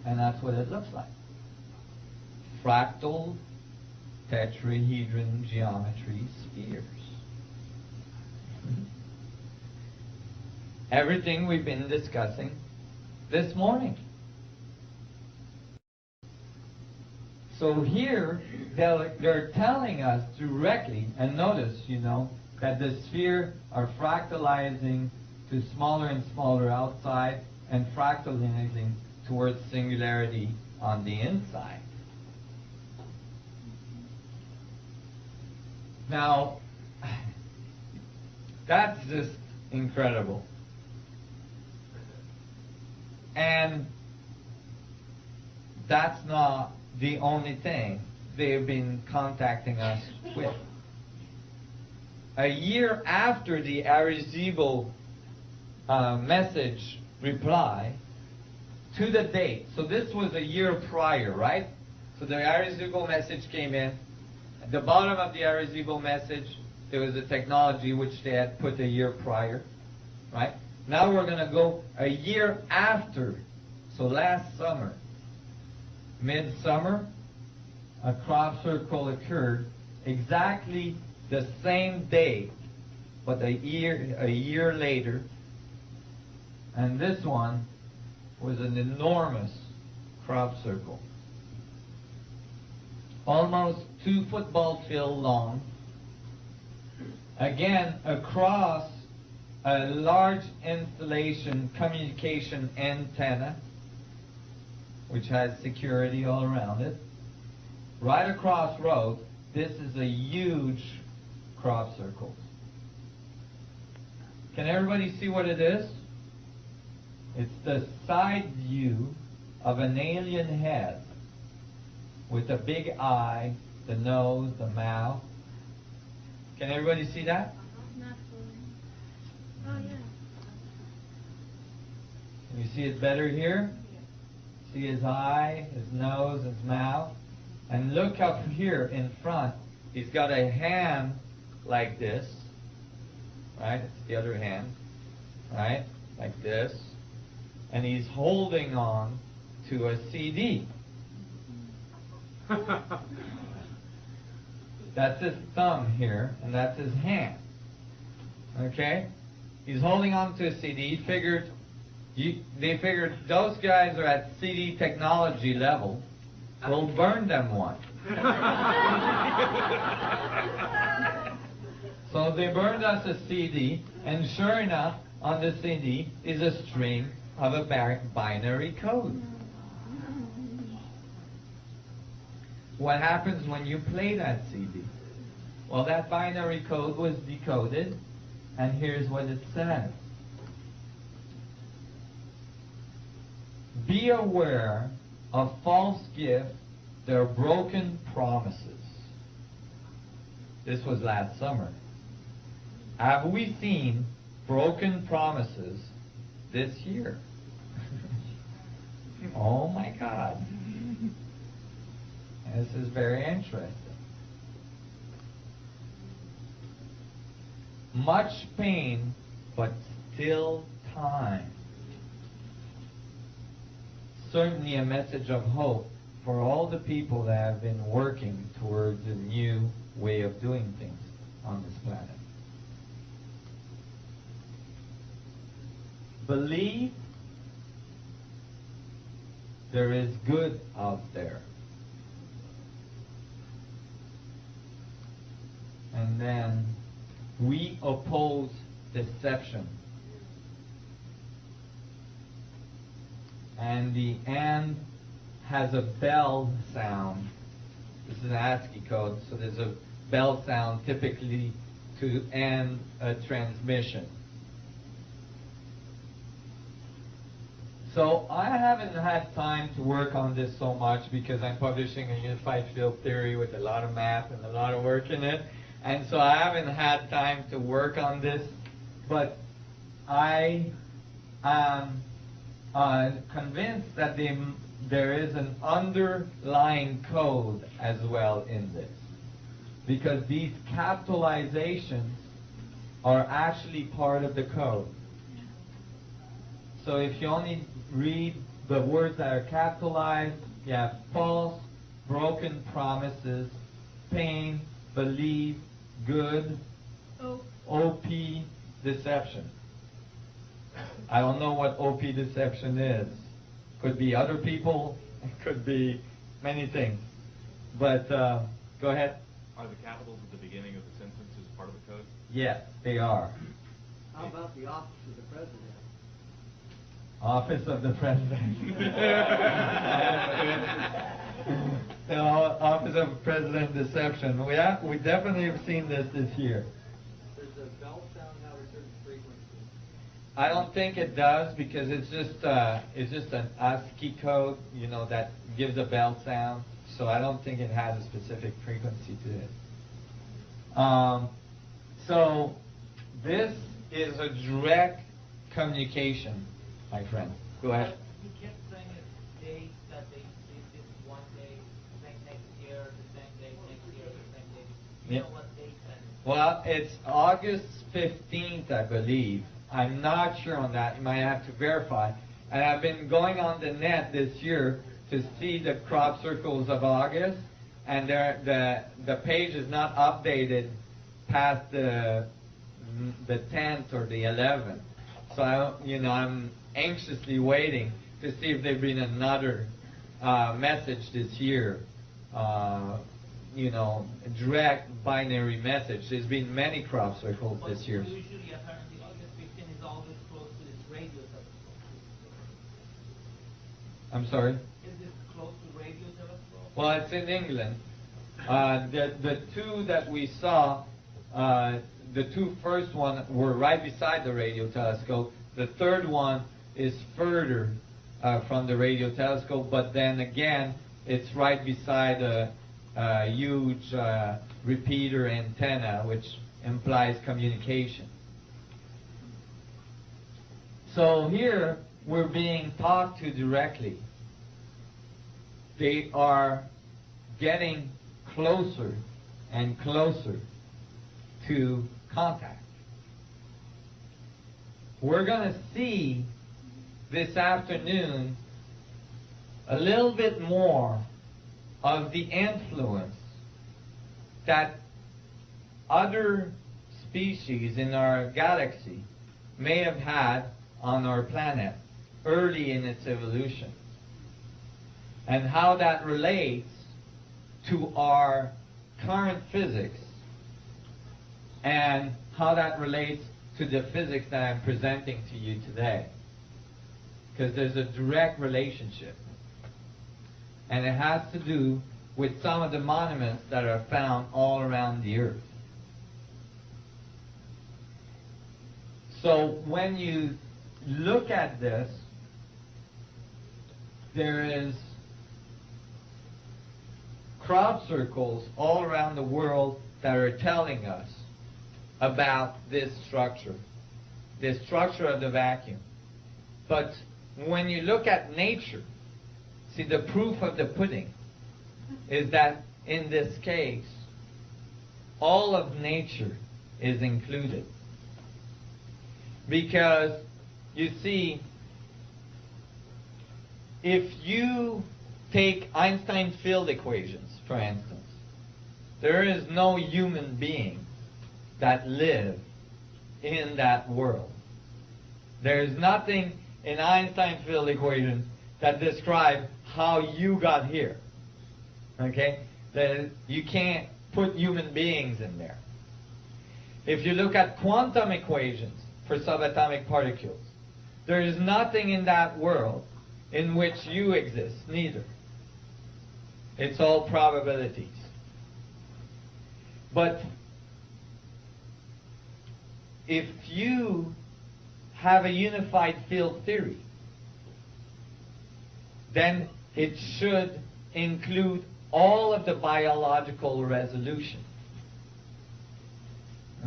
and that's what it looks like. Fractal tetrahedron geometry spheres. Everything we've been discussing this morning. So here, they're telling us directly, and notice, you know, that the sphere are fractalizing to smaller and smaller outside and fractalizing towards singularity on the inside. Now, that's just incredible. And that's not the only thing they've been contacting us with. A year after the irresistible message reply, to the date, so this was a year prior, right? So the irresistible message came in. At the bottom of the irresistible message, there was a technology which they had put a year prior, right? Now we're going to go a year after, so last summer, midsummer, a crop circle occurred exactly the same day, but a year later, and this one was an enormous crop circle, almost 2 football field long, again across a large installation communication antenna, which has security all around it. Right across road, this is a huge crop circle. Can everybody see what it is? It's the side view of an alien head with a big eye, the nose, the mouth. Can everybody see that? Not fully. Oh, yeah. Can you see it better here? See his eye, his nose, his mouth. And look up here in front. He's got a hand like this. Right? It's the other hand. Right? Like this. And he's holding on to a CD. That's his thumb here, and that's his hand. Okay? He's holding on to a CD. They figured those guys are at CD technology level. We'll burn them one. So they burned us a CD, and sure enough, on the CD is a string of a binary code. what happens when you play that CD? Well, that binary code was decoded, and here's what it says. Be aware of false gifts, they're broken promises. This was last summer. Have we seen broken promises this year? Oh my God. This is very interesting. Much pain, but still time. Certainly a message of hope for all the people that have been working towards a new way of doing things on this planet. Believe there is good out there. And then we oppose deception. And the and has a bell sound. This is an ASCII code, so there's a bell sound typically to end a transmission. So I haven't had time to work on this so much because I'm publishing a unified field theory with a lot of math and a lot of work in it. And so I haven't had time to work on this, but I am convinced that there is an underlying code as well in this. Because these capitalizations are actually part of the code. So if you only read the words that are capitalized, you have false, broken promises, pain, believe, good, OP, deception. I don't know what OP deception is. Could be other people, it could be many things. But go ahead. Are the capitals at the beginning of the sentences part of the code? Yes, they are. How about the office of the president? Office of the President. The Office of President deception. We definitely have seen this year. Does the bell sound have a certain frequency? I don't think it does because it's just an ASCII code, you know, that gives a bell sound. So I don't think it has a specific frequency to it. So this is a direct communication, my friend. Go ahead. He kept saying dates that they did this one day, next year, the same date, next year, the same date. You know what date that is? Well, it's August 15th, I believe. I'm not sure on that. You might have to verify. And I've been going on the net this year to see the crop circles of August, and the page is not updated past the 10th or the 11th. So I'm anxiously waiting to see if there's been another message this year. Direct binary message. There's been many crop circles this year. Usually, apparently, August 15 is always close to this radio telescope. I'm sorry? Is this close to radio telescope? Well, it's in England. The two that we saw, the two first one were right beside the radio telescope. The third one is further from the radio telescope, but then again, it's right beside a huge repeater antenna, which implies communication. So here, we're being talked to directly. They are getting closer and closer to contact. We're going to see this afternoon a little bit more of the influence that other species in our galaxy may have had on our planet early in its evolution, and how that relates to our current physics, and how that relates to the physics that I'm presenting to you today. Because there's a direct relationship. And it has to do with some of the monuments that are found all around the earth. So when you look at this, there is crop circles all around the world that are telling us about this structure of the vacuum. But when you look at nature, see, the proof of the pudding is that in this case, all of nature is included. Because, you see, if you take Einstein's field equations, for instance, there is no human being that live in that world. There is nothing in Einstein's field equations that describe how you got here. Okay? You can't put human beings in there. If you look at quantum equations for subatomic particles, there is nothing in that world in which you exist, neither. It's all probabilities. But if you have a unified field theory, then it should include all of the biological resolution.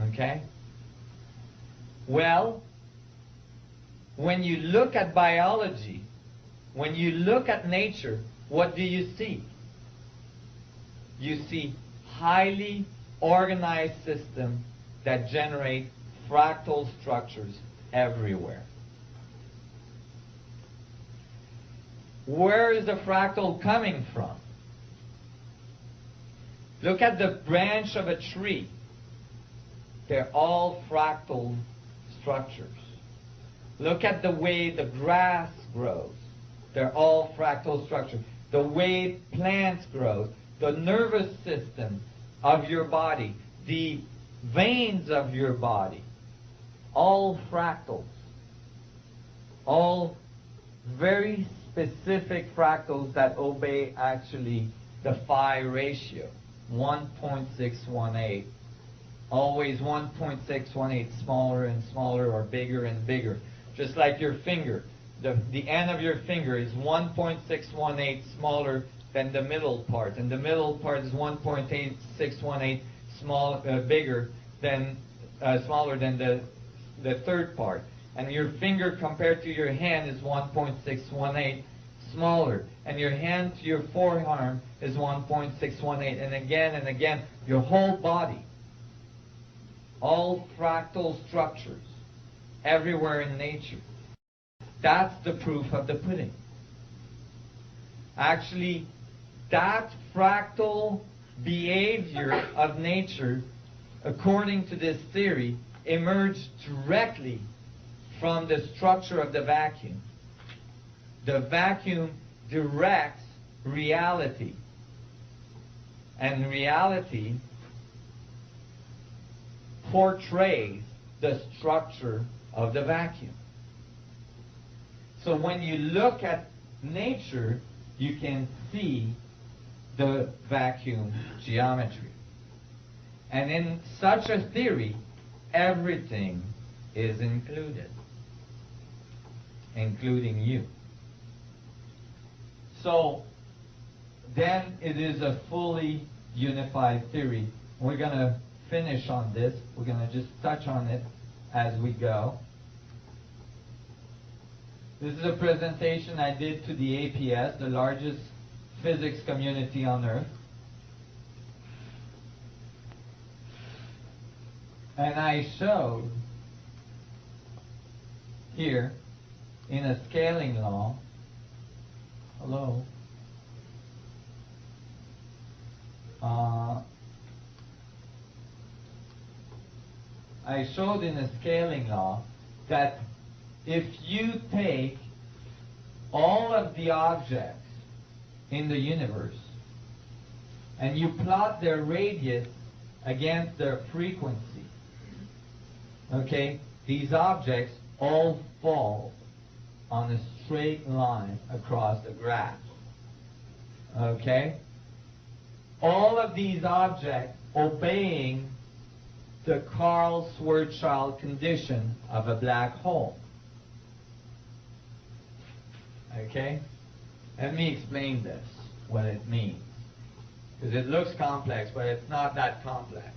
Okay? Well, when you look at biology, when you look at nature, what do you see? You see highly organized systems that generate fractal structures everywhere. Where is the fractal coming from? Look at the branch of a tree. They're all fractal structures. Look at the way the grass grows. They're all fractal structures. The way plants grow, the nervous system of your body, the veins of your body, all fractals. All very specific fractals that obey actually the phi ratio, 1.618. Always 1.618, smaller and smaller or bigger and bigger. Just like your finger. The end of your finger is 1.618 smaller than the middle part, and the middle part is 1.618 bigger than smaller than the third part. And your finger compared to your hand is 1.618 smaller, and your hand to your forearm is 1.618, and again, your whole body. All fractal structures everywhere in nature. That's the proof of the pudding. Actually, that fractal behavior of nature, according to this theory, emerged directly from the structure of the vacuum. The vacuum directs reality, and reality portrays the structure of the vacuum. So when you look at nature, you can see the vacuum geometry. And in such a theory, everything is included, including you. So then it is a fully unified theory. We're going to finish on this. We're going to just touch on it as we go. This is a presentation I did to the APS, the largest physics community on Earth. And I showed here in a scaling law, hello, I showed in a scaling law that if you take all of the objects in the universe and you plot their radius against their frequency, okay, these objects all fall on a straight line across the graph. Okay? all of these objects obeying the Karl Schwarzschild condition of a black hole. Okay? Let me explain this, what it means. Because it looks complex, but it's not that complex.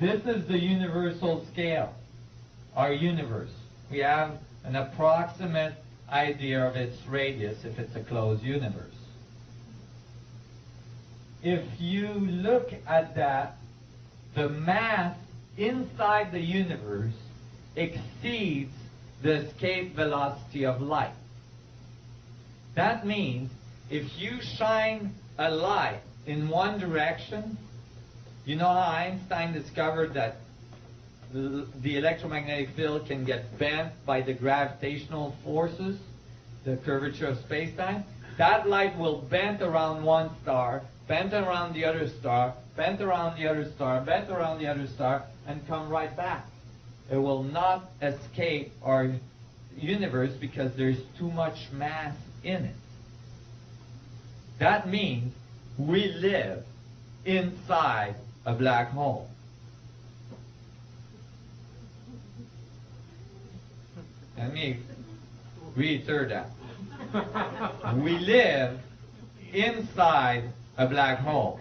This is the universal scale, our universe. We have an approximate idea of its radius if it's a closed universe. If you look at that, the mass inside the universe exceeds the escape velocity of light. That means if you shine a light in one direction, you know how Einstein discovered that the electromagnetic field can get bent by the gravitational forces, the curvature of space-time? That light will bend around one star, bend around the other star, bend around the other star, bend around the other star, and come right back. It will not escape our universe because there's too much mass in it. That means we live inside a black hole. Let me reiterate that. We live inside a black hole.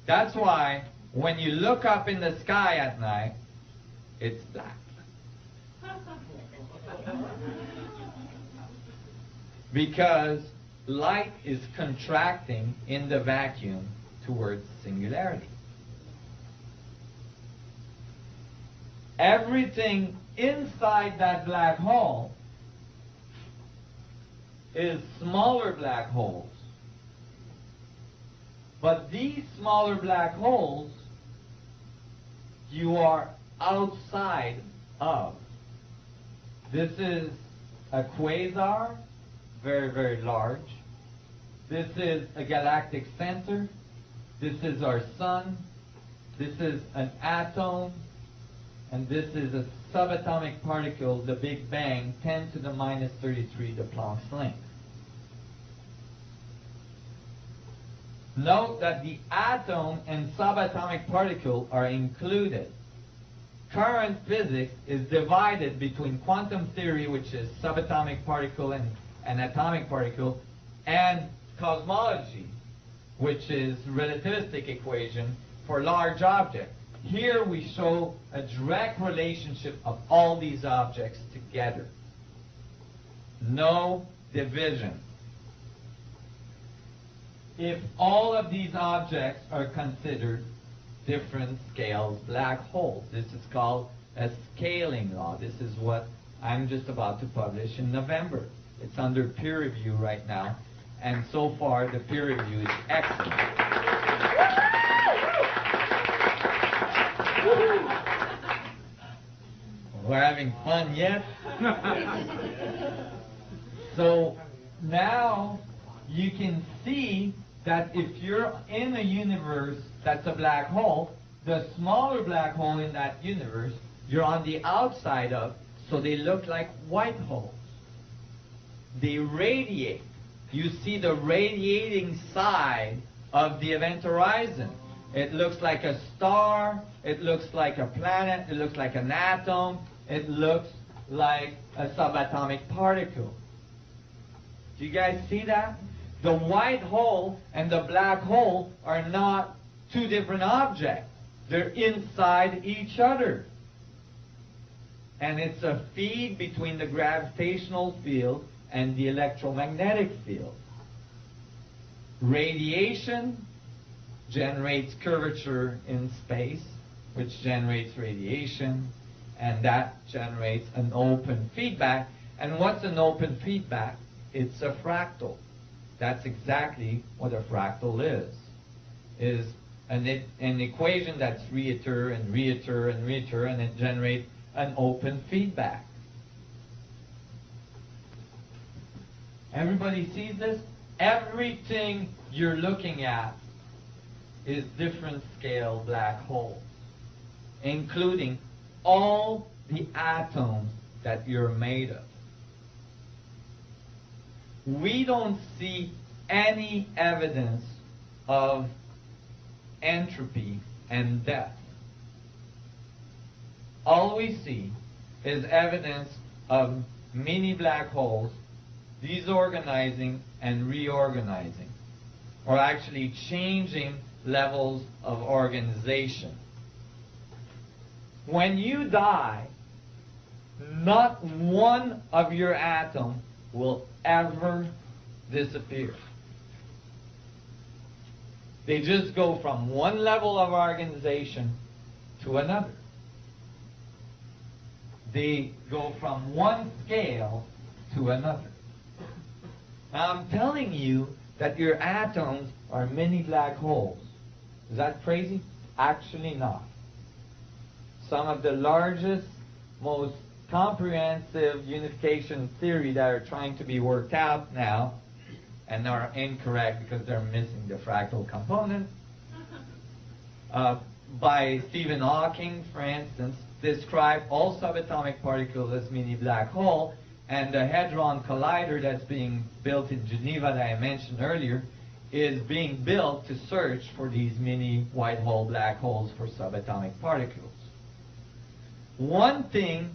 That's why when you look up in the sky at night, it's black. Because light is contracting in the vacuum towards singularity. Everything inside that black hole is smaller black holes. But these smaller black holes you are outside of. This is a quasar, very, very large. This is a galactic center. This is our sun. This is an atom. And this is a subatomic particle, the Big Bang, 10 to the minus 33, the Planck's length. Note that the atom and subatomic particle are included. Current physics is divided between quantum theory, which is subatomic particle and atomic particle, and cosmology, which is relativistic equation for large objects. Here we show a direct relationship of all these objects together. No division. If all of these objects are considered different scales black holes, this is called a scaling law. This is what I'm just about to publish in November. It's under peer review right now, and so far the peer review is excellent. We're having fun yet? So now you can see that if you're in a universe that's a black hole, the smaller black hole in that universe, you're on the outside of, so they look like white holes. They radiate. You see the radiating side of the event horizon. It looks like a star, it looks like a planet, it looks like an atom, it looks like a subatomic particle. Do you guys see that? The white hole and the black hole are not two different objects. They're inside each other. And it's a feed between the gravitational field and the electromagnetic field. Radiation generates curvature in space, which generates radiation, and that generates an open feedback. And what's an open feedback? It's a fractal. That's exactly what a fractal is an equation that's reiter and reiter and reiter, and it generates an open feedback. Everybody sees this? Everything you're looking at is different scale black holes, including all the atoms that you're made of. We don't see any evidence of entropy and death. All we see is evidence of mini black holes disorganizing and reorganizing, or actually changing levels of organization. When you die, not one of your atoms will ever disappear. They just go from one level of organization to another. They go from one scale to another. Now I'm telling you that your atoms are mini black holes. Is that crazy? Actually not. Some of the largest, most comprehensive unification theory that are trying to be worked out now, and are incorrect because they're missing the fractal component, by Stephen Hawking, for instance, describe all subatomic particles as mini black hole, and the Hadron Collider that's being built in Geneva that I mentioned earlier is being built to search for these mini white hole black holes for subatomic particles. One thing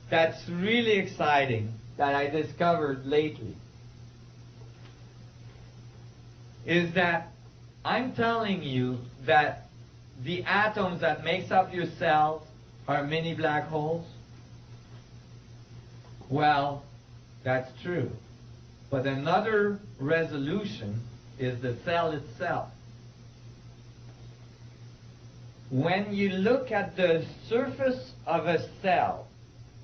that's really exciting that I discovered lately is that I'm telling you that the atoms that makes up your cells are mini black holes. Well, that's true. But another resolution is the cell itself. When you look at the surface of a cell,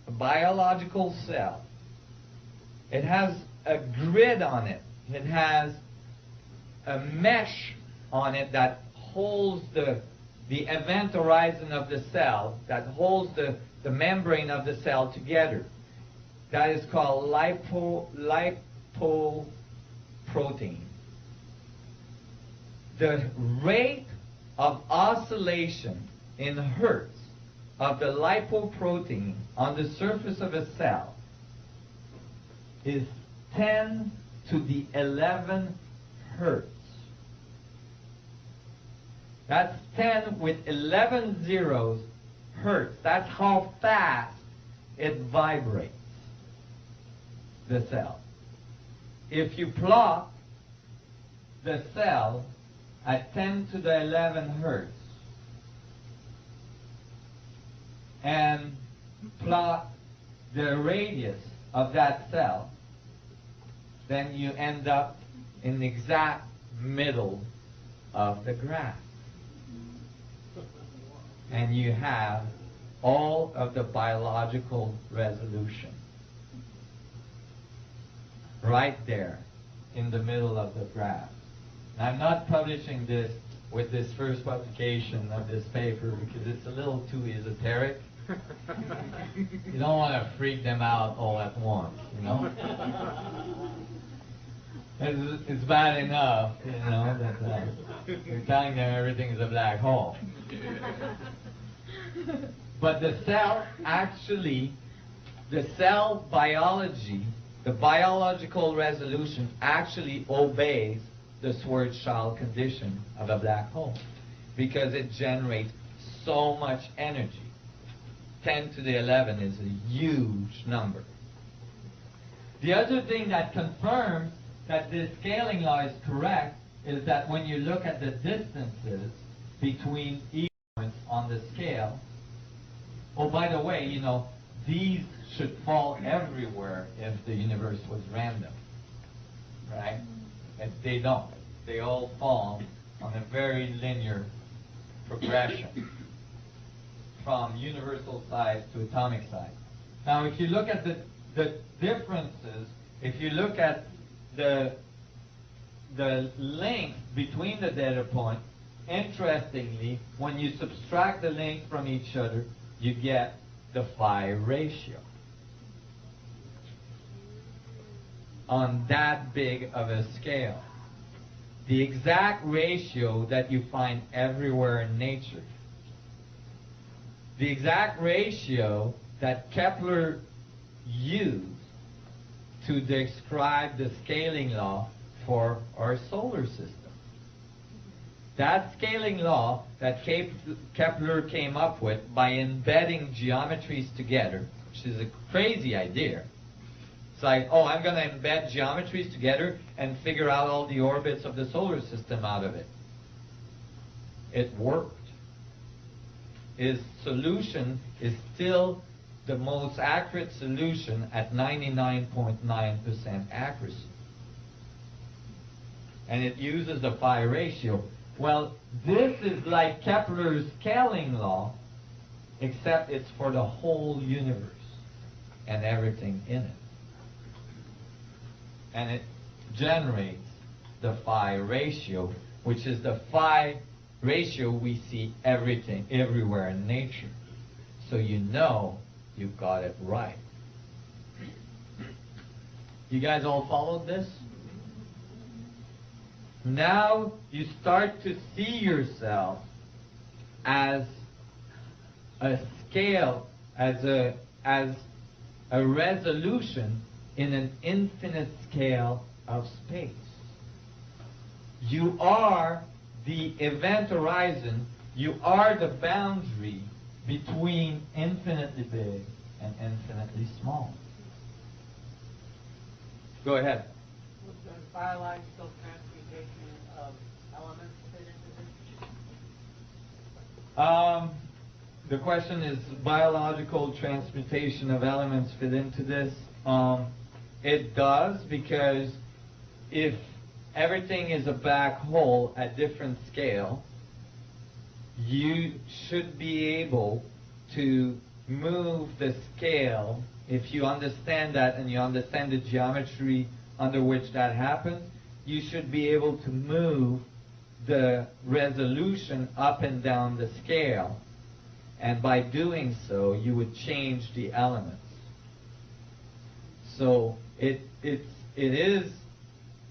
a biological cell, it has a grid on it. It has a mesh on it that holds the event horizon of the cell, that holds the membrane of the cell together. That is called lipoprotein. The rate of oscillation in hertz of the lipoprotein on the surface of a cell is 10 to the 11 hertz. That's 10 with 11 zeros hertz. That's how fast it vibrates, the cell. If you plot the cell at 10 to the 11 hertz and plot the radius of that cell, then you end up in the exact middle of the graph. And you have all of the biological resolution right there in the middle of the graph. And I'm not publishing this with this first publication of this paper because it's a little too esoteric. You don't want to freak them out all at once, you know? It's bad enough, you know, that you're telling them everything is a black hole. But the cell actually, the cell biology, the biological resolution actually obeys the Schwarzschild condition of a black hole because it generates so much energy. 10 to the 11 is a huge number. The other thing that confirms that this scaling law is correct is that when you look at the distances between each points on the scale, oh, by the way, you know, these should fall everywhere if the universe was random, right? And they don't. They all fall on a very linear progression from universal size to atomic size. Now, if you look at the differences, if you look at the length between the data points, interestingly, when you subtract the length from each other, you get the phi ratio on that big of a scale. The exact ratio that you find everywhere in nature. The exact ratio that Kepler used to describe the scaling law for our solar system. That scaling law that Kepler came up with by embedding geometries together, which is a crazy idea. It's like, oh, I'm going to embed geometries together and figure out all the orbits of the solar system out of it. It worked. His solution is still the most accurate solution at 99.9% accuracy. And it uses the phi ratio. Well, this is like Kepler's scaling law, except it's for the whole universe and everything in it. And it generates the phi ratio, which is the phi ratio we see everything, everywhere in nature. So you know you've got it right. You guys all followed this? Now you start to see yourself as a scale, as a resolution in an infinite scale of space. You are the event horizon, you are the boundary between infinitely big and infinitely small. Go ahead. Does biological transmutation of elements fit into this? The question is, biological transmutation of elements fit into this? It does, because if everything is a black hole at different scale, you should be able to move the scale. If you understand that and you understand the geometry under which that happens, you should be able to move the resolution up and down the scale. And by doing so, you would change the elements. So it is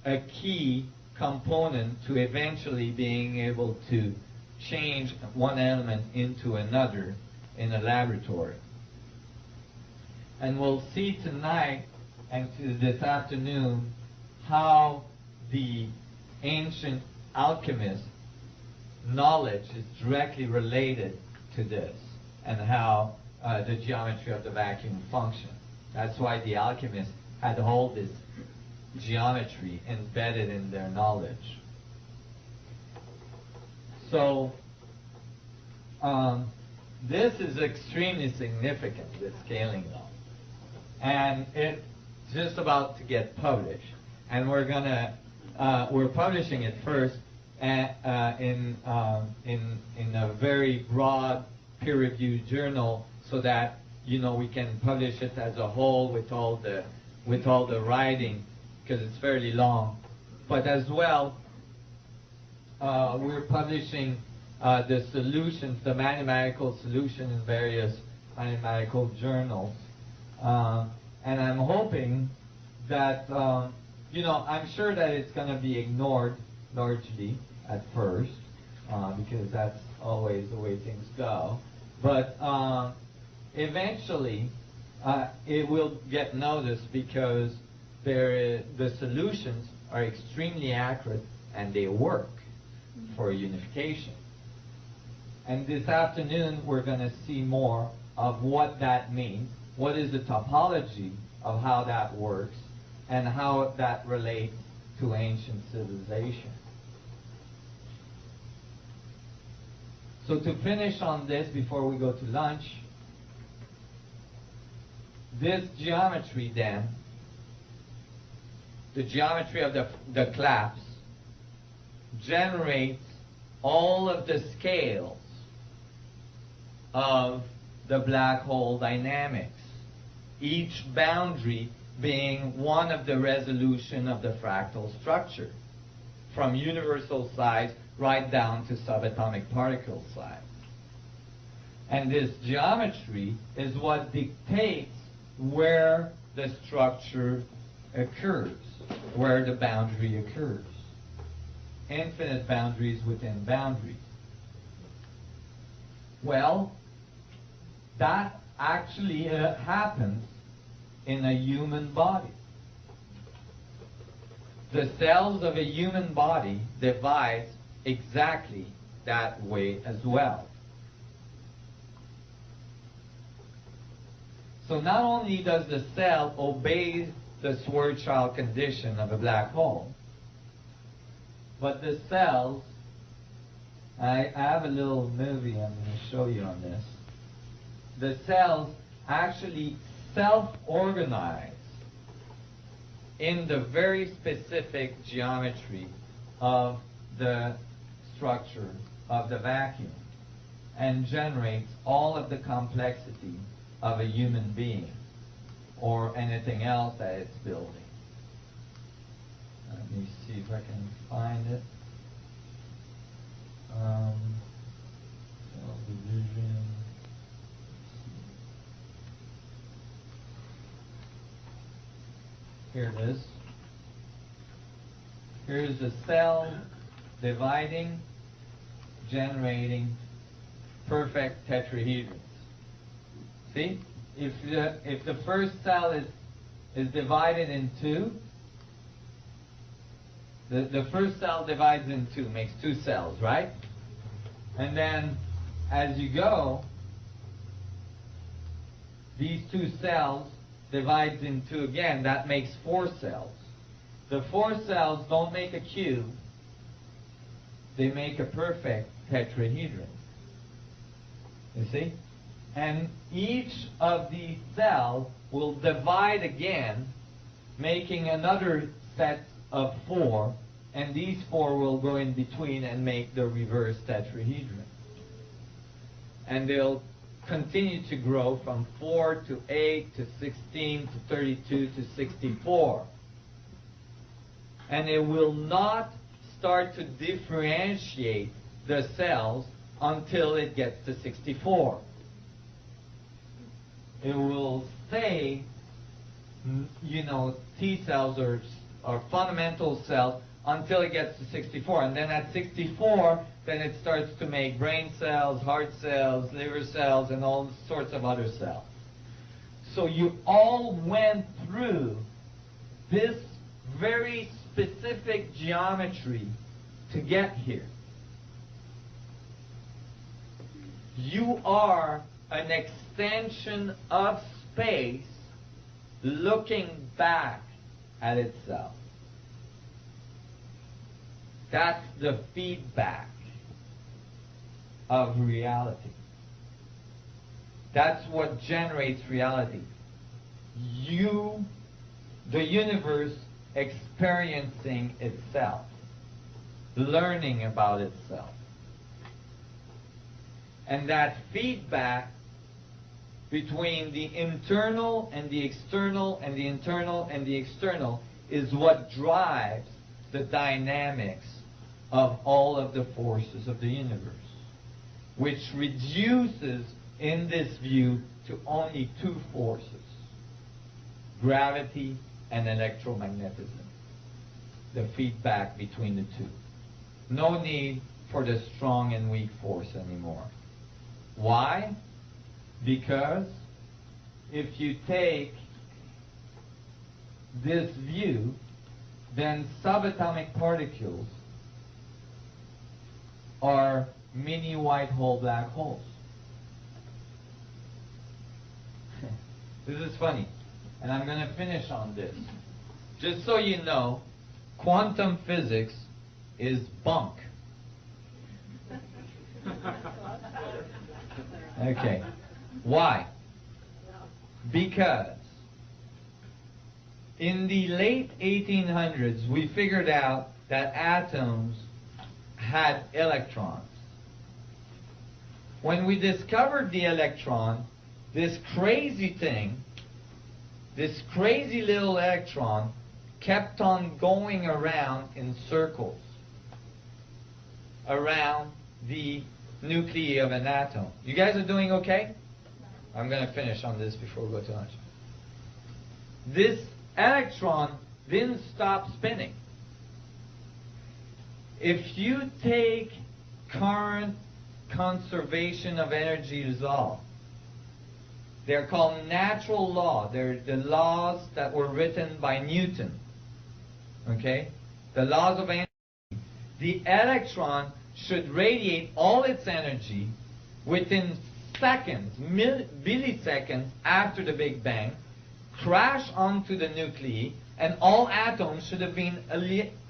a key component to eventually being able to change one element into another in a laboratory. And we'll see tonight and this afternoon how the ancient alchemist knowledge is directly related to this, and how the geometry of the vacuum functions. That's why the alchemists had all this geometry embedded in their knowledge. So this is extremely significant, this scaling law, and it's just about to get published. And we're publishing it first in a very broad peer-reviewed journal, so that we can publish it as a whole with all the writing, because it's fairly long. But as well, we're publishing the solutions, the mathematical solution, in various mathematical journals, and I'm hoping that I'm sure that it's going to be ignored largely at first, because that's always the way things go. But eventually, it will get noticed, because the solutions are extremely accurate and they work for unification. And this afternoon, we're going to see more of what that means, what is the topology of how that works, and how that relates to ancient civilization. So to finish on this before we go to lunch, this geometry then, the geometry of the collapse, generates all of the scales of the black hole dynamics, each boundary being one of the resolution of the fractal structure, from universal size right down to subatomic particle size. And this geometry is what dictates where the structure occurs, where the boundary occurs. Infinite boundaries within boundaries. Well, that actually happens in a human body. The cells of a human body divide exactly that way as well. So not only does the cell obey the Schwarzschild condition of a black hole, but the cells, I have a little movie I'm going to show you on this. The cells actually self-organize in the very specific geometry of the structure of the vacuum and generates all of the complexity of a human being or anything else that it's building. Let me see if I can find it. Cell division. Here it is. Here's the cell dividing, generating perfect tetrahedrons. See? If the first cell is divided in two, the first cell divides in two, makes two cells, right? And then as you go, these two cells divides in two again, that makes four cells. The four cells don't make a cube, they make a perfect tetrahedron. You see? And each of these cells will divide again, making another set of four, and these four will go in between and make the reverse tetrahedron. And they'll continue to grow from 4 to 8 to 16 to 32 to 64. And it will not start to differentiate the cells until it gets to 64. It will say, you know, T cells are fundamental cells until it gets to 64. And then at 64, then it starts to make brain cells, heart cells, liver cells, and all sorts of other cells. So you all went through this very specific geometry to get here. You are an extension of space looking back at itself. That's the feedback of reality. That's what generates reality. You, the universe, experiencing itself, learning about itself. And that feedback between the internal and the external and the internal and the external is what drives the dynamics of all of the forces of the universe, which reduces in this view to only two forces, gravity and electromagnetism, the feedback between the two. No need for the strong and weak force anymore. Why? Because if you take this view, then subatomic particles are mini white hole black holes. This is funny, and I'm going to finish on this. Just so you know, quantum physics is bunk. Okay. Why? Because in the late 1800s, we figured out that atoms had electrons. When we discovered the electron, this crazy thing, this crazy little electron, kept on going around in circles around the nuclei of an atom. You guys are doing okay? I'm going to finish on this before we go to lunch. This electron didn't stop spinning. If you take current conservation of energy law, they're called natural law. They're the laws that were written by Newton. Okay? The laws of energy. the electron should radiate all its energy within seconds, milliseconds after the Big Bang, crash onto the nuclei, and all atoms should have been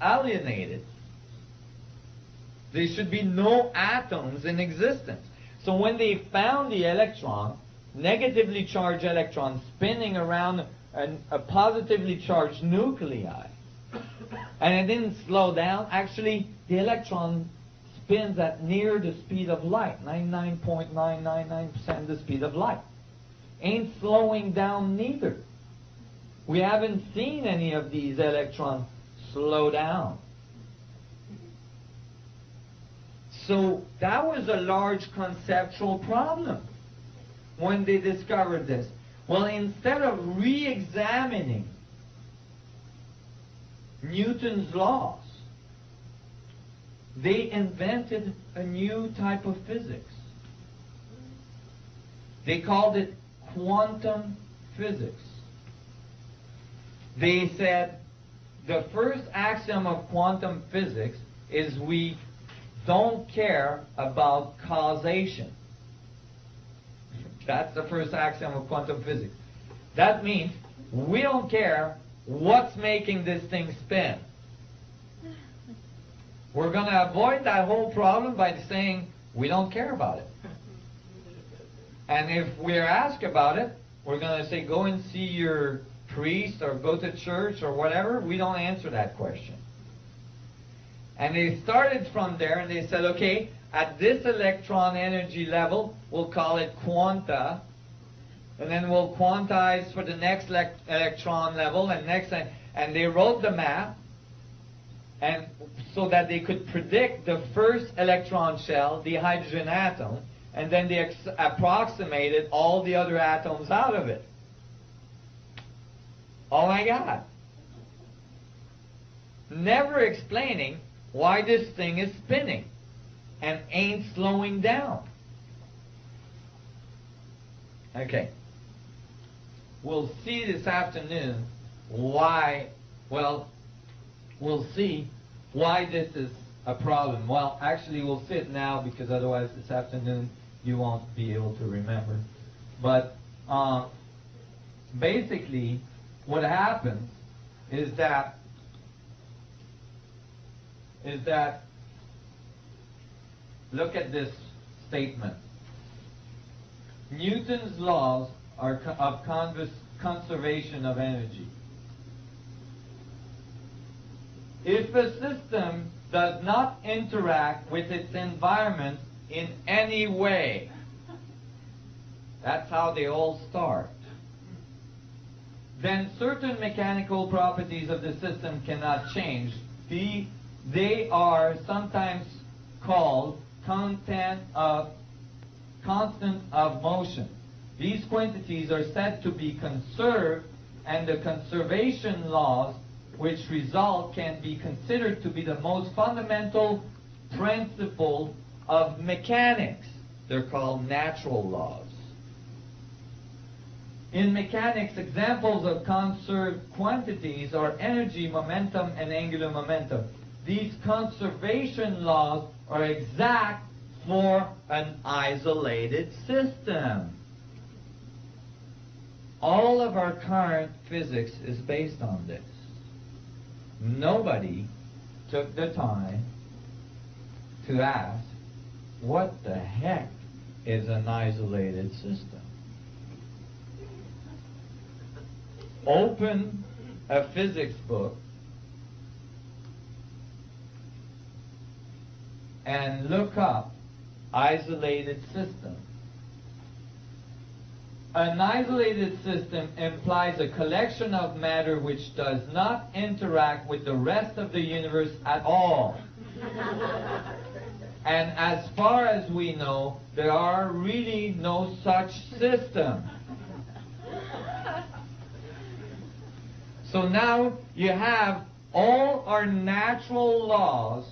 alienated. There should be no atoms in existence. So when they found the electron, negatively charged electron spinning around a positively charged nuclei, and it didn't slow down, actually the electron spins at near the speed of light, 99.999% the speed of light. Ain't slowing down neither. We haven't seen any of these electrons slow down. So that was a large conceptual problem when they discovered this. Well, instead of re-examining Newton's laws, they invented a new type of physics. They called it quantum physics. They said the first axiom of quantum physics is we don't care about causation. That's the first axiom of quantum physics. That means we don't care what's making this thing spin. We're going to avoid that whole problem by saying we don't care about it. And if we're asked about it, we're going to say go and see your priest or go to church or whatever. We don't answer that question. And they started from there and they said, okay, at this electron energy level, we'll call it quanta. And then we'll quantize for the next electron level and next. And they wrote the math, and so that they could predict the first electron shell, the hydrogen atom, and then they approximated all the other atoms out of it. Oh my God. Never explaining why this thing is spinning and ain't slowing down. Okay. We'll see this afternoon why, well, we'll see why this is a problem. Well, actually we'll see it now because otherwise this afternoon you won't be able to remember. But basically what happens is that look at this statement. Newton's laws are of conservation of energy. If a system does not interact with its environment in any way, that's how they all start, then certain mechanical properties of the system cannot change. They are sometimes called constant of motion. These quantities are said to be conserved, and the conservation laws which result can be considered to be the most fundamental principle of mechanics. They're called natural laws. In mechanics, examples of conserved quantities are energy, momentum, and angular momentum. These conservation laws are exact for an isolated system. All of our current physics is based on this. Nobody took the time to ask, what the heck is an isolated system? Open a physics book and look up isolated system. An isolated system implies a collection of matter which does not interact with the rest of the universe at all. And as far as we know, there are really no such system. So now you have all our natural laws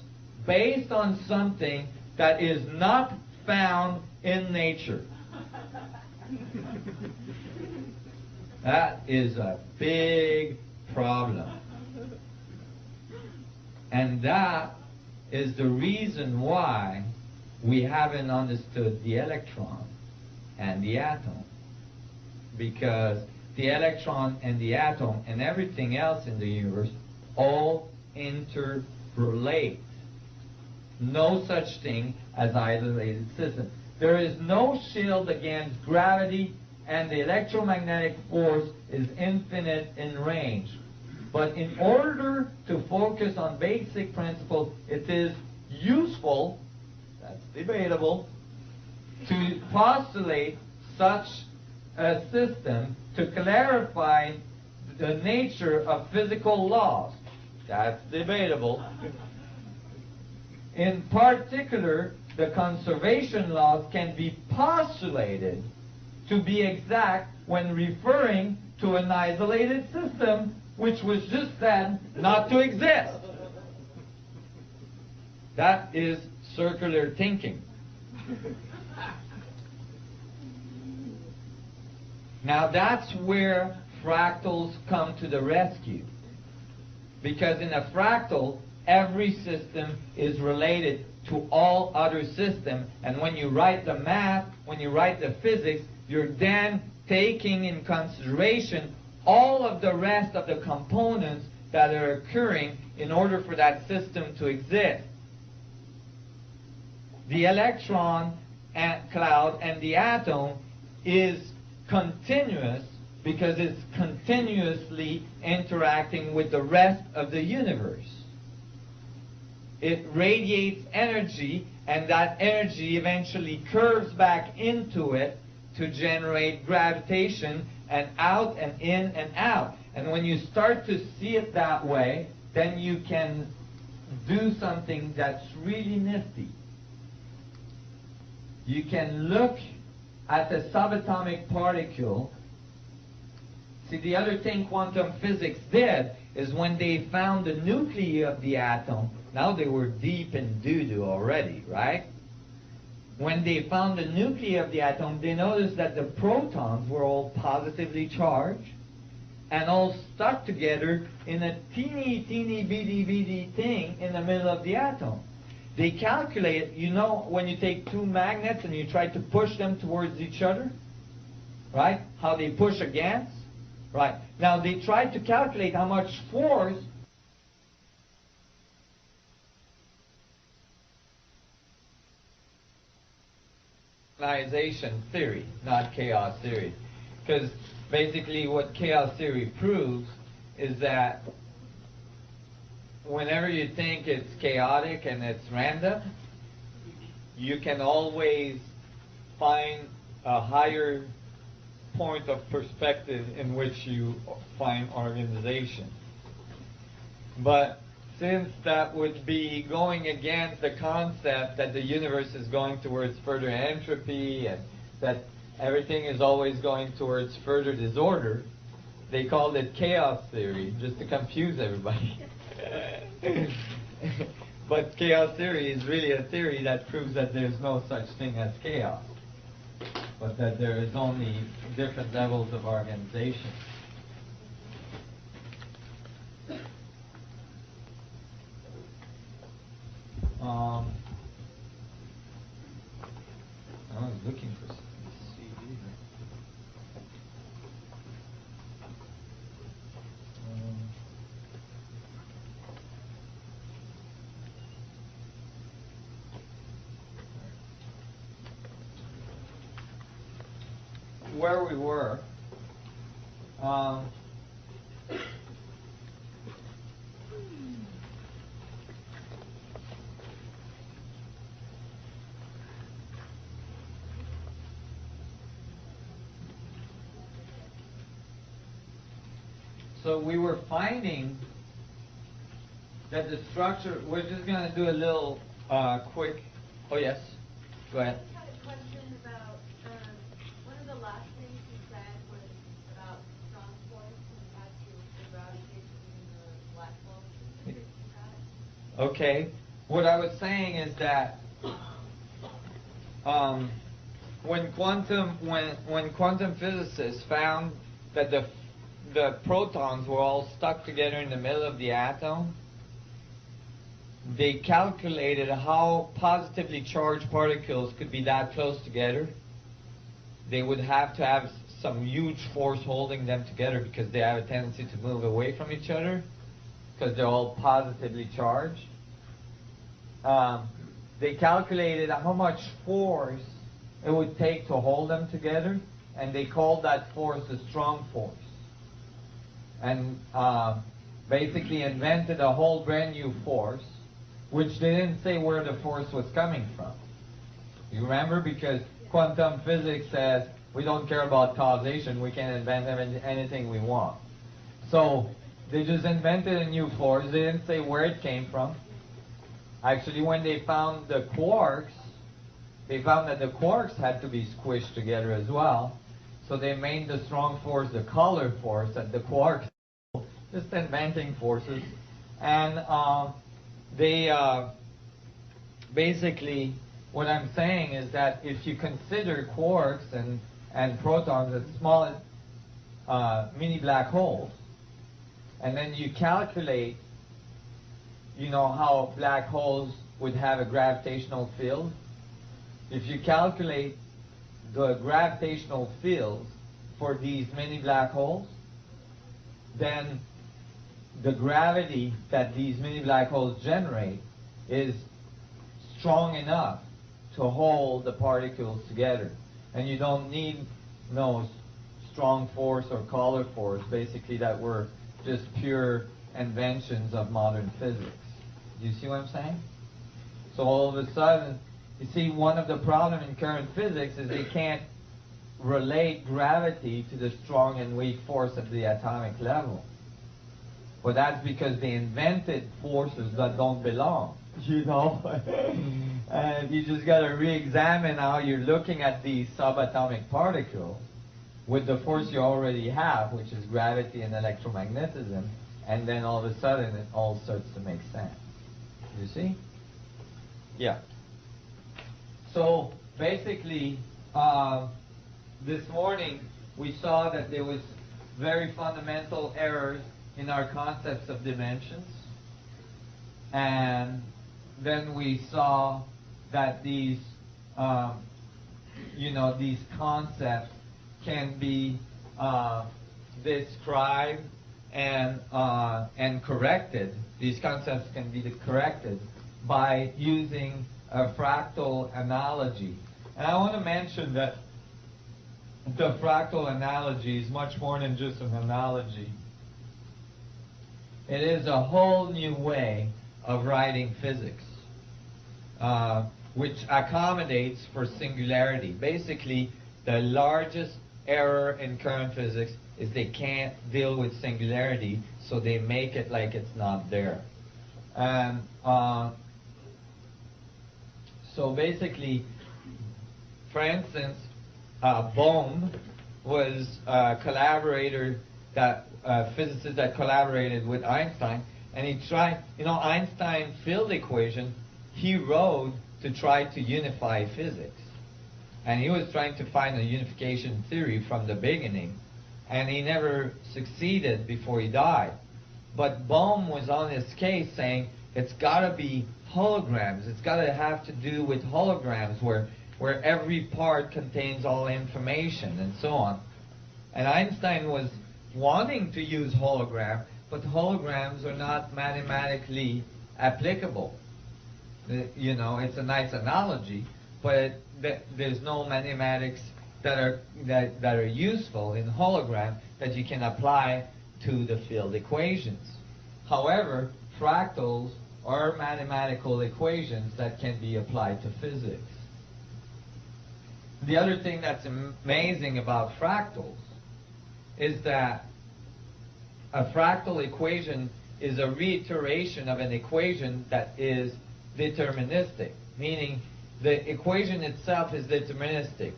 based on something that is not found in nature. That is a big problem. And that is the reason why we haven't understood the electron and the atom. Because the electron and the atom and everything else in the universe all interrelate. No such thing as isolated system. There is no shield against gravity, and the electromagnetic force is infinite in range. But in order to focus on basic principles, it is useful, that's debatable, to postulate such a system to clarify the nature of physical laws. That's debatable. In particular, the conservation laws can be postulated to be exact when referring to an isolated system which was just said not to exist. That is circular thinking. Now that's where fractals come to the rescue. Because in a fractal, every system is related to all other systems, and when you write the math, when you write the physics, you're then taking in consideration all of the rest of the components that are occurring in order for that system to exist. The electron cloud and the atom is continuous because it's continuously interacting with the rest of the universe. It radiates energy, and that energy eventually curves back into it to generate gravitation, and out and in and out. And when you start to see it that way, then you can do something that's really nifty. You can look at the subatomic particle. See, the other thing quantum physics did is when they found the nuclei of the atom, now they were deep in doo-doo already, right? When they found the nuclei of the atom, they noticed that the protons were all positively charged and all stuck together in a teeny bitty thing in the middle of the atom. They calculate, you know, when you take two magnets and you try to push them towards each other, right? How they push against, right? Now they tried to calculate how much force theory, not chaos theory. Because basically what chaos theory proves is that whenever you think it's chaotic and it's random, you can always find a higher point of perspective in which you find organization. But since that would be going against the concept that the universe is going towards further entropy and that everything is always going towards further disorder, they called it chaos theory, just to confuse everybody. But chaos theory is really a theory that proves that there's no such thing as chaos, but that there is only different levels of organization. I was looking for some CD. Where we were. So we were finding that the structure, we're just going to do a little quick, oh yes, go ahead. I had a question about, one of the last things you said was about strong force and back to the gravitation in the black hole. Can you repeat that? Okay, what I was saying is that when quantum physicists found that the protons were all stuck together in the middle of the atom, they calculated how positively charged particles could be that close together. They would have to have some huge force holding them together because they have a tendency to move away from each other because they're all positively charged. They calculated how much force it would take to hold them together, and they called that force the strong force. And basically invented a whole brand new force, which they didn't say where the force was coming from. You remember? Because quantum physics says we don't care about causation, we can invent anything we want. So they just invented a new force. They didn't say where it came from. Actually, when they found the quarks, they found that the quarks had to be squished together as well. So they made the strong force the color force, and the quarks, just inventing forces. And they basically, what I'm saying is that if you consider quarks and protons as small mini black holes, and then you calculate, you know, how black holes would have a gravitational field. If you calculate the gravitational fields for these mini black holes, then the gravity that these mini black holes generate is strong enough to hold the particles together. And you don't need no strong force or color force, basically, that were just pure inventions of modern physics. Do you see what I'm saying? So all of a sudden, you see, one of the problems in current physics is they can't relate gravity to the strong and weak force at the atomic level. But that's because they invented forces that don't belong, you know? And you just got to re-examine how you're looking at these subatomic particles with the force you already have, which is gravity and electromagnetism, and then all of a sudden it all starts to make sense. You see? Yeah. So basically, this morning we saw that there was very fundamental errors in our concepts of dimensions, and then we saw that these, these concepts can be described and corrected. These concepts can be corrected by using a fractal analogy. And I want to mention that the fractal analogy is much more than just an analogy. It is a whole new way of writing physics, which accommodates for singularity. Basically, the largest error in current physics is they can't deal with singularity, so they make it like it's not there. And so basically, for instance, Bohm was a collaborator, a physicist that collaborated with Einstein, and he tried, Einstein's field equation, he wrote to try to unify physics. And he was trying to find a unification theory from the beginning, and he never succeeded before he died. But Bohm was on his case saying it's got to be holograms. It's got to have to do with holograms where every part contains all information and so on. And Einstein was wanting to use hologram, but holograms are not mathematically applicable. It's a nice analogy, but there's no mathematics that are useful in hologram that you can apply to the field equations. However, fractals are mathematical equations that can be applied to physics. The other thing that's amazing about fractals is that a fractal equation is a reiteration of an equation that is deterministic, meaning the equation itself is deterministic,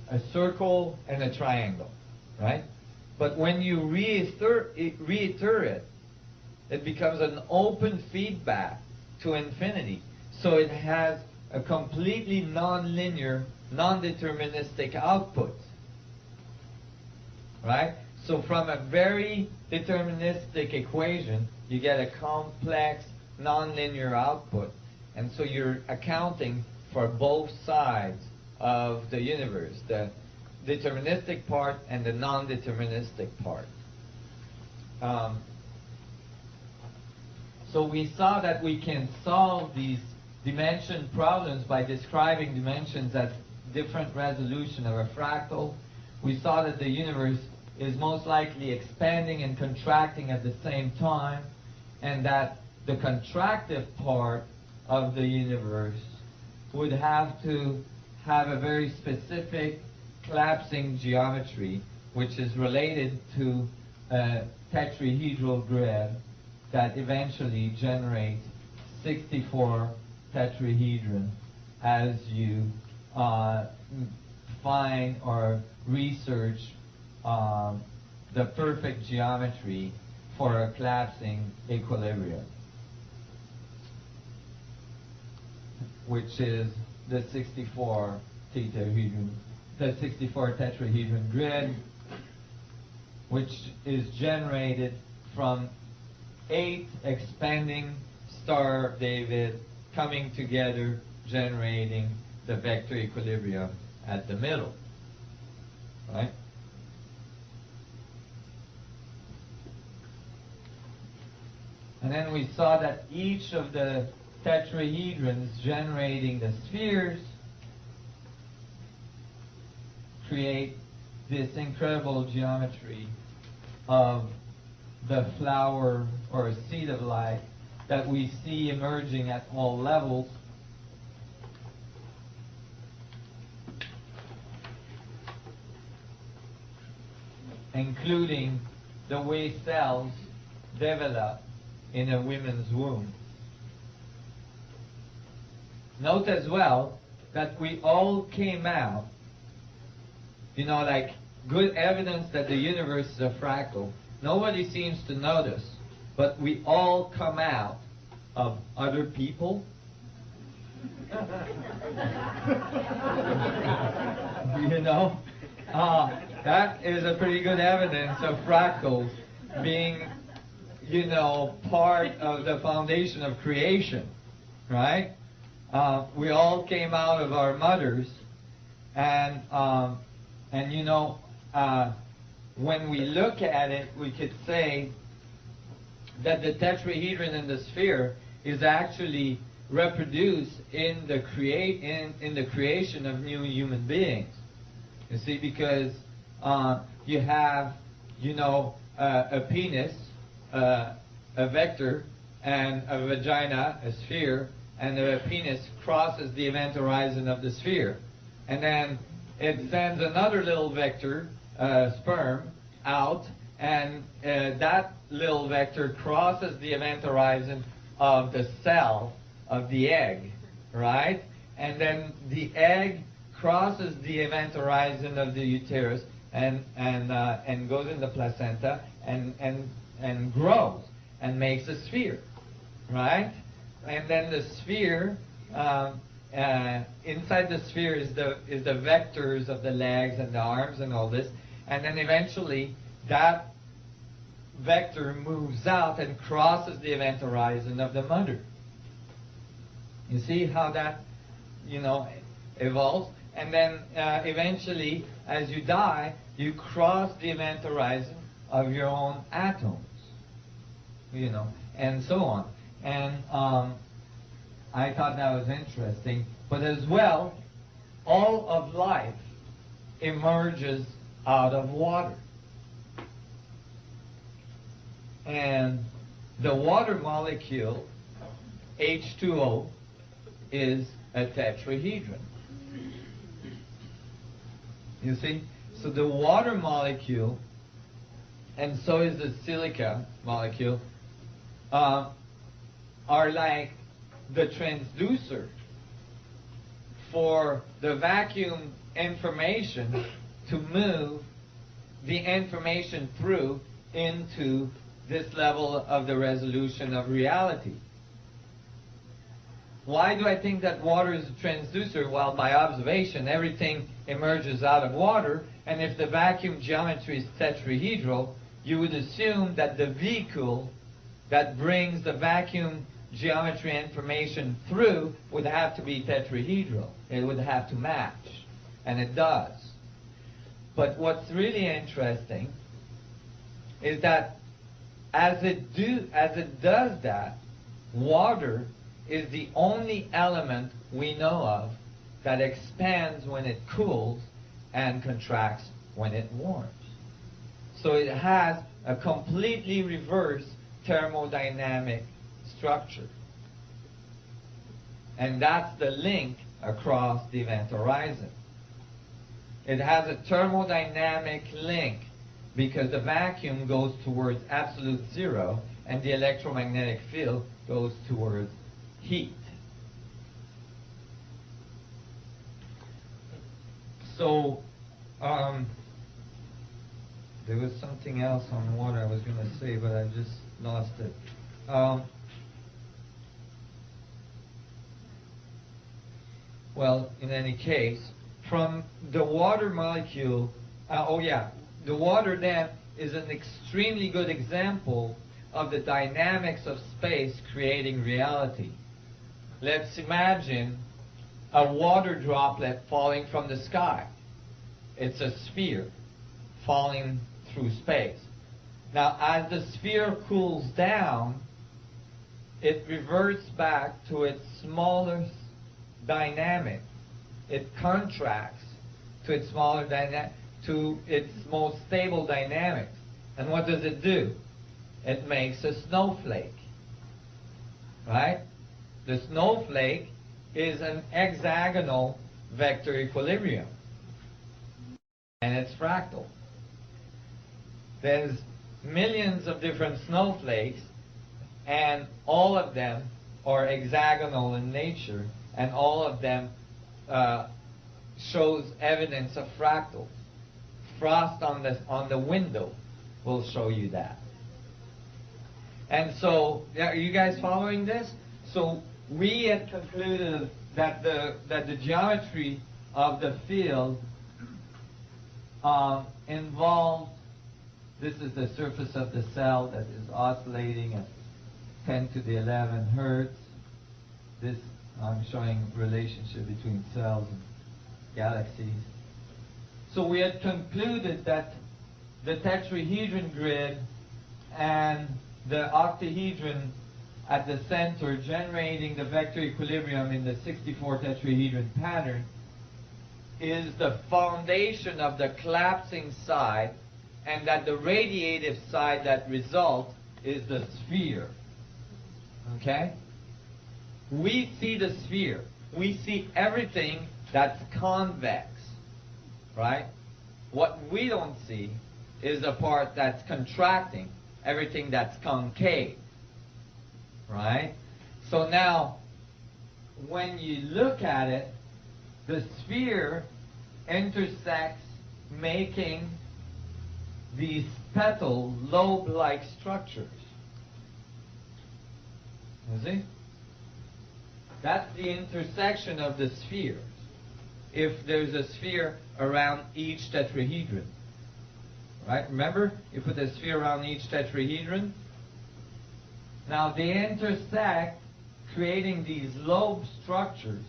a circle and a triangle, right? But when you reiterate it, it becomes an open feedback to infinity. So it has a completely non-linear, non-deterministic output, right? So from a very deterministic equation, you get a complex, nonlinear output. And so you're accounting for both sides of the universe, the deterministic part and the non-deterministic part. So we saw that we can solve these dimension problems by describing dimensions at different resolution of a fractal. We saw that the universe is most likely expanding and contracting at the same time, and that the contractive part of the universe would have to have a very specific collapsing geometry, which is related to a tetrahedral grid that eventually generates 64 tetrahedron as you find or research the perfect geometry for a collapsing equilibrium, which is the 64 tetrahedron grid, which is generated from 8 expanding Star of David coming together, generating the vector equilibrium at the middle, right? And then we saw that each of the tetrahedrons generating the spheres create this incredible geometry of the flower or seed of light that we see emerging at all levels. Including the way cells develop in a woman's womb. Note as well that we all came out, like good evidence that the universe is a fractal. Nobody seems to notice, but we all come out of other people. That is a pretty good evidence of fractals being, part of the foundation of creation, right? We all came out of our mothers, and when we look at it, we could say that the tetrahedron in the sphere is actually reproduced in the creation of new human beings. You see, because you have, a penis, a vector, and a vagina, a sphere, and the penis crosses the event horizon of the sphere. And then it sends another little vector, sperm, out, and that little vector crosses the event horizon of the cell of the egg, right? And then the egg crosses the event horizon of the uterus and goes in the placenta and grows and makes a sphere, right? And then the sphere, inside the sphere is the vectors of the legs and the arms and all this, and then eventually that vector moves out and crosses the event horizon of the mother. You see how that, evolves? And then eventually, as you die, you cross the event horizon of your own atoms, and so on. And I thought that was interesting. But as well, all of life emerges out of water. And the water molecule, H2O, is a tetrahedron. You see? So the water molecule, and so is the silica molecule, are like the transducer for the vacuum information to move the information through into this level of the resolution of reality. Why do I think that water is a transducer? Well, by observation, everything emerges out of water, and if the vacuum geometry is tetrahedral, you would assume that the vehicle that brings the vacuum geometry information through would have to be tetrahedral. It would have to match, and it does. But what's really interesting is that as it does that, water is the only element we know of that expands when it cools and contracts when it warms. So it has a completely reverse thermodynamic structure. And that's the link across the event horizon. It has a thermodynamic link because the vacuum goes towards absolute zero and the electromagnetic field goes towards heat. So, there was something else on water I was going to say, but I just lost it. Well, in any case, from the water molecule, the water then is an extremely good example of the dynamics of space creating reality. Let's imagine a water droplet falling from the sky. It's a sphere falling through space. Now, as the sphere cools down, it reverts back to its smallest dynamic. It contracts to its smaller dynamic, to its most stable dynamics. And what does it do? It makes a snowflake, right? The snowflake is an hexagonal vector equilibrium, and it's fractal. There's millions of different snowflakes, and all of them are hexagonal in nature, and all of them shows evidence of fractals. Frost on the window will show you that. And so, are you guys following this? So we had concluded that the geometry of the field involved, this is the surface of the cell that is oscillating at 10 to the 11 hertz. This, I'm showing relationship between cells and galaxies. So we had concluded that the tetrahedron grid and the octahedron at the center generating the vector equilibrium in the 64 tetrahedron pattern is the foundation of the collapsing side, and that the radiative side that results is the sphere. Okay? We see the sphere. We see everything that's convex, right? What we don't see is the part that's contracting, everything that's concave, right? So now, when you look at it, the sphere intersects, making these petal lobe-like structures. You see? That's the intersection of the spheres. If there's a sphere around each tetrahedron, right? Remember, you put a sphere around each tetrahedron. Now they intersect, creating these lobe structures,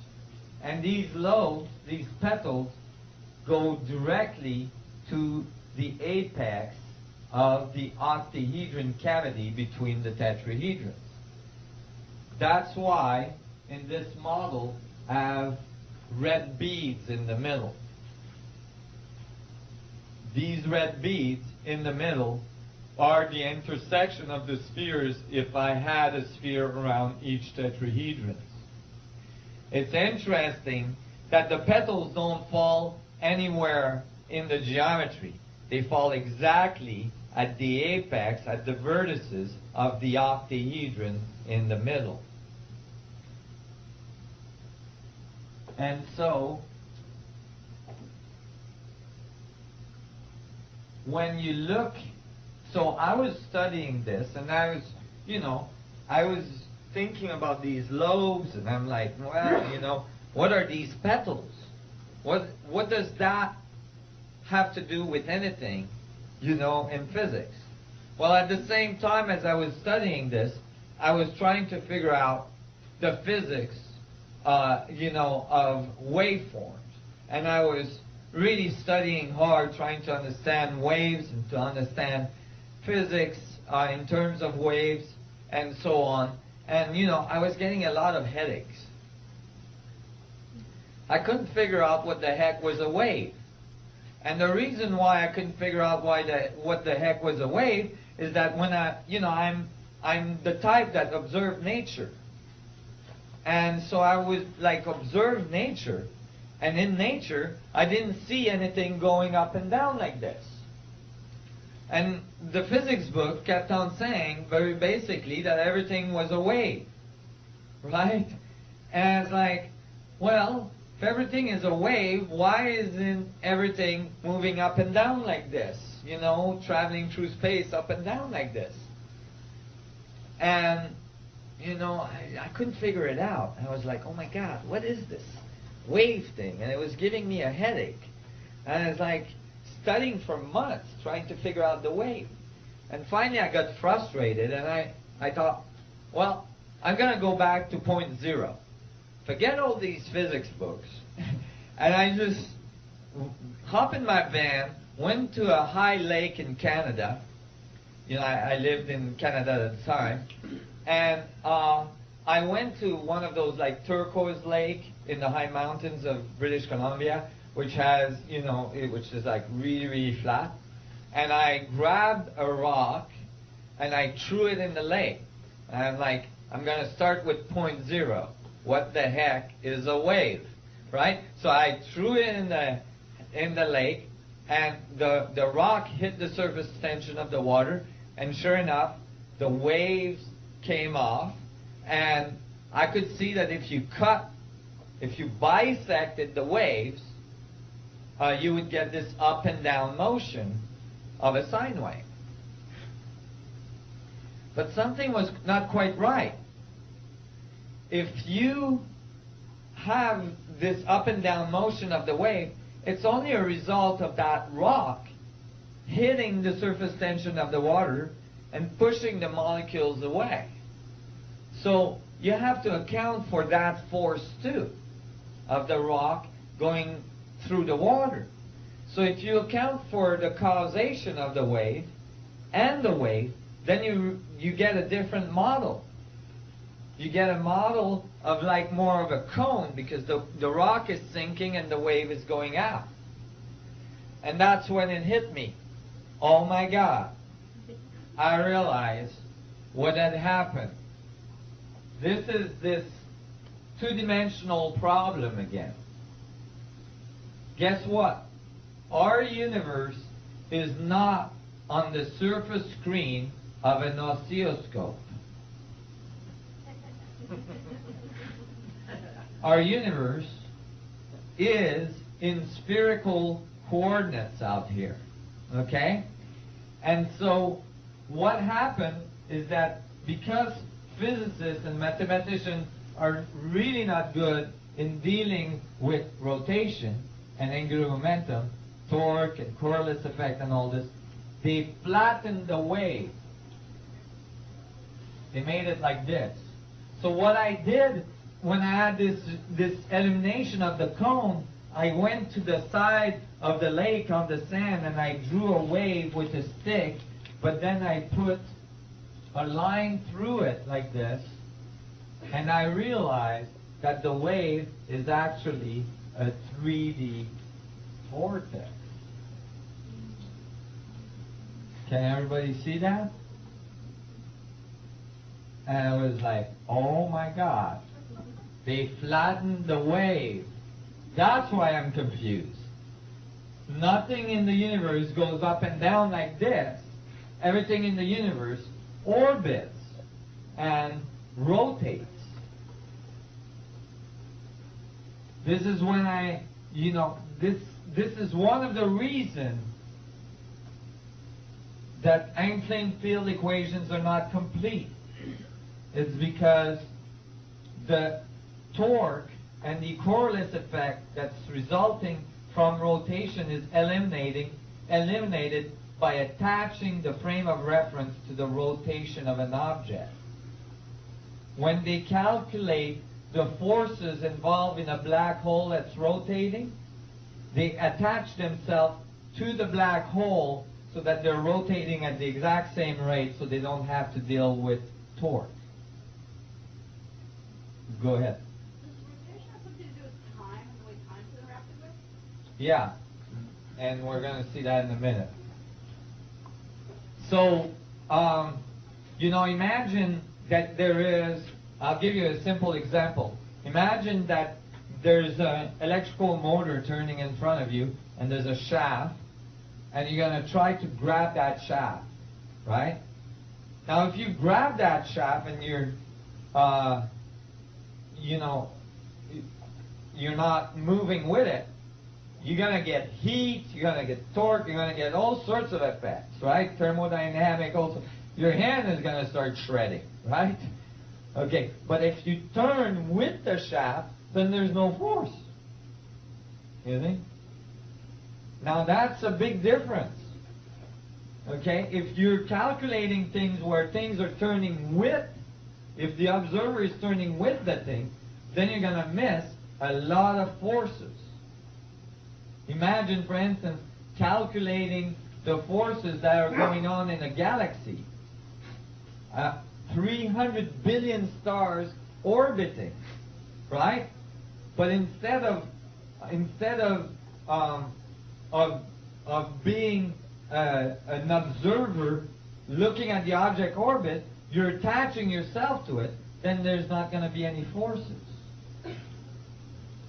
and these lobes, these petals, go directly to the apex of the octahedron cavity between the tetrahedrons. That's why in this model I have red beads in the middle. These red beads in the middle are the intersection of the spheres if I had a sphere around each tetrahedron. It's interesting that the petals don't fall anywhere in the geometry. They fall exactly at the apex, at the vertices of the octahedron in the middle. And so, when you look, so I was studying this, and I was thinking about these lobes, and I'm like, well, what are these petals? What does that have to do with anything, in physics? Well, at the same time as I was studying this, I was trying to figure out the physics, of waveforms. And I was really studying hard, trying to understand waves and to understand physics in terms of waves and so on. And, I was getting a lot of headaches. I couldn't figure out what the heck was a wave. And the reason why I couldn't figure out what the heck was a wave is that when I'm the type that observed nature. And so I would observe nature, and in nature I didn't see anything going up and down like this. And the physics book kept on saying very basically that everything was a wave, right? And it's like, well, if everything is a wave, why isn't everything moving up and down like this? Traveling through space up and down like this. And I couldn't figure it out. I was like, oh my God, what is this wave thing? And it was giving me a headache. And it's like studying for months, trying to figure out the wave. And finally I got frustrated, and I thought, well, I'm going to go back to point zero. Forget all these physics books. And I just hopped in my van, went to a high lake in Canada. I lived in Canada at the time. And I went to one of those turquoise lake in the high mountains of British Columbia, which has, which is really, really flat. And I grabbed a rock and I threw it in the lake. And I'm like, I'm going to start with point zero. What the heck is a wave, right? So I threw it in the lake, and the rock hit the surface tension of the water, and sure enough, the waves came off, and I could see that if you bisected the waves, you would get this up and down motion of a sine wave. But something was not quite right. If you have this up and down motion of the wave, it's only a result of that rock hitting the surface tension of the water and pushing the molecules away. So you have to account for that force too, of the rock going through the water. So if you account for the causation of the wave and the wave, then you get a different model. You get a model of more of a cone, because the rock is sinking and the wave is going out. And that's when it hit me. Oh my God. I realized what had happened. This is this two-dimensional problem again. Guess what? Our universe is not on the surface screen of an oscilloscope. Our universe is in spherical coordinates out here, okay? And so what happened is that because physicists and mathematicians are really not good in dealing with rotation and angular momentum, torque and Coriolis effect and all this, they flattened the wave. They made it like this. So what I did when I had this elimination of the cone, I went to the side of the lake on the sand and I drew a wave with a stick, but then I put a line through it like this, and I realized that the wave is actually a 3D vortex. Can everybody see that? And I was like, oh my God, they flattened the wave. That's why I'm confused. Nothing in the universe goes up and down like this. Everything in the universe orbits and rotates. This is when this is one of the reasons that Einstein field equations are not complete. It's because the torque and the Coriolis effect that's resulting from rotation is eliminated by attaching the frame of reference to the rotation of an object. when they calculate the forces involved in a black hole that's rotating, they attach themselves to the black hole so that they're rotating at the exact same rate so they don't have to deal with torque. Go ahead. Does rotation have something to do with time and the way time's interacted with? Yeah, and we're going to see that in a minute. So, imagine that there is, I'll give you a simple example. Imagine that there's an electrical motor turning in front of you, and there's a shaft, and you're going to try to grab that shaft, right? Now, if you grab that shaft and you're not moving with it, you're going to get heat, you're going to get torque, you're going to get all sorts of effects, right? Thermodynamic also. Your hand is going to start shredding, right? Okay, but if you turn with the shaft, then there's no force. You see? Now that's a big difference. Okay, if you're calculating things where things are turning with, if the observer is turning with the thing, then you're going to miss a lot of forces. Imagine, for instance, calculating the forces that are going on in a galaxy. 300 billion stars orbiting, right? But instead of being an observer looking at the object orbit, you're attaching yourself to it, then there's not going to be any forces.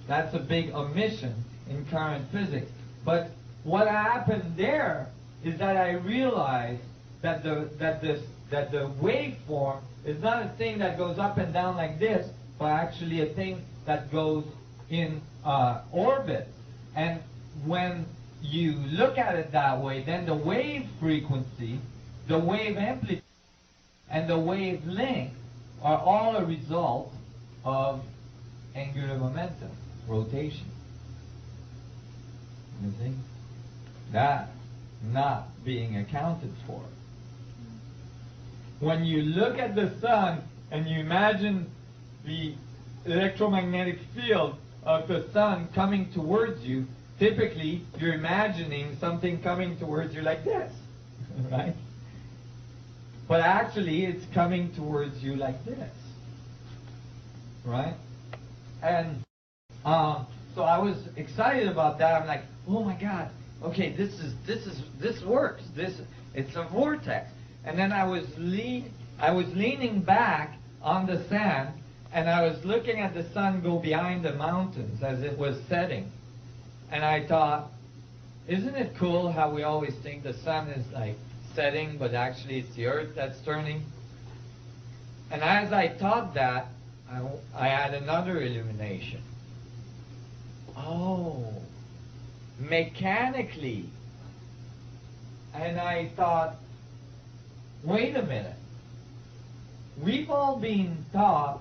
That's a big omission in current physics. But what happened there is that I realized that the waveform is not a thing that goes up and down like this, but actually a thing that goes in orbit. And when you look at it that way, then the wave frequency, the wave amplitude, and the wavelength are all a result of angular momentum, rotation. You see? That not being accounted for. When you look at the sun and you imagine the electromagnetic field of the sun coming towards you, typically you're imagining something coming towards you like this, right? But actually it's coming towards you like this, right? And so I was excited about that. I'm like, oh my God, okay, this works. It's a vortex. And then I was leaning back on the sand, and I was looking at the sun go behind the mountains as it was setting. And I thought, isn't it cool how we always think the sun is like setting, but actually it's the earth that's turning? And as I thought that, I had another illumination. Oh, mechanically. And I thought, wait a minute. We've all been taught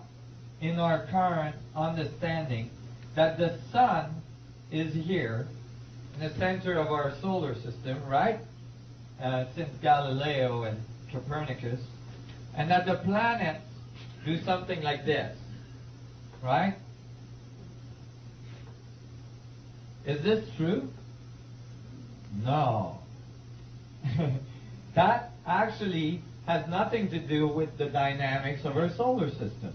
in our current understanding that the sun is here in the center of our solar system, right? Since Galileo and Copernicus. And that the planets do something like this, right? Is this true? No. That actually has nothing to do with the dynamics of our solar system.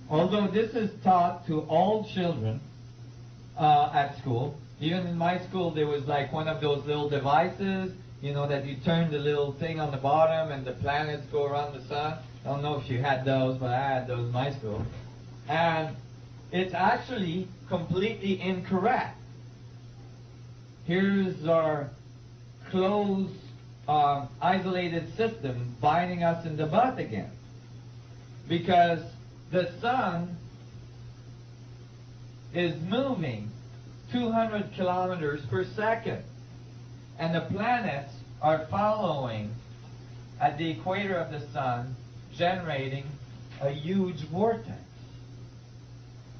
Although this is taught to all children at school. Even in my school there was like one of those little devices, that you turn the little thing on the bottom and the planets go around the sun. I don't know if you had those, but I had those in my school. And it's actually completely incorrect. Here's our closed, isolated system biting us in the butt again. Because the sun is moving 200 kilometers per second. And the planets are following at the equator of the sun, generating a huge vortex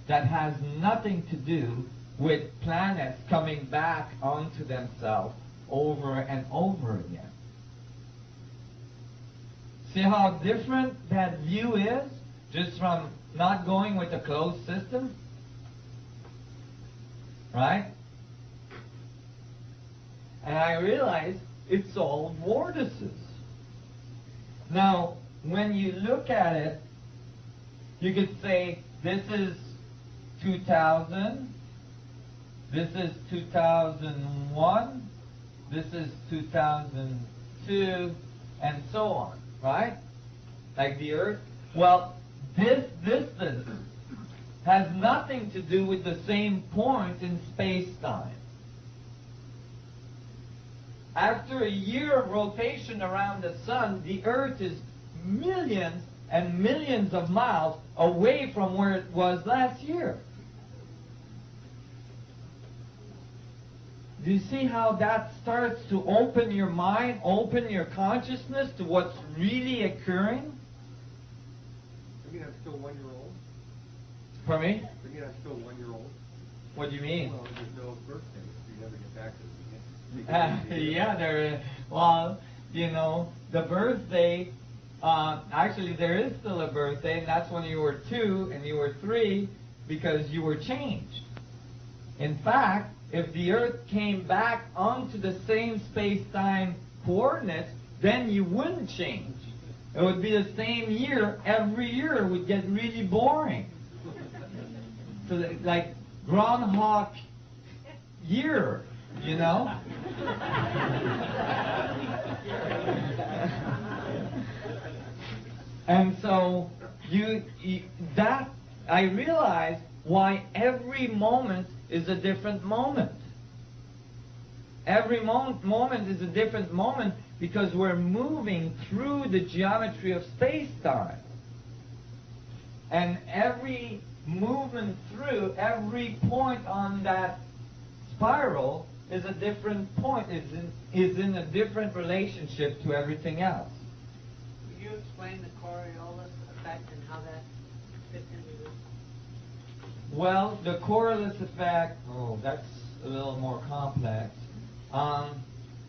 that has nothing to do with planets coming back onto themselves over and over again. See how different that view is? just from not going with a closed system, right? And I realized it's all vortices. Now, when you look at it, you could say this is 2000, this is 2001, this is 2002, and so on, right? Like the Earth. Well, this distance has nothing to do with the same point in space-time. After a year of rotation around the sun, the Earth is millions and millions of miles away from where it was last year. Do you see how that starts to open your mind, open your consciousness to what's really occurring? You mean I'm still 1 year old? Pardon me? You mean I'm still 1 year old? What do you mean? Well, there's no birthday, so you never get back to the beginning. Yeah, there is. Well, you know, the birthday, actually there is still a birthday, and that's when you were 2 and you were 3 because you were changed. In fact, if the Earth came back onto the same space-time coordinates, then you wouldn't change. It would be the same year. Every year would get really boring. So like Groundhog Year, you know? And so that I realized why every moment is a different moment. Every moment is a different moment because we're moving through the geometry of space-time. And every movement through, every point on that spiral is a different point, is in a different relationship to everything else. Could you explain the Coriolis effect and how that fits into this? Well, the Coriolis effect, that's a little more complex.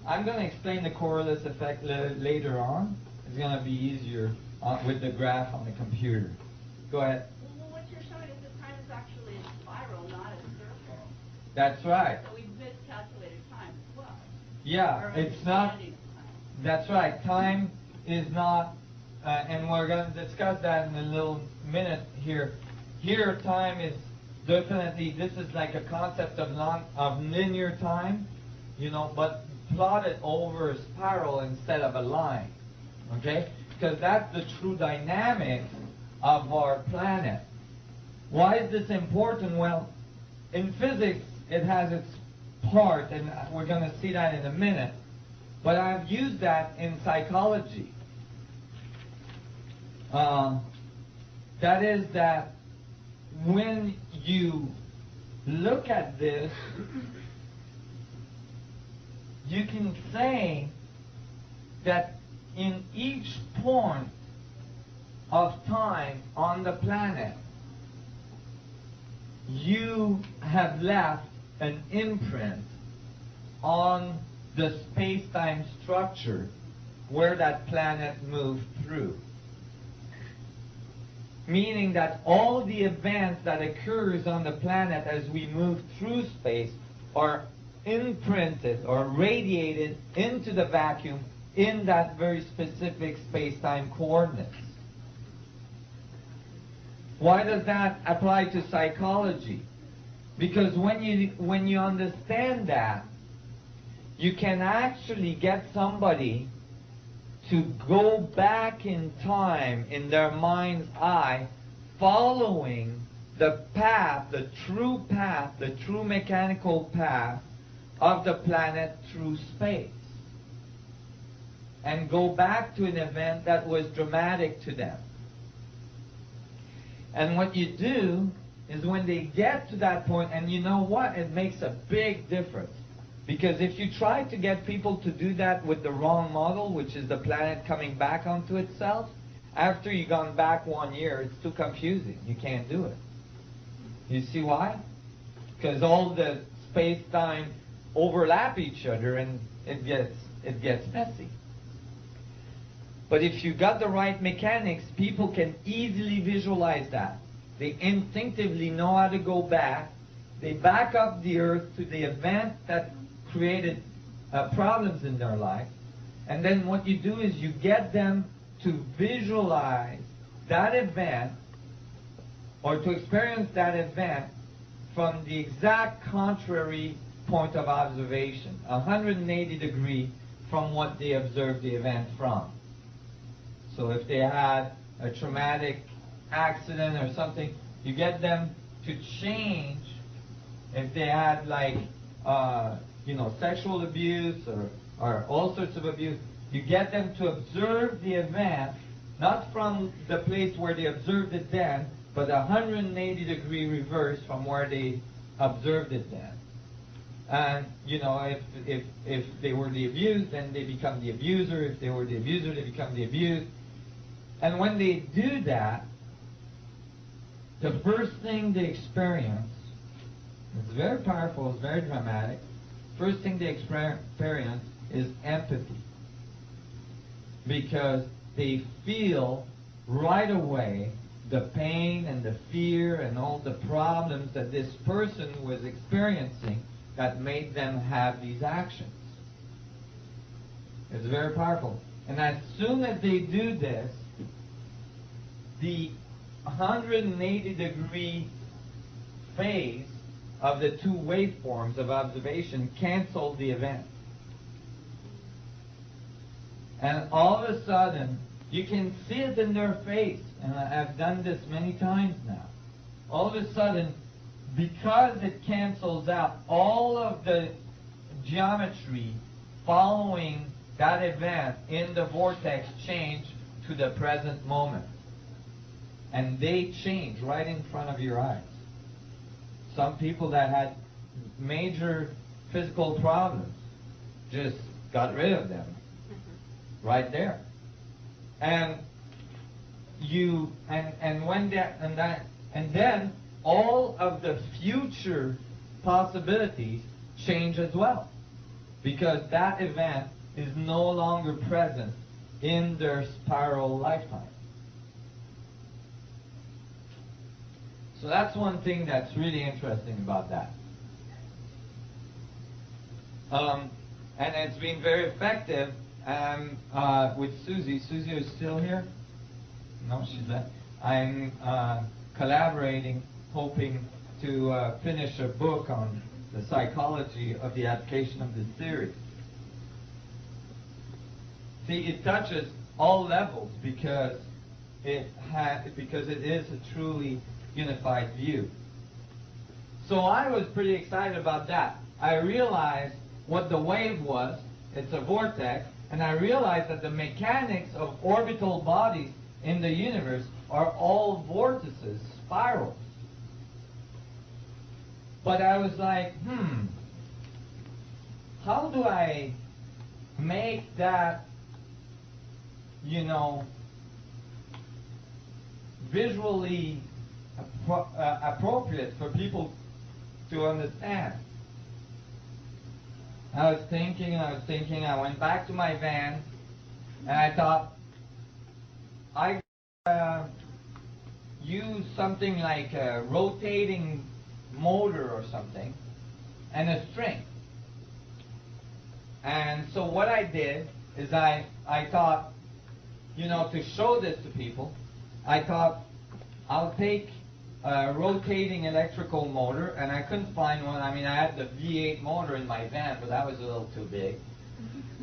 I'm going to explain the Coriolis effect later on. It's going to be easier with the graph on the computer. Go ahead. Well, what you're showing is that time is actually a spiral, not a circle. That's right. So we've miscalculated time as well. Yeah, Our it's not. understanding of time. That's right. Time is not, and we're going to discuss that in a little minute here. Here, time is definitely, this is like a concept of linear time, you know, but plotted over a spiral instead of a line, okay? Because that's the true dynamics of our planet. Why is this important? Well, in physics, it has its part, and we're going to see that in a minute. But I've used that in psychology. That is that when you look at this, you can say that in each point of time on the planet, you have left an imprint on the space-time structure where that planet moved through. Meaning that all the events that occurs on the planet as we move through space are imprinted or radiated into the vacuum in that very specific space-time coordinates. Why does that apply to psychology? Because when you understand that, you can actually get somebody to go back in time in their mind's eye, following the path, the true mechanical path of the planet through space. And go back to an event that was dramatic to them. And what you do is when they get to that point, and you know what? It makes a big difference. Because if you try to get people to do that with the wrong model, which is the planet coming back onto itself, after you've gone back 1 year, it's too confusing. You can't do it. You see why? Because all the space-time overlap each other and it gets messy. But if you got the right mechanics, people can easily visualize that. They instinctively know how to go back. They back up the earth to the event that created problems in their life. And then what you do is you get them to visualize that event or to experience that event from the exact contrary point of observation, 180 degree from what they observed the event from. So if they had a traumatic accident or something, you get them to change. If they had like, sexual abuse or all sorts of abuse, you get them to observe the event, not from the place where they observed it then, but 180 degree reverse from where they observed it then. And, if they were the abused, then they become the abuser. If they were the abuser, they become the abused. And when they do that, the first thing they experience, it's very powerful, it's very dramatic, first thing they experience is empathy. Because they feel right away the pain and the fear and all the problems that this person was experiencing that made them have these actions. It's very powerful. And as soon as they do this, the 180 degree phase of the two waveforms of observation cancel the event. And all of a sudden, you can see it in their face, and I've done this many times now. All of a sudden, because it cancels out all of the geometry following that event in the vortex change to the present moment. And they change right in front of your eyes. Some people that had major physical problems just got rid of them right there. And then all of the future possibilities change as well, because that event is no longer present in their spiral lifetime. So that's one thing that's really interesting about that. And it's been very effective with Susie. Susie is still here? No, she's not. I'm collaborating, hoping to finish a book on the psychology of the application of this theory. See, it touches all levels because it is a truly unified view. So I was pretty excited about that. I realized what the wave was. It's a vortex. And I realized that the mechanics of orbital bodies in the universe are all vortices, spirals. But I was like, how do I make that, visually appropriate for people to understand? I was thinking, I went back to my van, and I thought, I use something like a rotating motor or something, and a string. And so what I did is I thought, to show this to people, I thought, I'll take a rotating electrical motor, and I couldn't find one. I mean, I had the V8 motor in my van, but that was a little too big.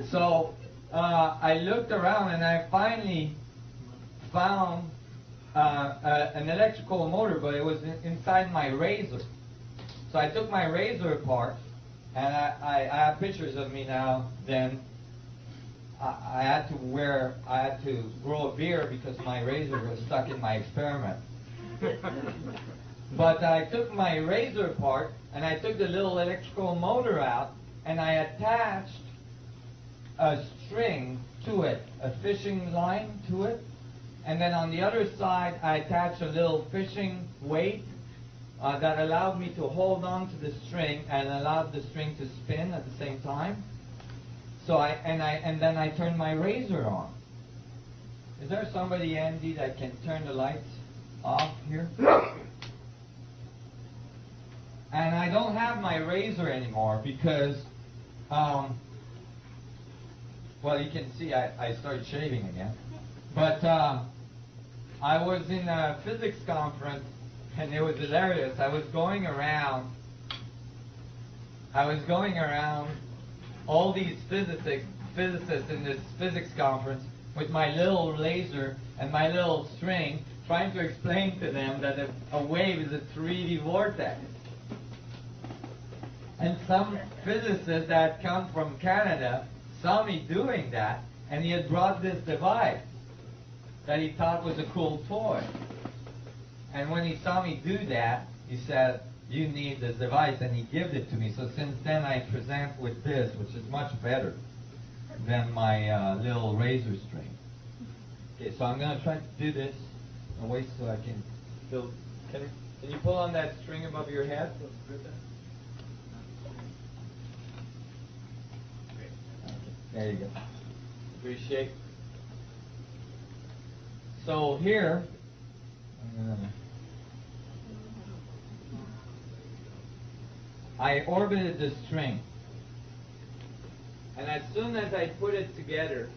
So I looked around, and I finally found an electrical motor, but it was inside my razor. So I took my razor apart, and I have pictures of me now. Then I had to grow a beard because my razor was stuck in my experiment. But I took my razor apart, and I took the little electrical motor out, and I attached a string to it, a fishing line to it, and then on the other side I attached a little fishing weight that allowed me to hold on to the string and allowed the string to spin at the same time. So then I turned my razor on. Is there somebody, Andy, that can turn the lights off here? And I don't have my razor anymore because, well, you can see I started shaving again. But I was in a physics conference, and it was hilarious. I was going around all these physicists in this physics conference with my little laser and my little string, trying to explain to them that a wave is a 3D vortex. And some physicist that come from Canada saw me doing that, and he had brought this device that he thought was a cool toy. And when he saw me do that, he said, "You need this device," and he gave it to me. So since then I present with this, which is much better than my little razor string. Okay, so I'm going to try to do this and wait so I can feel. Can you pull on that string above your head? There you go. Appreciate. So here, I orbited the string, and as soon as I put it together,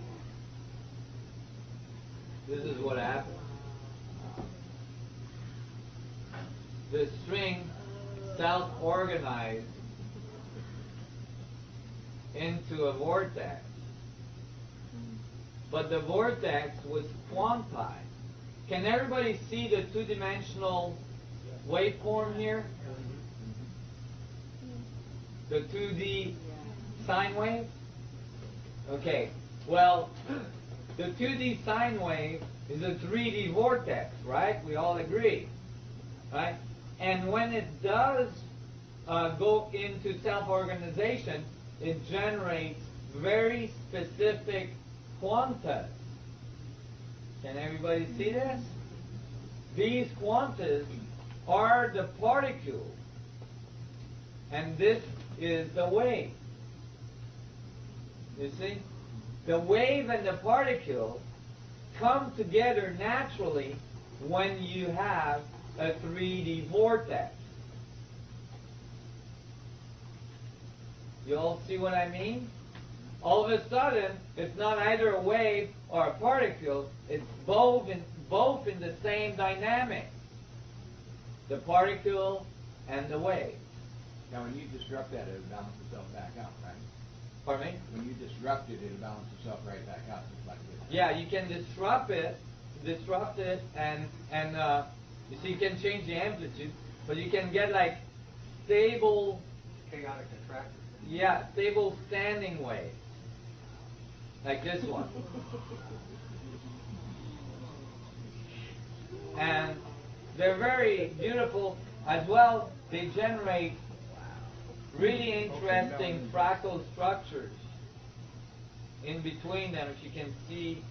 this is what happened. The string self-organized into a vortex. But the vortex was quantized. Can everybody see the two-dimensional waveform here? The 2D sine wave? Okay, well, the 2D sine wave is a 3D vortex, right? We all agree, right? And when it does go into self-organization, it generates very specific quantas. Can everybody see this? These quantas are the particle, and this is the wave. You see? The wave and the particle come together naturally when you have a 3D vortex. You all see what I mean? All of a sudden, it's not either a wave or a particle, it's both in the same dynamic. The particle and the wave. Now, when you disrupt that, it'll balance itself back out, right? Pardon me? When you disrupt it, it'll balance itself right back out, just like this. Yeah, you can disrupt it, and you see, you can change the amplitude, but you can get like stable, Chaotic attractor. yeah, stable standing waves, like this one. And they're very beautiful as well. They generate really interesting fractal structures in between them, if you can see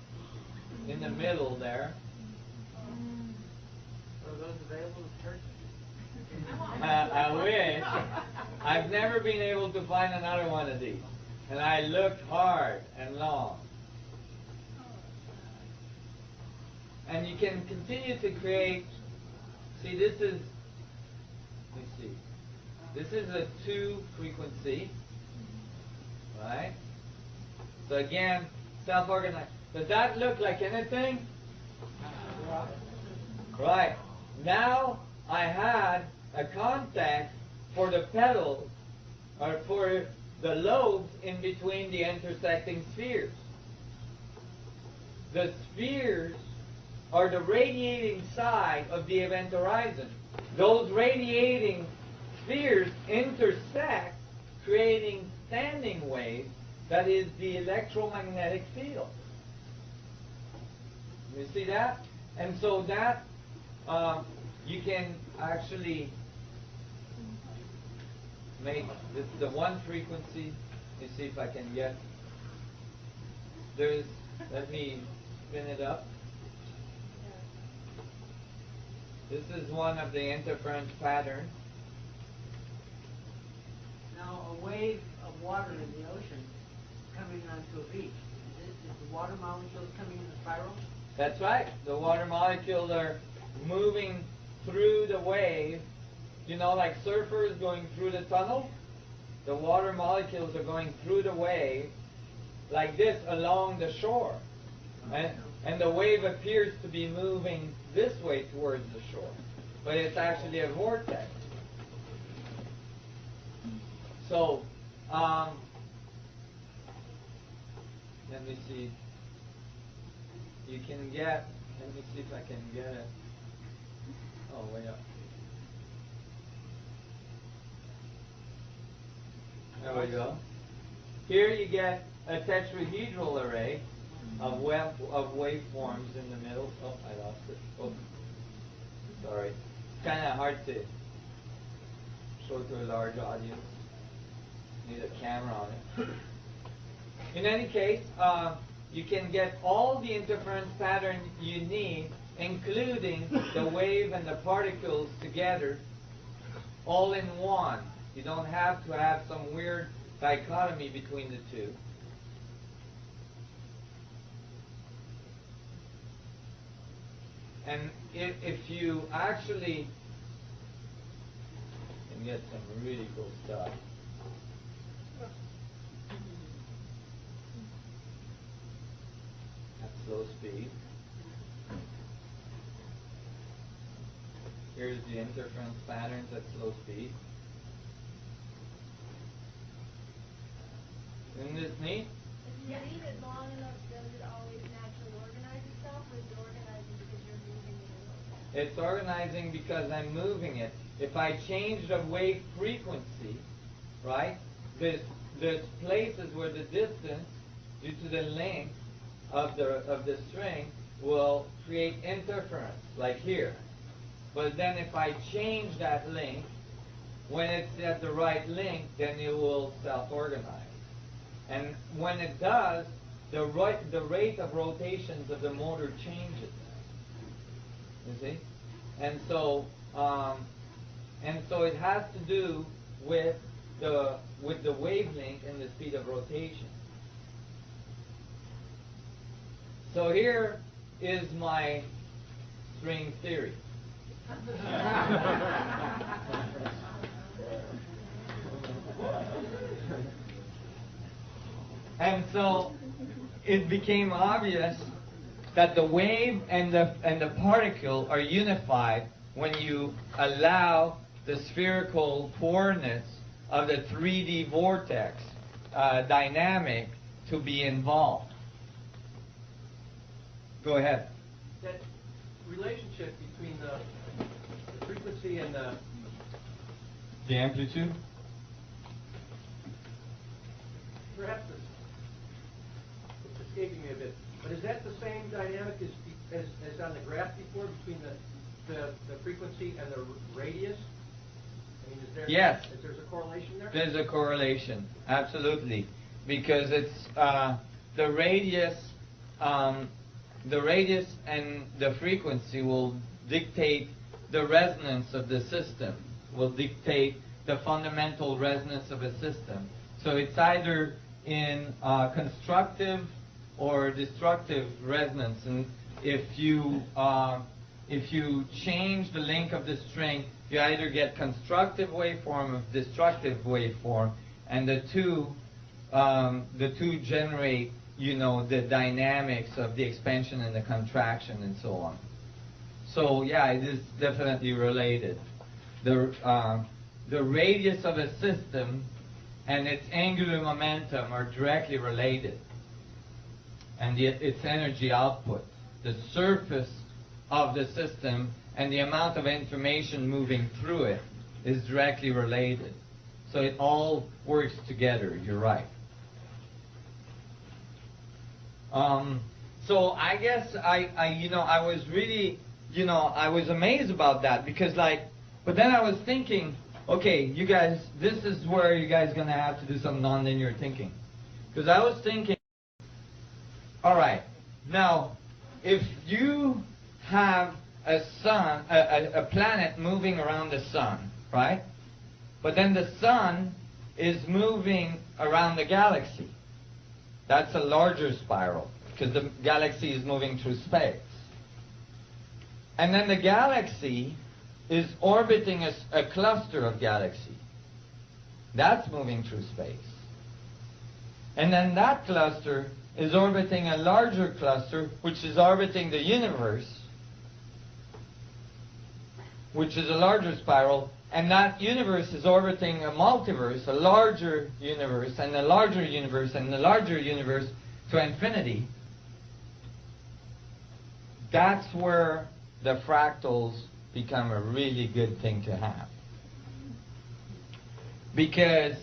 in the middle there. Are those available in church? I wish. I've never been able to find another one of these. And I looked hard and long. And you can continue to create. See, this is, let me see. This is a 2 frequency, right? So again, self-organized. Does that look like anything? Right. Now I had a contact for the pedals, or for the lobes in between the intersecting spheres. The spheres are the radiating side of the event horizon. Those radiating spheres intersect, creating standing waves, that is the electromagnetic field. You see that? And so that you can actually make this the one frequency. Let me see if I can get. Let me spin it up. This is one of the interference patterns. Now, a wave of water in the ocean coming onto a beach, is the water molecules coming in a spiral? That's right. The water molecules are moving through the wave. You know, like surfers going through the tunnel? The water molecules are going through the wave like this along the shore. And the wave appears to be moving this way towards the shore. But it's actually a vortex. So, let me see. You can get, let me see if I can get it. Oh, way up. There we go. Here you get a tetrahedral array of waveforms in the middle. Oh, I lost it. Oh, sorry. It's kind of hard to show to a large audience. Need a camera on it. In any case, you can get all the interference pattern you need, including the wave and the particles together, all in one. You don't have to have some weird dichotomy between the two. And if you actually can get some really cool stuff. At slow speed. Here's the interference patterns at slow speed. Isn't this neat? If you leave it long enough, does it always naturally organize itself, or is it organizing because you're moving it? It's organizing because I'm moving it. If I change the wave frequency, right, there's places where the distance, due to the length of the string, will create interference, like here. But then if I change that length, when it's at the right length, then it will self-organize. And when it does, the rate of rotations of the motor changes. You see? And so it has to do with the wavelength and the speed of rotation. So here is my string theory. And so it became obvious that the wave and the particle are unified when you allow the spherical coordinates of the 3D vortex dynamic to be involved. Go ahead. That relationship between the frequency and the amplitude? perhaps it's escaping me a bit, but is that the same dynamic as on the graph before between the frequency and the radius? I mean, is there Yes. Is there a correlation there? There's a correlation, absolutely, because it's the radius and the frequency will dictate the resonance of the system, will dictate the fundamental resonance of a system. So it's either in constructive or destructive resonance, and if you change the length of the string, you either get constructive waveform or destructive waveform, and the two generate, the dynamics of the expansion and the contraction and so on. So yeah, it is definitely related. The radius of a system and its angular momentum are directly related, and its energy output, the surface of the system and the amount of information moving through it is directly related. So it all works together. You're right. So I guess I was really, I was amazed about that, because but then I was thinking, okay, you guys, this is where you guys are going to have to do some nonlinear thinking. Because I was thinking, all right, now, if you have a planet moving around the sun, right? But then the sun is moving around the galaxy. That's a larger spiral. because the galaxy is moving through space. And then the galaxy is orbiting a cluster of galaxies. That's moving through space. And then that cluster is orbiting a larger cluster, which is orbiting the universe, which is a larger spiral, and that universe is orbiting a multiverse, a larger universe, and a larger universe, and a larger universe to infinity. That's where the fractals become a really good thing to have. Because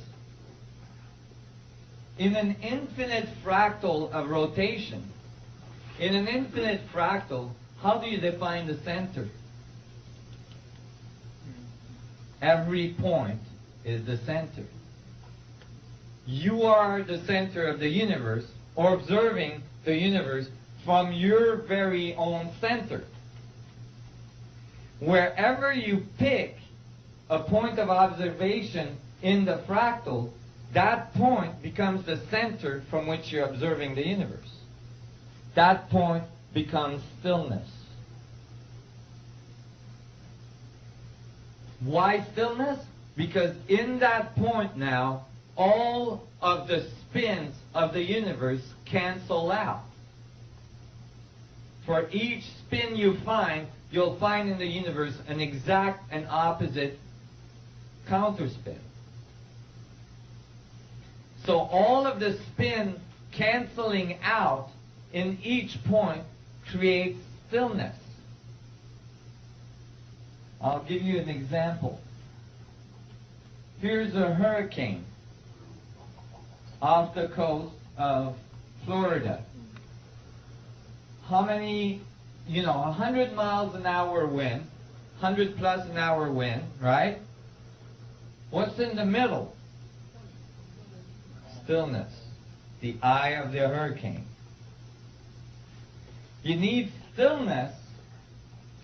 in an infinite fractal of rotation, in an infinite fractal, how do you define the center? Every point is the center. You are the center of the universe, or observing the universe from your very own center. Wherever you pick a point of observation in the fractal, that point becomes the center from which you're observing the universe. That point becomes stillness. Why stillness? Because in that point now, all of the spins of the universe cancel out. For each spin you find, you'll find in the universe an exact and opposite counterspin. So all of the spin canceling out in each point creates stillness. I'll give you an example. Here's a hurricane off the coast of Florida. How many, 100 miles an hour wind, 100 plus an hour wind, right? What's in the middle? Stillness, the eye of the hurricane. You need stillness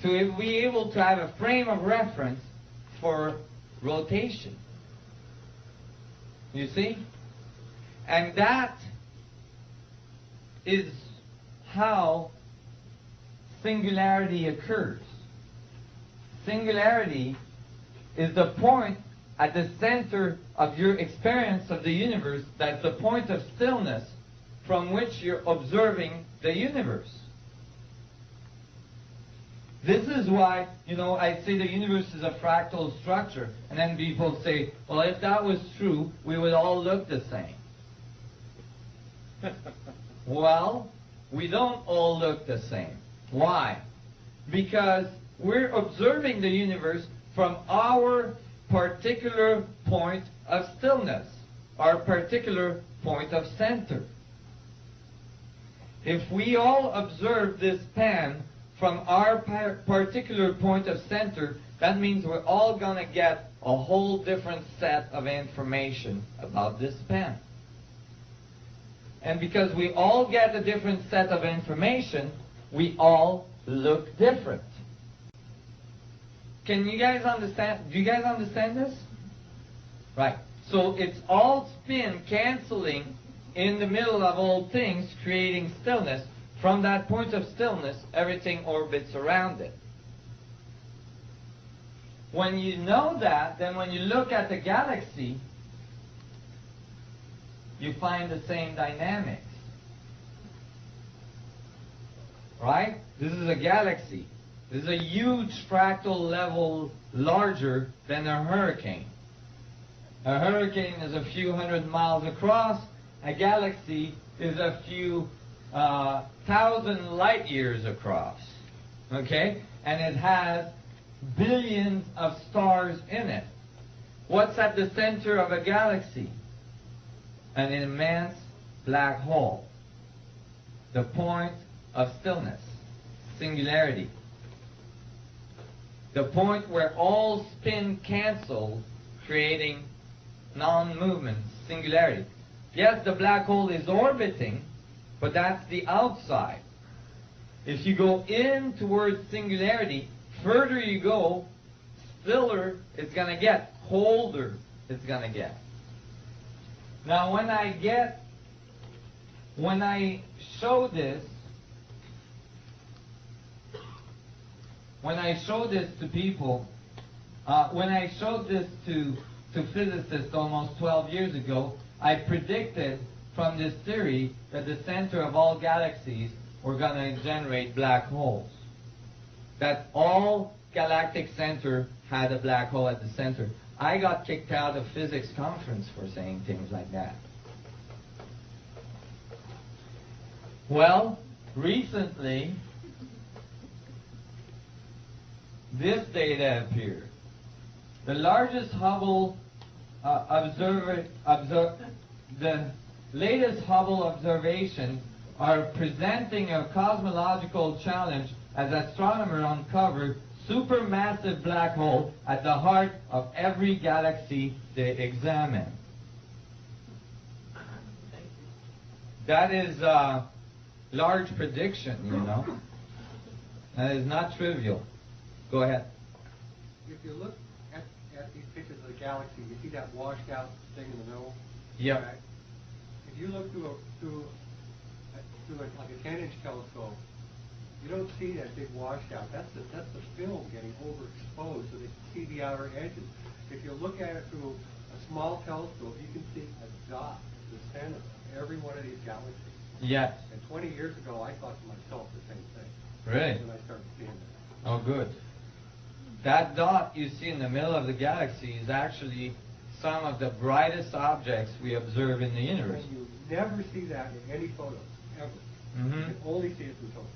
to be able to have a frame of reference for rotation. You see? And that is how singularity occurs. Singularity is the point at the center of your experience of the universe, that's the point of stillness from which you're observing the universe. This is why, I say the universe is a fractal structure, and then people say, well, if that was true, we would all look the same. Well, we don't all look the same. Why? Because we're observing the universe from our particular point of stillness, our particular point of center. If we all observe this pan from our particular point of center, that means we're all going to get a whole different set of information about this pen. And because we all get a different set of information, we all look different. Can you guys understand? Do you guys understand this? Right. So it's all spin canceling in the middle of all things, creating stillness. From that point of stillness, everything orbits around it. When you know that, then when you look at the galaxy, you find the same dynamics. Right? This is a galaxy. This is a huge fractal level larger than a hurricane. A hurricane is a few hundred miles across. A galaxy is a few thousand light years across. Okay? And it has billions of stars in it. What's at the center of a galaxy? An immense black hole. The point of stillness, singularity. The point where all spin cancels, creating non-movement, singularity. Yes, the black hole is orbiting, but that's the outside. If you go in towards singularity, further you go, stiller it's going to get, colder it's going to get. Now when when I show this, to people, when I showed this to physicists almost 12 years ago, I predicted from this theory that the center of all galaxies were going to generate black holes. That all galactic center had a black hole at the center. I got kicked out of physics conference for saying things like that. Well, recently, this data appeared. The largest Hubble the latest Hubble observations are presenting a cosmological challenge as astronomers uncover supermassive black hole at the heart of every galaxy they examine. That is a large prediction, you know. That is not trivial. Go ahead. If you look at these pictures of the galaxy, you see that washed out thing in the middle? Yep. Right? If you look through like a 10-inch telescope, you don't see that big washout. That's the film getting overexposed so they can see the outer edges. If you look at it through a small telescope, you can see a dot at the center of every one of these galaxies. Yes. And 20 years ago, I thought to myself the same thing. Really? When I started seeing that. Oh, good. That dot you see in the middle of the galaxy is actually some of the brightest objects we observe in the universe. And you never see that in any photos, ever. Mm-hmm. You can only see it through telescopes.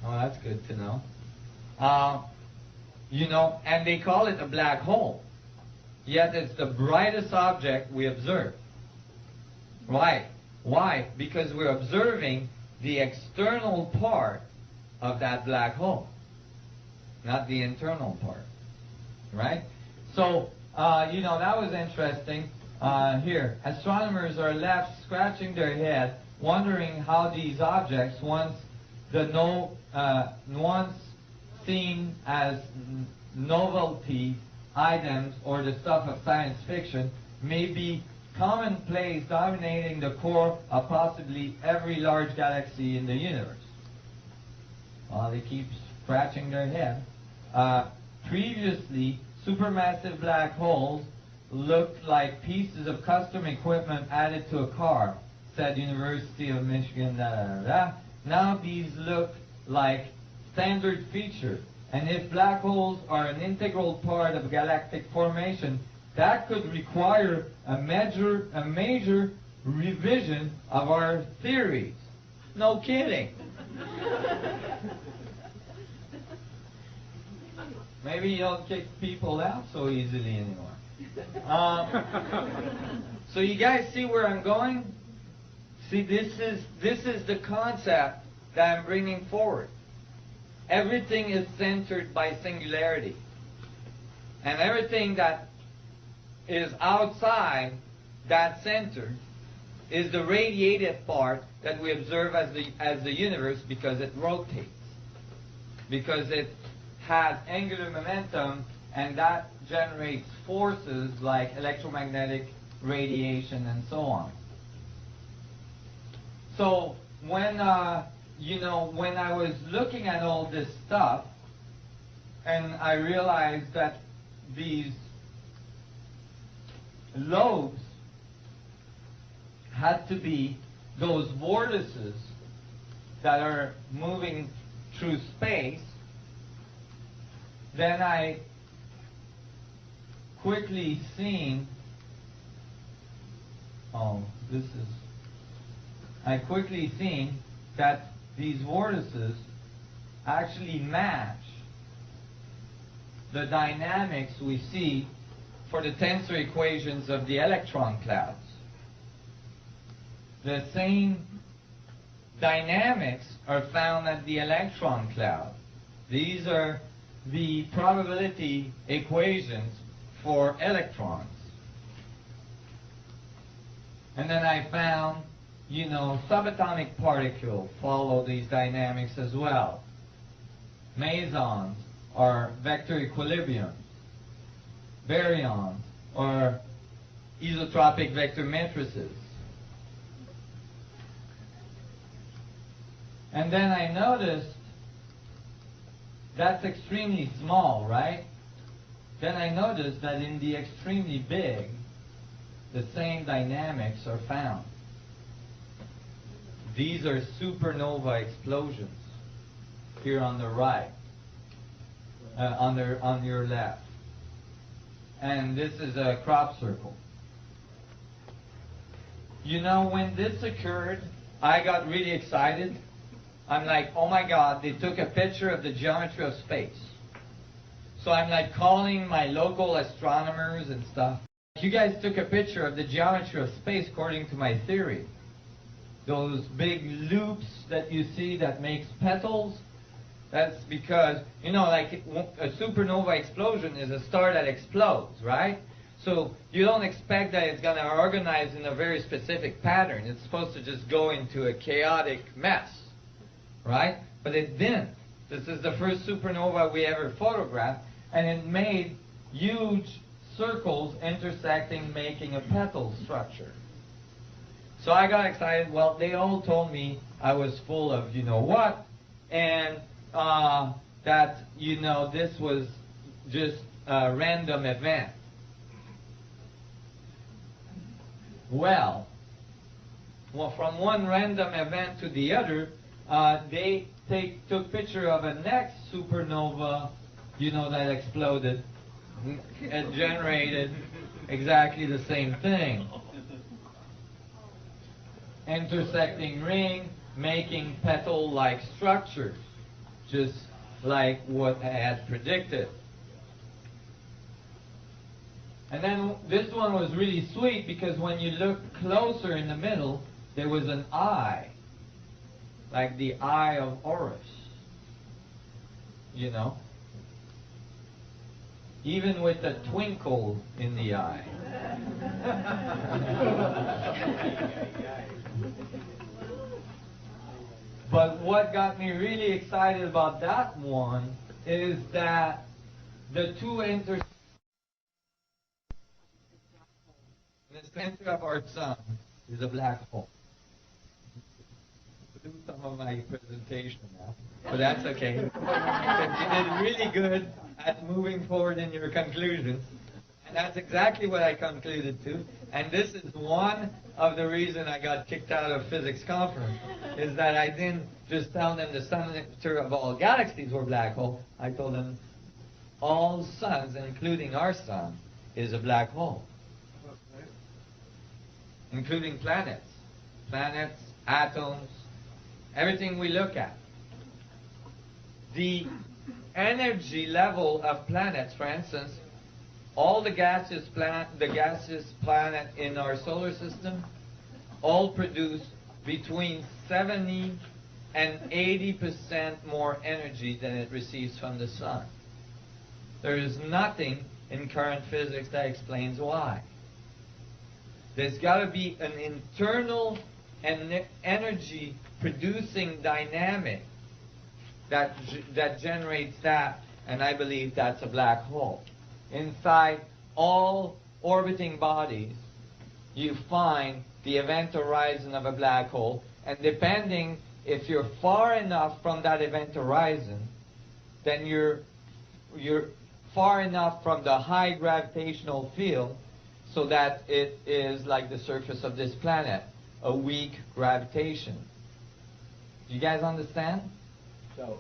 Oh, that's good to know. You know, and they call it a black hole. Yet it's the brightest object we observe. Why? Why? Because we're observing the external part of that black hole, not the internal part. Right? So, you know, that was interesting. Here, astronomers are left scratching their head, wondering how these objects, once seen as novelty items or the stuff of science fiction, may be commonplace, dominating the core of possibly every large galaxy in the universe. They keep scratching their head. Previously, supermassive black holes looked like pieces of custom equipment added to a car, said University of Michigan, da, da, da, da. Now these look like standard feature, and if black holes are an integral part of galactic formation, that could require a major revision of our theories. No kidding. Maybe you don't kick people out so easily anymore. So you guys see where I'm going? See, this is the concept that I'm bringing forward. Everything is centered by singularity. And everything that is outside that center is the radiated part that we observe as the universe, because it rotates. Because it has angular momentum, and that generates forces like electromagnetic radiation and so on. So when when I was looking at all this stuff, and I realized that these lobes had to be those vortices that are moving through space, then I quickly seen, that these vortices actually match the dynamics we see for the tensor equations of the electron clouds. The same dynamics are found at the electron cloud. These are the probability equations for electrons. And then I found, subatomic particles follow these dynamics as well. Mesons are vector equilibriums. Baryons are isotropic vector matrices. And then I noticed that's extremely small, right? Then I noticed that in the extremely big, the same dynamics are found. These are supernova explosions here on the right, on your left. And this is a crop circle. You know, when this occurred, I got really excited. I'm like, oh my God, they took a picture of the geometry of space. So I'm like calling my local astronomers and stuff. You guys took a picture of the geometry of space according to my theory. Those big loops that you see that makes petals, that's because, you know, like a supernova explosion is a star that explodes, right? So you don't expect that it's going to organize in a very specific pattern. It's supposed to just go into a chaotic mess, right? But it didn't. This is the first supernova we ever photographed, and it made huge circles intersecting, making a petal structure. So I got excited. Well, they all told me I was full of you know what, and that, you know, this was just a random event. Well, from one random event to the other, they took picture of a next supernova, you know, that exploded and generated exactly the same thing. Intersecting ring, making petal-like structures, just like what I had predicted. And then this one was really sweet because when you look closer in the middle, there was an eye, like the eye of Horus, you know, even with a twinkle in the eye. But what got me really excited about that one is that the two intersect. The center of our sun is a black hole. Do some of my presentation now, but that's okay. You did really good at moving forward in your conclusions, and that's exactly what I concluded to. And this is one of the reasons I got kicked out of physics conference, is that I didn't just tell them the center of all galaxies were black hole. I told them all suns, including our sun, is a black hole. Including planets, atoms, everything we look at. The energy level of planets, for instance, all the gaseous planet in our solar system, all produce between 70 and 80% more energy than it receives from the sun. There is nothing in current physics that explains why. There's got to be an internal energy producing dynamic that generates that, and I believe that's a black hole. Inside all orbiting bodies, you find the event horizon of a black hole, and depending if you're far enough from that event horizon, then you're far enough from the high gravitational field so that it is like the surface of this planet, a weak gravitation. Do you guys understand? So